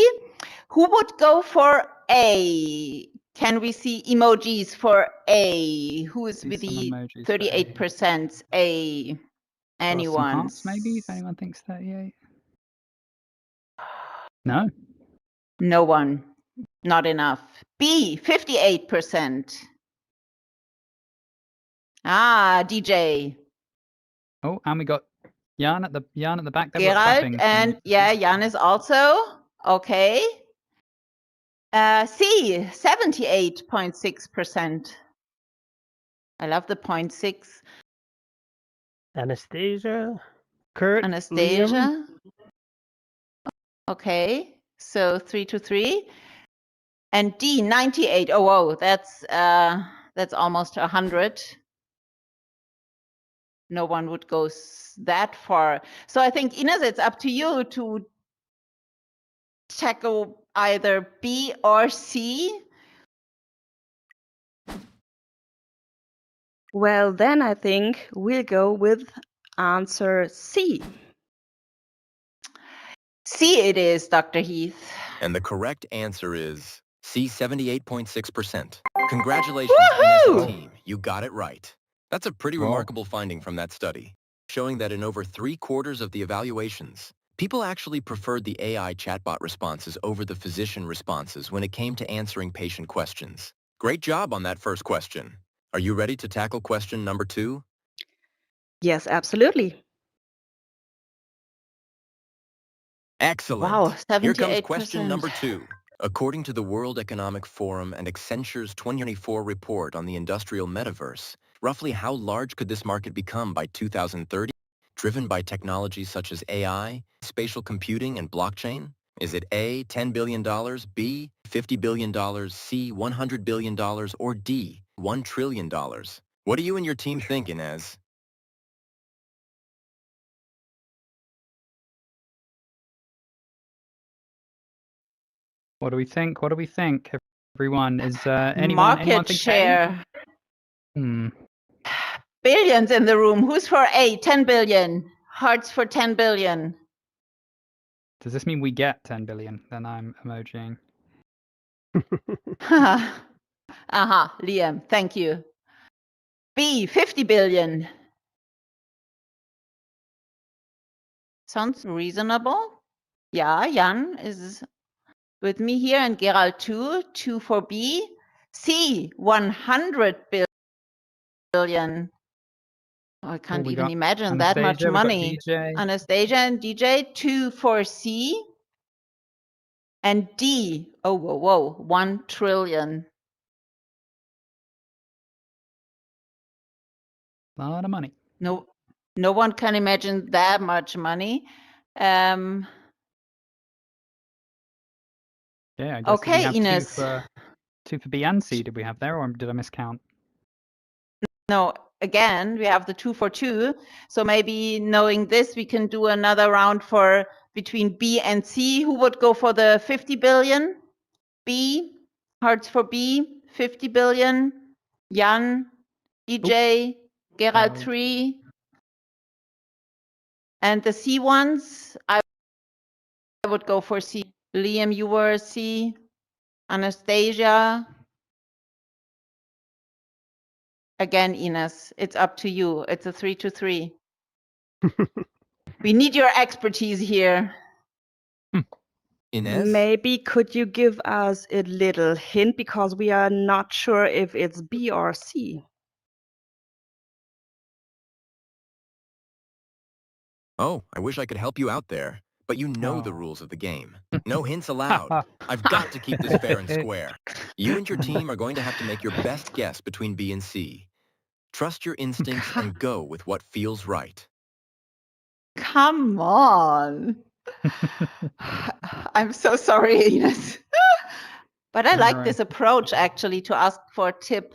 Who would go for A? Can we see emojis for A? Who is with the 38% A? Anyone? Hearts, maybe, if anyone thinks 38. No. No one. Not enough. B, 58%. Ah, DJ. Oh, and we got Jan at the back there. Gerald and yeah, Jan is also okay. C, 78.6%. I love the 0.6. Anastasia, Kurt, Anastasia. Liam. Okay, so 3-3. And D, 98. Oh, whoa, that's almost 100. No one would go that far. So I think, Ines, it's up to you to tackle either B or C. Well, then I think we'll go with answer C. C it is, Dr. Heath. And the correct answer is C, 78.6%. Congratulations, Ines and team. You got it right. That's a pretty remarkable finding from that study, showing that in over 3/4 of the evaluations, people actually preferred the AI chatbot responses over the physician responses when it came to answering patient questions. Great job on that first question. Are you ready to tackle question number 2? Yes, absolutely. Excellent. Wow, 78%. Here comes question number 2. According to the World Economic Forum and Accenture's 2024 report on the industrial metaverse, roughly how large could this market become by 2030, driven by technologies such as AI, spatial computing, and blockchain? Is it A, $10 billion, B, $50 billion, C, $100 billion, or D, $1 trillion? What do you and your team think, Inez? What do we think? What do we think, everyone? Is anyone Market think share? A? Billions in the room. Who's for A? 10 billion. Hearts for 10 billion. Does this mean we get 10 billion? Then I'm emojiing. Aha, Liam, thank you. B, 50 billion. Sounds reasonable. Yeah, Jan is with me here and Gerald too. 2 for B. C, 100 billion. Oh, I can't even imagine that much money. Anastasia and DJ, 2 for C. And D, oh, whoa, 1 trillion. A lot of money. No one can imagine that much money. Yeah, I guess okay, we have Ines. two for B and C. Did we have there, or did I miscount? No, again, we have the 2 for 2. So maybe knowing this, we can do another round for between B and C. Who would go for the 50 billion? B, Hearts for B, 50 billion. Jan, DJ, Gerald 3. And the C ones, I would go for C. Liam, you were C. Anastasia. Again, Ines, it's up to you. It's a 3-3. We need your expertise here. Ines? Maybe could you give us a little hint, because we are not sure if it's B or C. Oh, I wish I could help you out there, but you know the rules of the game. No hints allowed. I've got to keep this fair and square. You and your team are going to have to make your best guess between B and C. Trust your instincts and go with what feels right. Come on. I'm so sorry, Ines. But I like this approach, actually, to ask for a tip.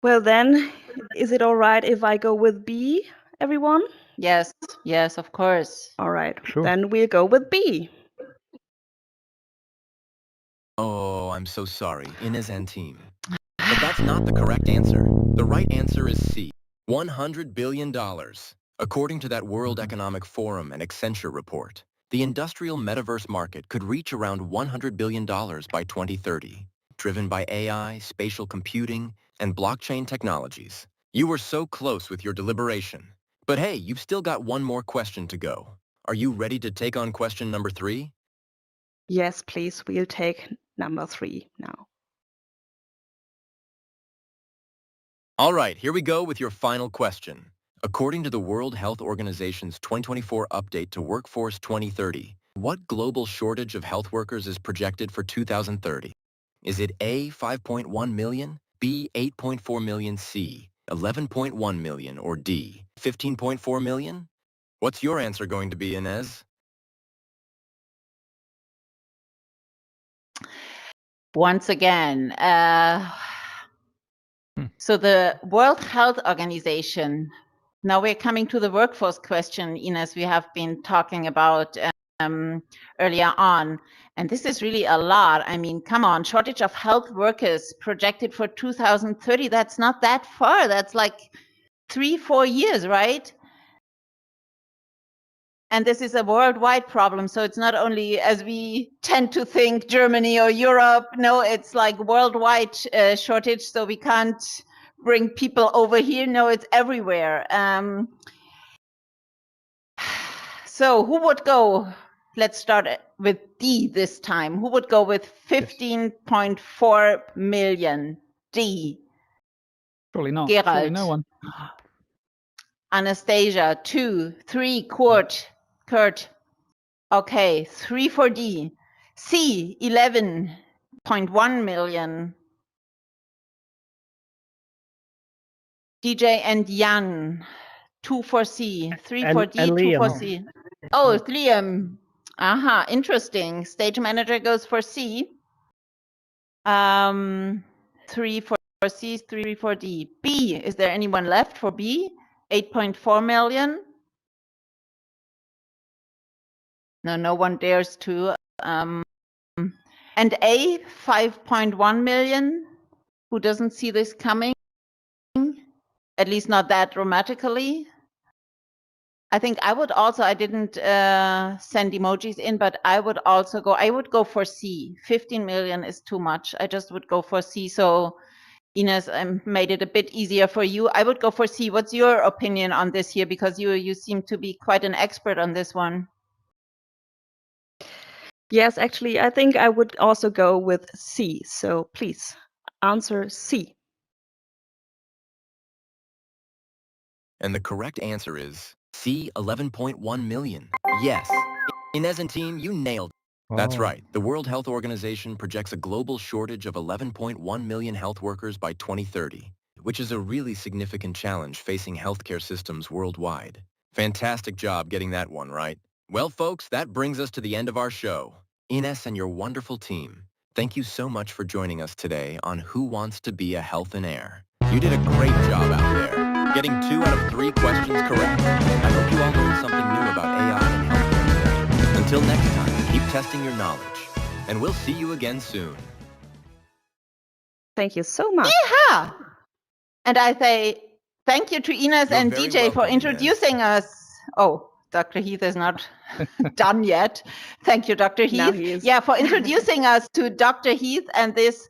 Well, then, is it all right if I go with B, everyone? Yes, yes, of course. All right, then we'll go with B. Oh, I'm so sorry, Ines and team. But that's not the correct answer. The right answer is C, $100 billion. According to that World Economic Forum and Accenture report, the industrial metaverse market could reach around $100 billion by 2030, driven by AI, spatial computing, and blockchain technologies. You were so close with your deliberation. But hey, you've still got one more question to go. Are you ready to take on question number 3? Yes, please. We'll take number 3 now. All right, here we go with your final question. According to the World Health Organization's 2024 update to Workforce 2030, what global shortage of health workers is projected for 2030? Is it A, 5.1 million, B, 8.4 million, C, 11.1 million, or D, 15.4 million? What's your answer going to be, Ines? Once again, so the World Health Organization, now we're coming to the workforce question, Ines, we have been talking about earlier on. And this is really a lot. I mean, come on, shortage of health workers projected for 2030. That's not that far. That's like 3-4 years, right? And this is a worldwide problem. So it's not only, as we tend to think, Germany or Europe. No, it's like worldwide shortage. So we can't bring people over here. No, it's everywhere. So who would go? Let's start with D this time. Who would go with 15.4 million? D. Probably not. Gerald. Probably no one. Anastasia, 2, 3, Kurt. Okay, 3 for D. C, 11.1 million. DJ and Jan, 2 for C, 3 for D, 2 for C. Oh, Liam. Aha, interesting. Stage manager goes for C. 3 for C, 3 for D. B, is there anyone left for B? 8.4 million. No, no one dares to. And A, 5.1 million. Who doesn't see this coming? At least not that dramatically. I think I would also, I didn't send emojis in, but I would also go, I would go for C. 15 million is too much. I just would go for C. So Ines, I made it a bit easier for you. I would go for C. What's your opinion on this here? Because you seem to be quite an expert on this one. Yes, actually, I think I would also go with C. So please answer C. And the correct answer is C, 11.1 million. Yes. Ines and team, you nailed it. That's right. The World Health Organization projects a global shortage of 11.1 million health workers by 2030, which is a really significant challenge facing healthcare systems worldwide. Fantastic job getting that one right. Well, folks, that brings us to the end of our show. Ines and your wonderful team, thank you so much for joining us today on Who Wants to Be a Health and Air. You did a great job out there, getting 2 out of 3 questions correct. I hope you all learned something new about AI and healthcare today. Until next time, keep testing your knowledge. and we'll see you again soon. Thank you so much. Yeah. And I say thank you to Ines You're and very DJ for welcome, Ines. introducing us. Oh, Dr. Heath is not done yet. Thank you, Dr. Now Heath. he is. Yeah, for introducing us to Dr. Heath and this,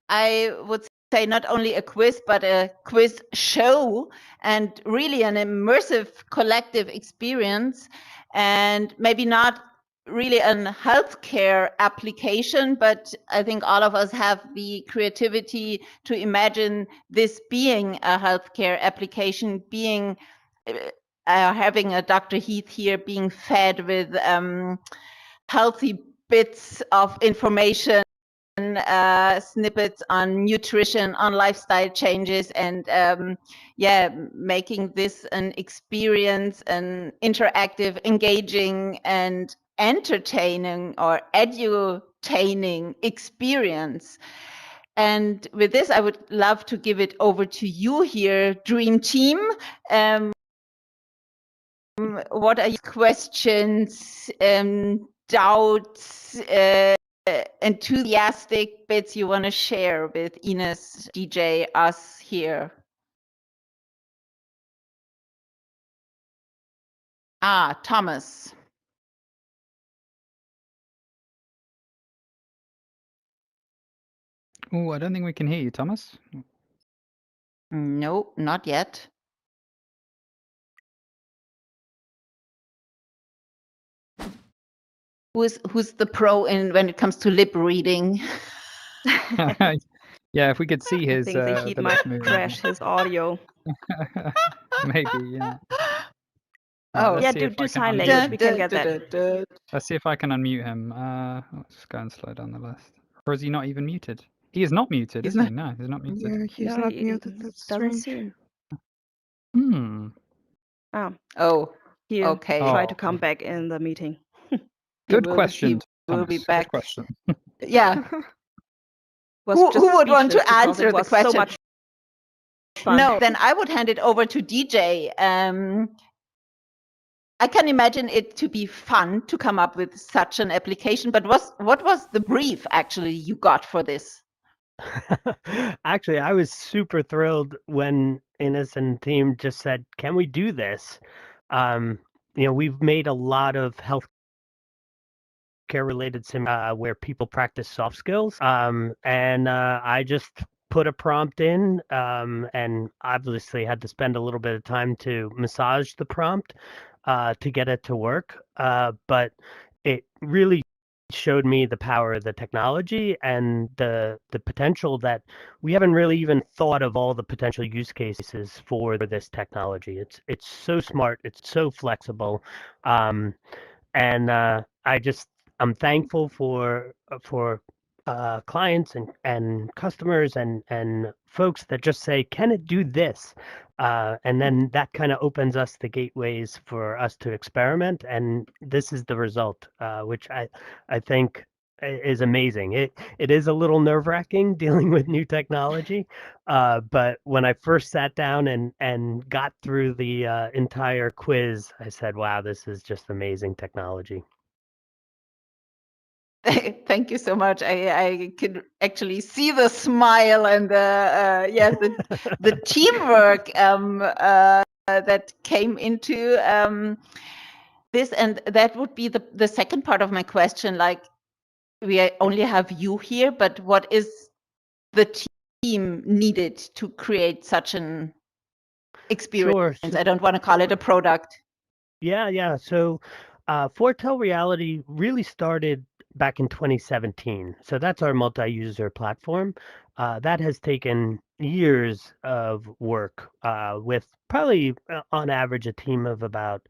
I would say, not only a quiz, but a quiz show and really an immersive collective experience, and maybe not really a healthcare application, but I think all of us have the creativity to imagine this being a healthcare application, being having a Dr. Heath here being fed with healthy bits of information, snippets on nutrition, on lifestyle changes, and yeah, making this an experience, an interactive, engaging, and entertaining or edutaining experience. And with this, I would love to give it over to you here, Dream Team. What are your questions, doubts, enthusiastic bits you want to share with Ines, DJ, us here? Ah, Thomas. Oh, I don't think we can hear you, Thomas. No, not yet. Who's the pro in when it comes to lip reading? Yeah, if we could see I his think the heat the might lips moving. crash his audio. Maybe, yeah. Oh, let's yeah, see do if I can sign unmute language. him. We can get that. Let's see if I can unmute him. Let's just go and slow down the list. Or is he not even muted? He is not muted, He's isn't he? not. No, he's not muted. Yeah, he's No, not he muted. That's doesn't strange. seem. Hmm. Oh, He okay. try Oh, to come back in the meeting. good He question, will be Thomas. back. Good question. Yeah. Was Who just would want to speechless because answer it the was question? so much fun. No, then I would hand it over to DJ. I can imagine it to be fun to come up with such an application, but what was the brief actually you got for this? Actually, I was super thrilled when Ines and team just said, "Can we do this?" We've made a lot of healthcare related sim where people practice soft skills, and I just put a prompt in, and obviously had to spend a little bit of time to massage the prompt to get it to work, but it really showed me the power of the technology and the potential that we haven't really even thought of all the potential use cases for this technology. It's so smart, it's so flexible, and I'm thankful for clients and customers and folks that just say, "Can it do this?" And then that kind of opens us the gateways for us to experiment, and this is the result, which I think is amazing. It is a little nerve-wracking dealing with new technology, but when I first sat down and got through the entire quiz, I said, "Wow, this is just amazing technology." Thank you so much. I could actually see the smile and the teamwork that came into this, and that would be the second part of my question. Like, we only have you here, but what is the team needed to create such an experience? Sure. I don't want to call it a product. Yeah. So, Foretell Reality really started back in 2017. So that's our multi-user platform. That has taken years of work with probably on average a team of about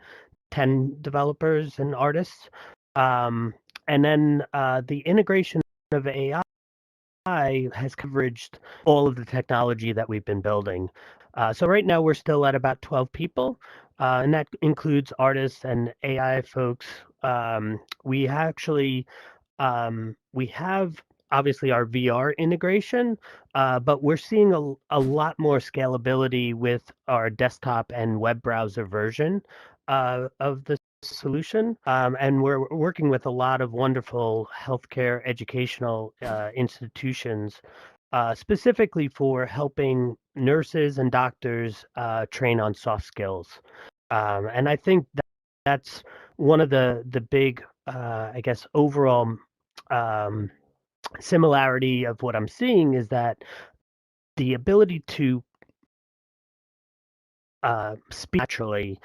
10 developers and artists. And then the integration of AI has coveraged all of the technology that we've been building. So right now we're still at about 12 people, and that includes artists and AI folks. We actually we have obviously our VR integration, but we're seeing a lot more scalability with our desktop and web browser version of the solution, and we're working with a lot of wonderful healthcare educational institutions, specifically for helping nurses and doctors train on soft skills. And I think that's one of the big, I guess, overall similarity of what I'm seeing is that the ability to speak naturally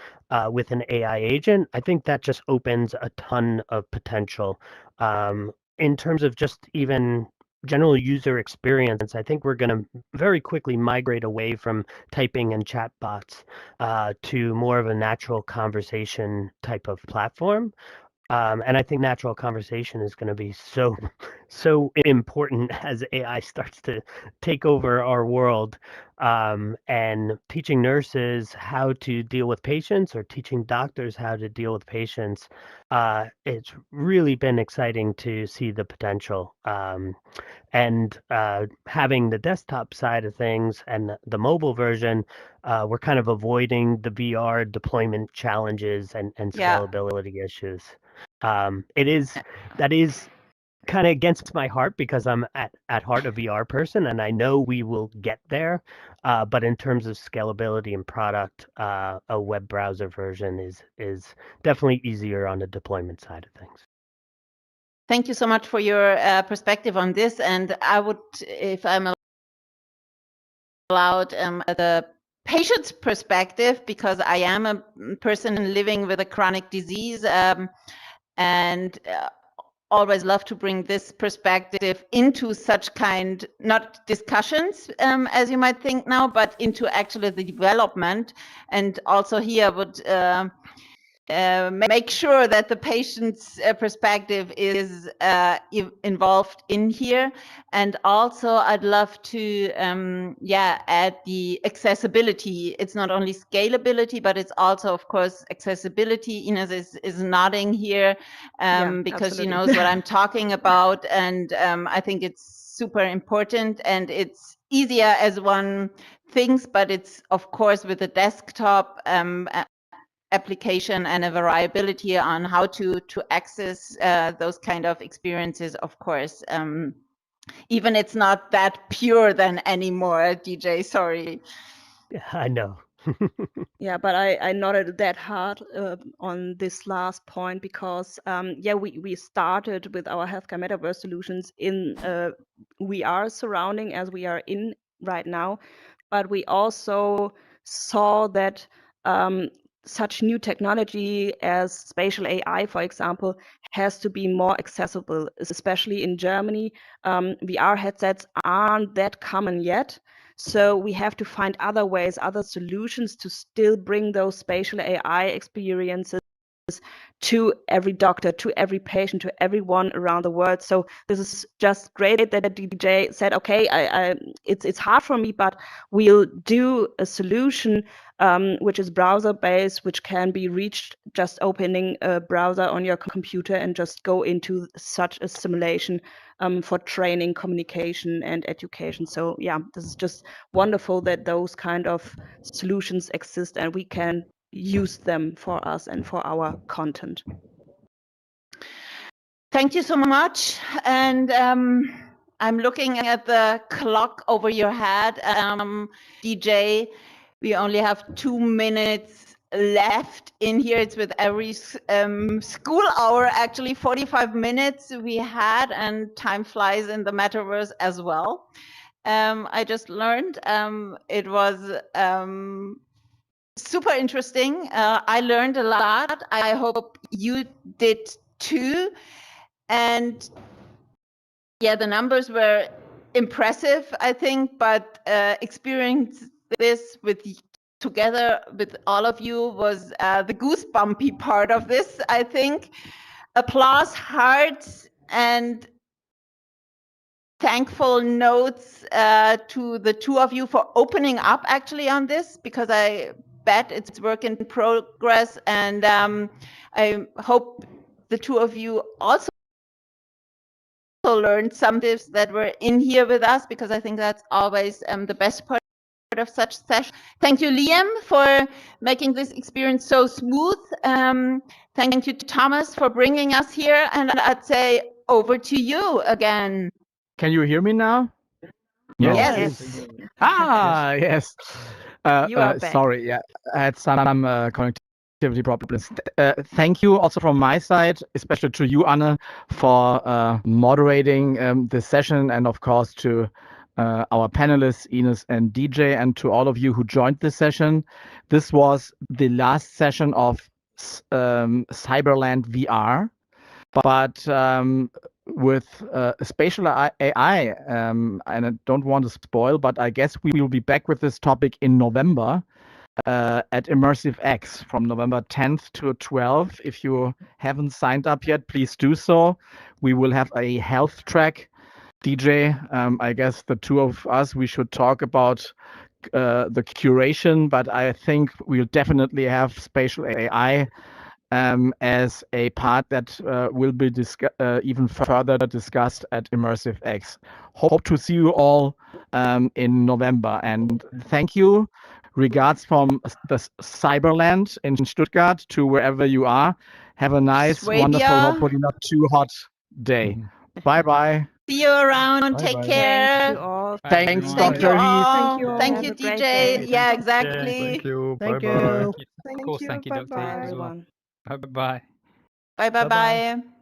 with an AI agent, I think that just opens a ton of potential. In terms of just even general user experience, I think we're going to very quickly migrate away from typing and chatbots to more of a natural conversation type of platform. And I think natural conversation is going to be so important as AI starts to take over our world. And teaching nurses how to deal with patients or teaching doctors how to deal with patients, it's really been exciting to see the potential. And having the desktop side of things and the mobile version, we're kind of avoiding the VR deployment challenges and scalability issues. That is kind of against my heart because I'm at heart a VR person, and I know we will get there. But in terms of scalability and product, a web browser version is definitely easier on the deployment side of things. Thank you so much for your perspective on this. And I would, if I'm allowed, the patient's perspective, because I am a person living with a chronic disease, and always love to bring this perspective into such kind, not discussions as you might think now, but into actually the development. And also here I would make sure that the patient's perspective is involved in here. And also I'd love to add the accessibility. It's not only scalability, but it's also, of course, accessibility. Ines is nodding here because she knows what I'm talking about. And I think it's super important, and it's easier as one thinks, but it's, of course, with the desktop application and a variability on how to access those kind of experiences, of course. Even it's not that pure then anymore, DJ, sorry. I know. Yeah, but I nodded that hard on this last point because, we started with our healthcare metaverse solutions in VR surrounding as we are in right now, but we also saw that such new technology as spatial AI, for example, has to be more accessible, especially in Germany. VR headsets aren't that common yet. So we have to find other ways, other solutions to still bring those spatial AI experiences to every doctor, to every patient, to everyone around the world. So this is just great that the DJ said, okay, it's hard for me, but we'll do a solution which is browser-based, which can be reached just opening a browser on your computer and just go into such a simulation for training, communication, and education. So yeah, this is just wonderful that those kind of solutions exist and we can use them for us and for our content. Thank you so much. And I'm looking at the clock over your head. DJ, we only have 2 minutes left in here. It's with every school hour, actually 45 minutes we had, and time flies in the metaverse as well. I just learned it was super interesting. I learned a lot. I hope you did too. And yeah, the numbers were impressive, I think, but experience this together with all of you was the goosebumpy part of this, I think. Applause, hearts, and thankful notes to the two of you for opening up actually on this, because I bet it's work in progress, and I hope the two of you also learned some tips that were in here with us, because I think that's always the best part of such sessions. Thank you, Liam, for making this experience so smooth. Thank you, Thomas, for bringing us here. And I'd say over to you again. Can you hear me now? Yes. Yes. You are back. Sorry, yeah, I had some connectivity problems. Thank you also from my side, especially to you, Anne, for moderating this session, and of course to our panelists, Ines and DJ, and to all of you who joined this session. This was the last session of Cyberländ VR, but with spatial AI, and I don't want to spoil, but I guess we will be back with this topic in November at IMMERSIVE X from November 10th to 12th. If you haven't signed up yet, please do so. We will have a health track. DJ, I guess the two of us, we should talk about the curation, but I think we'll definitely have spatial AI as a part that will be even further discussed at IMMERSIVE X. Hope to see you all in November. And thank you. Regards from the Cyberland in Stuttgart to wherever you are. Have a nice, wonderful, hopefully not too hot day. Bye-bye. See you around. Bye Take bye. care. Thank you all. Thanks, Thank you Dr. Heath. all. Thank you, Have a great DJ. day. Yeah, exactly. Thank you. Thank Bye bye. you. Of course, thank you, Dr. Bye, Heath, as well. everyone. Bye-bye. Bye, bye, bye.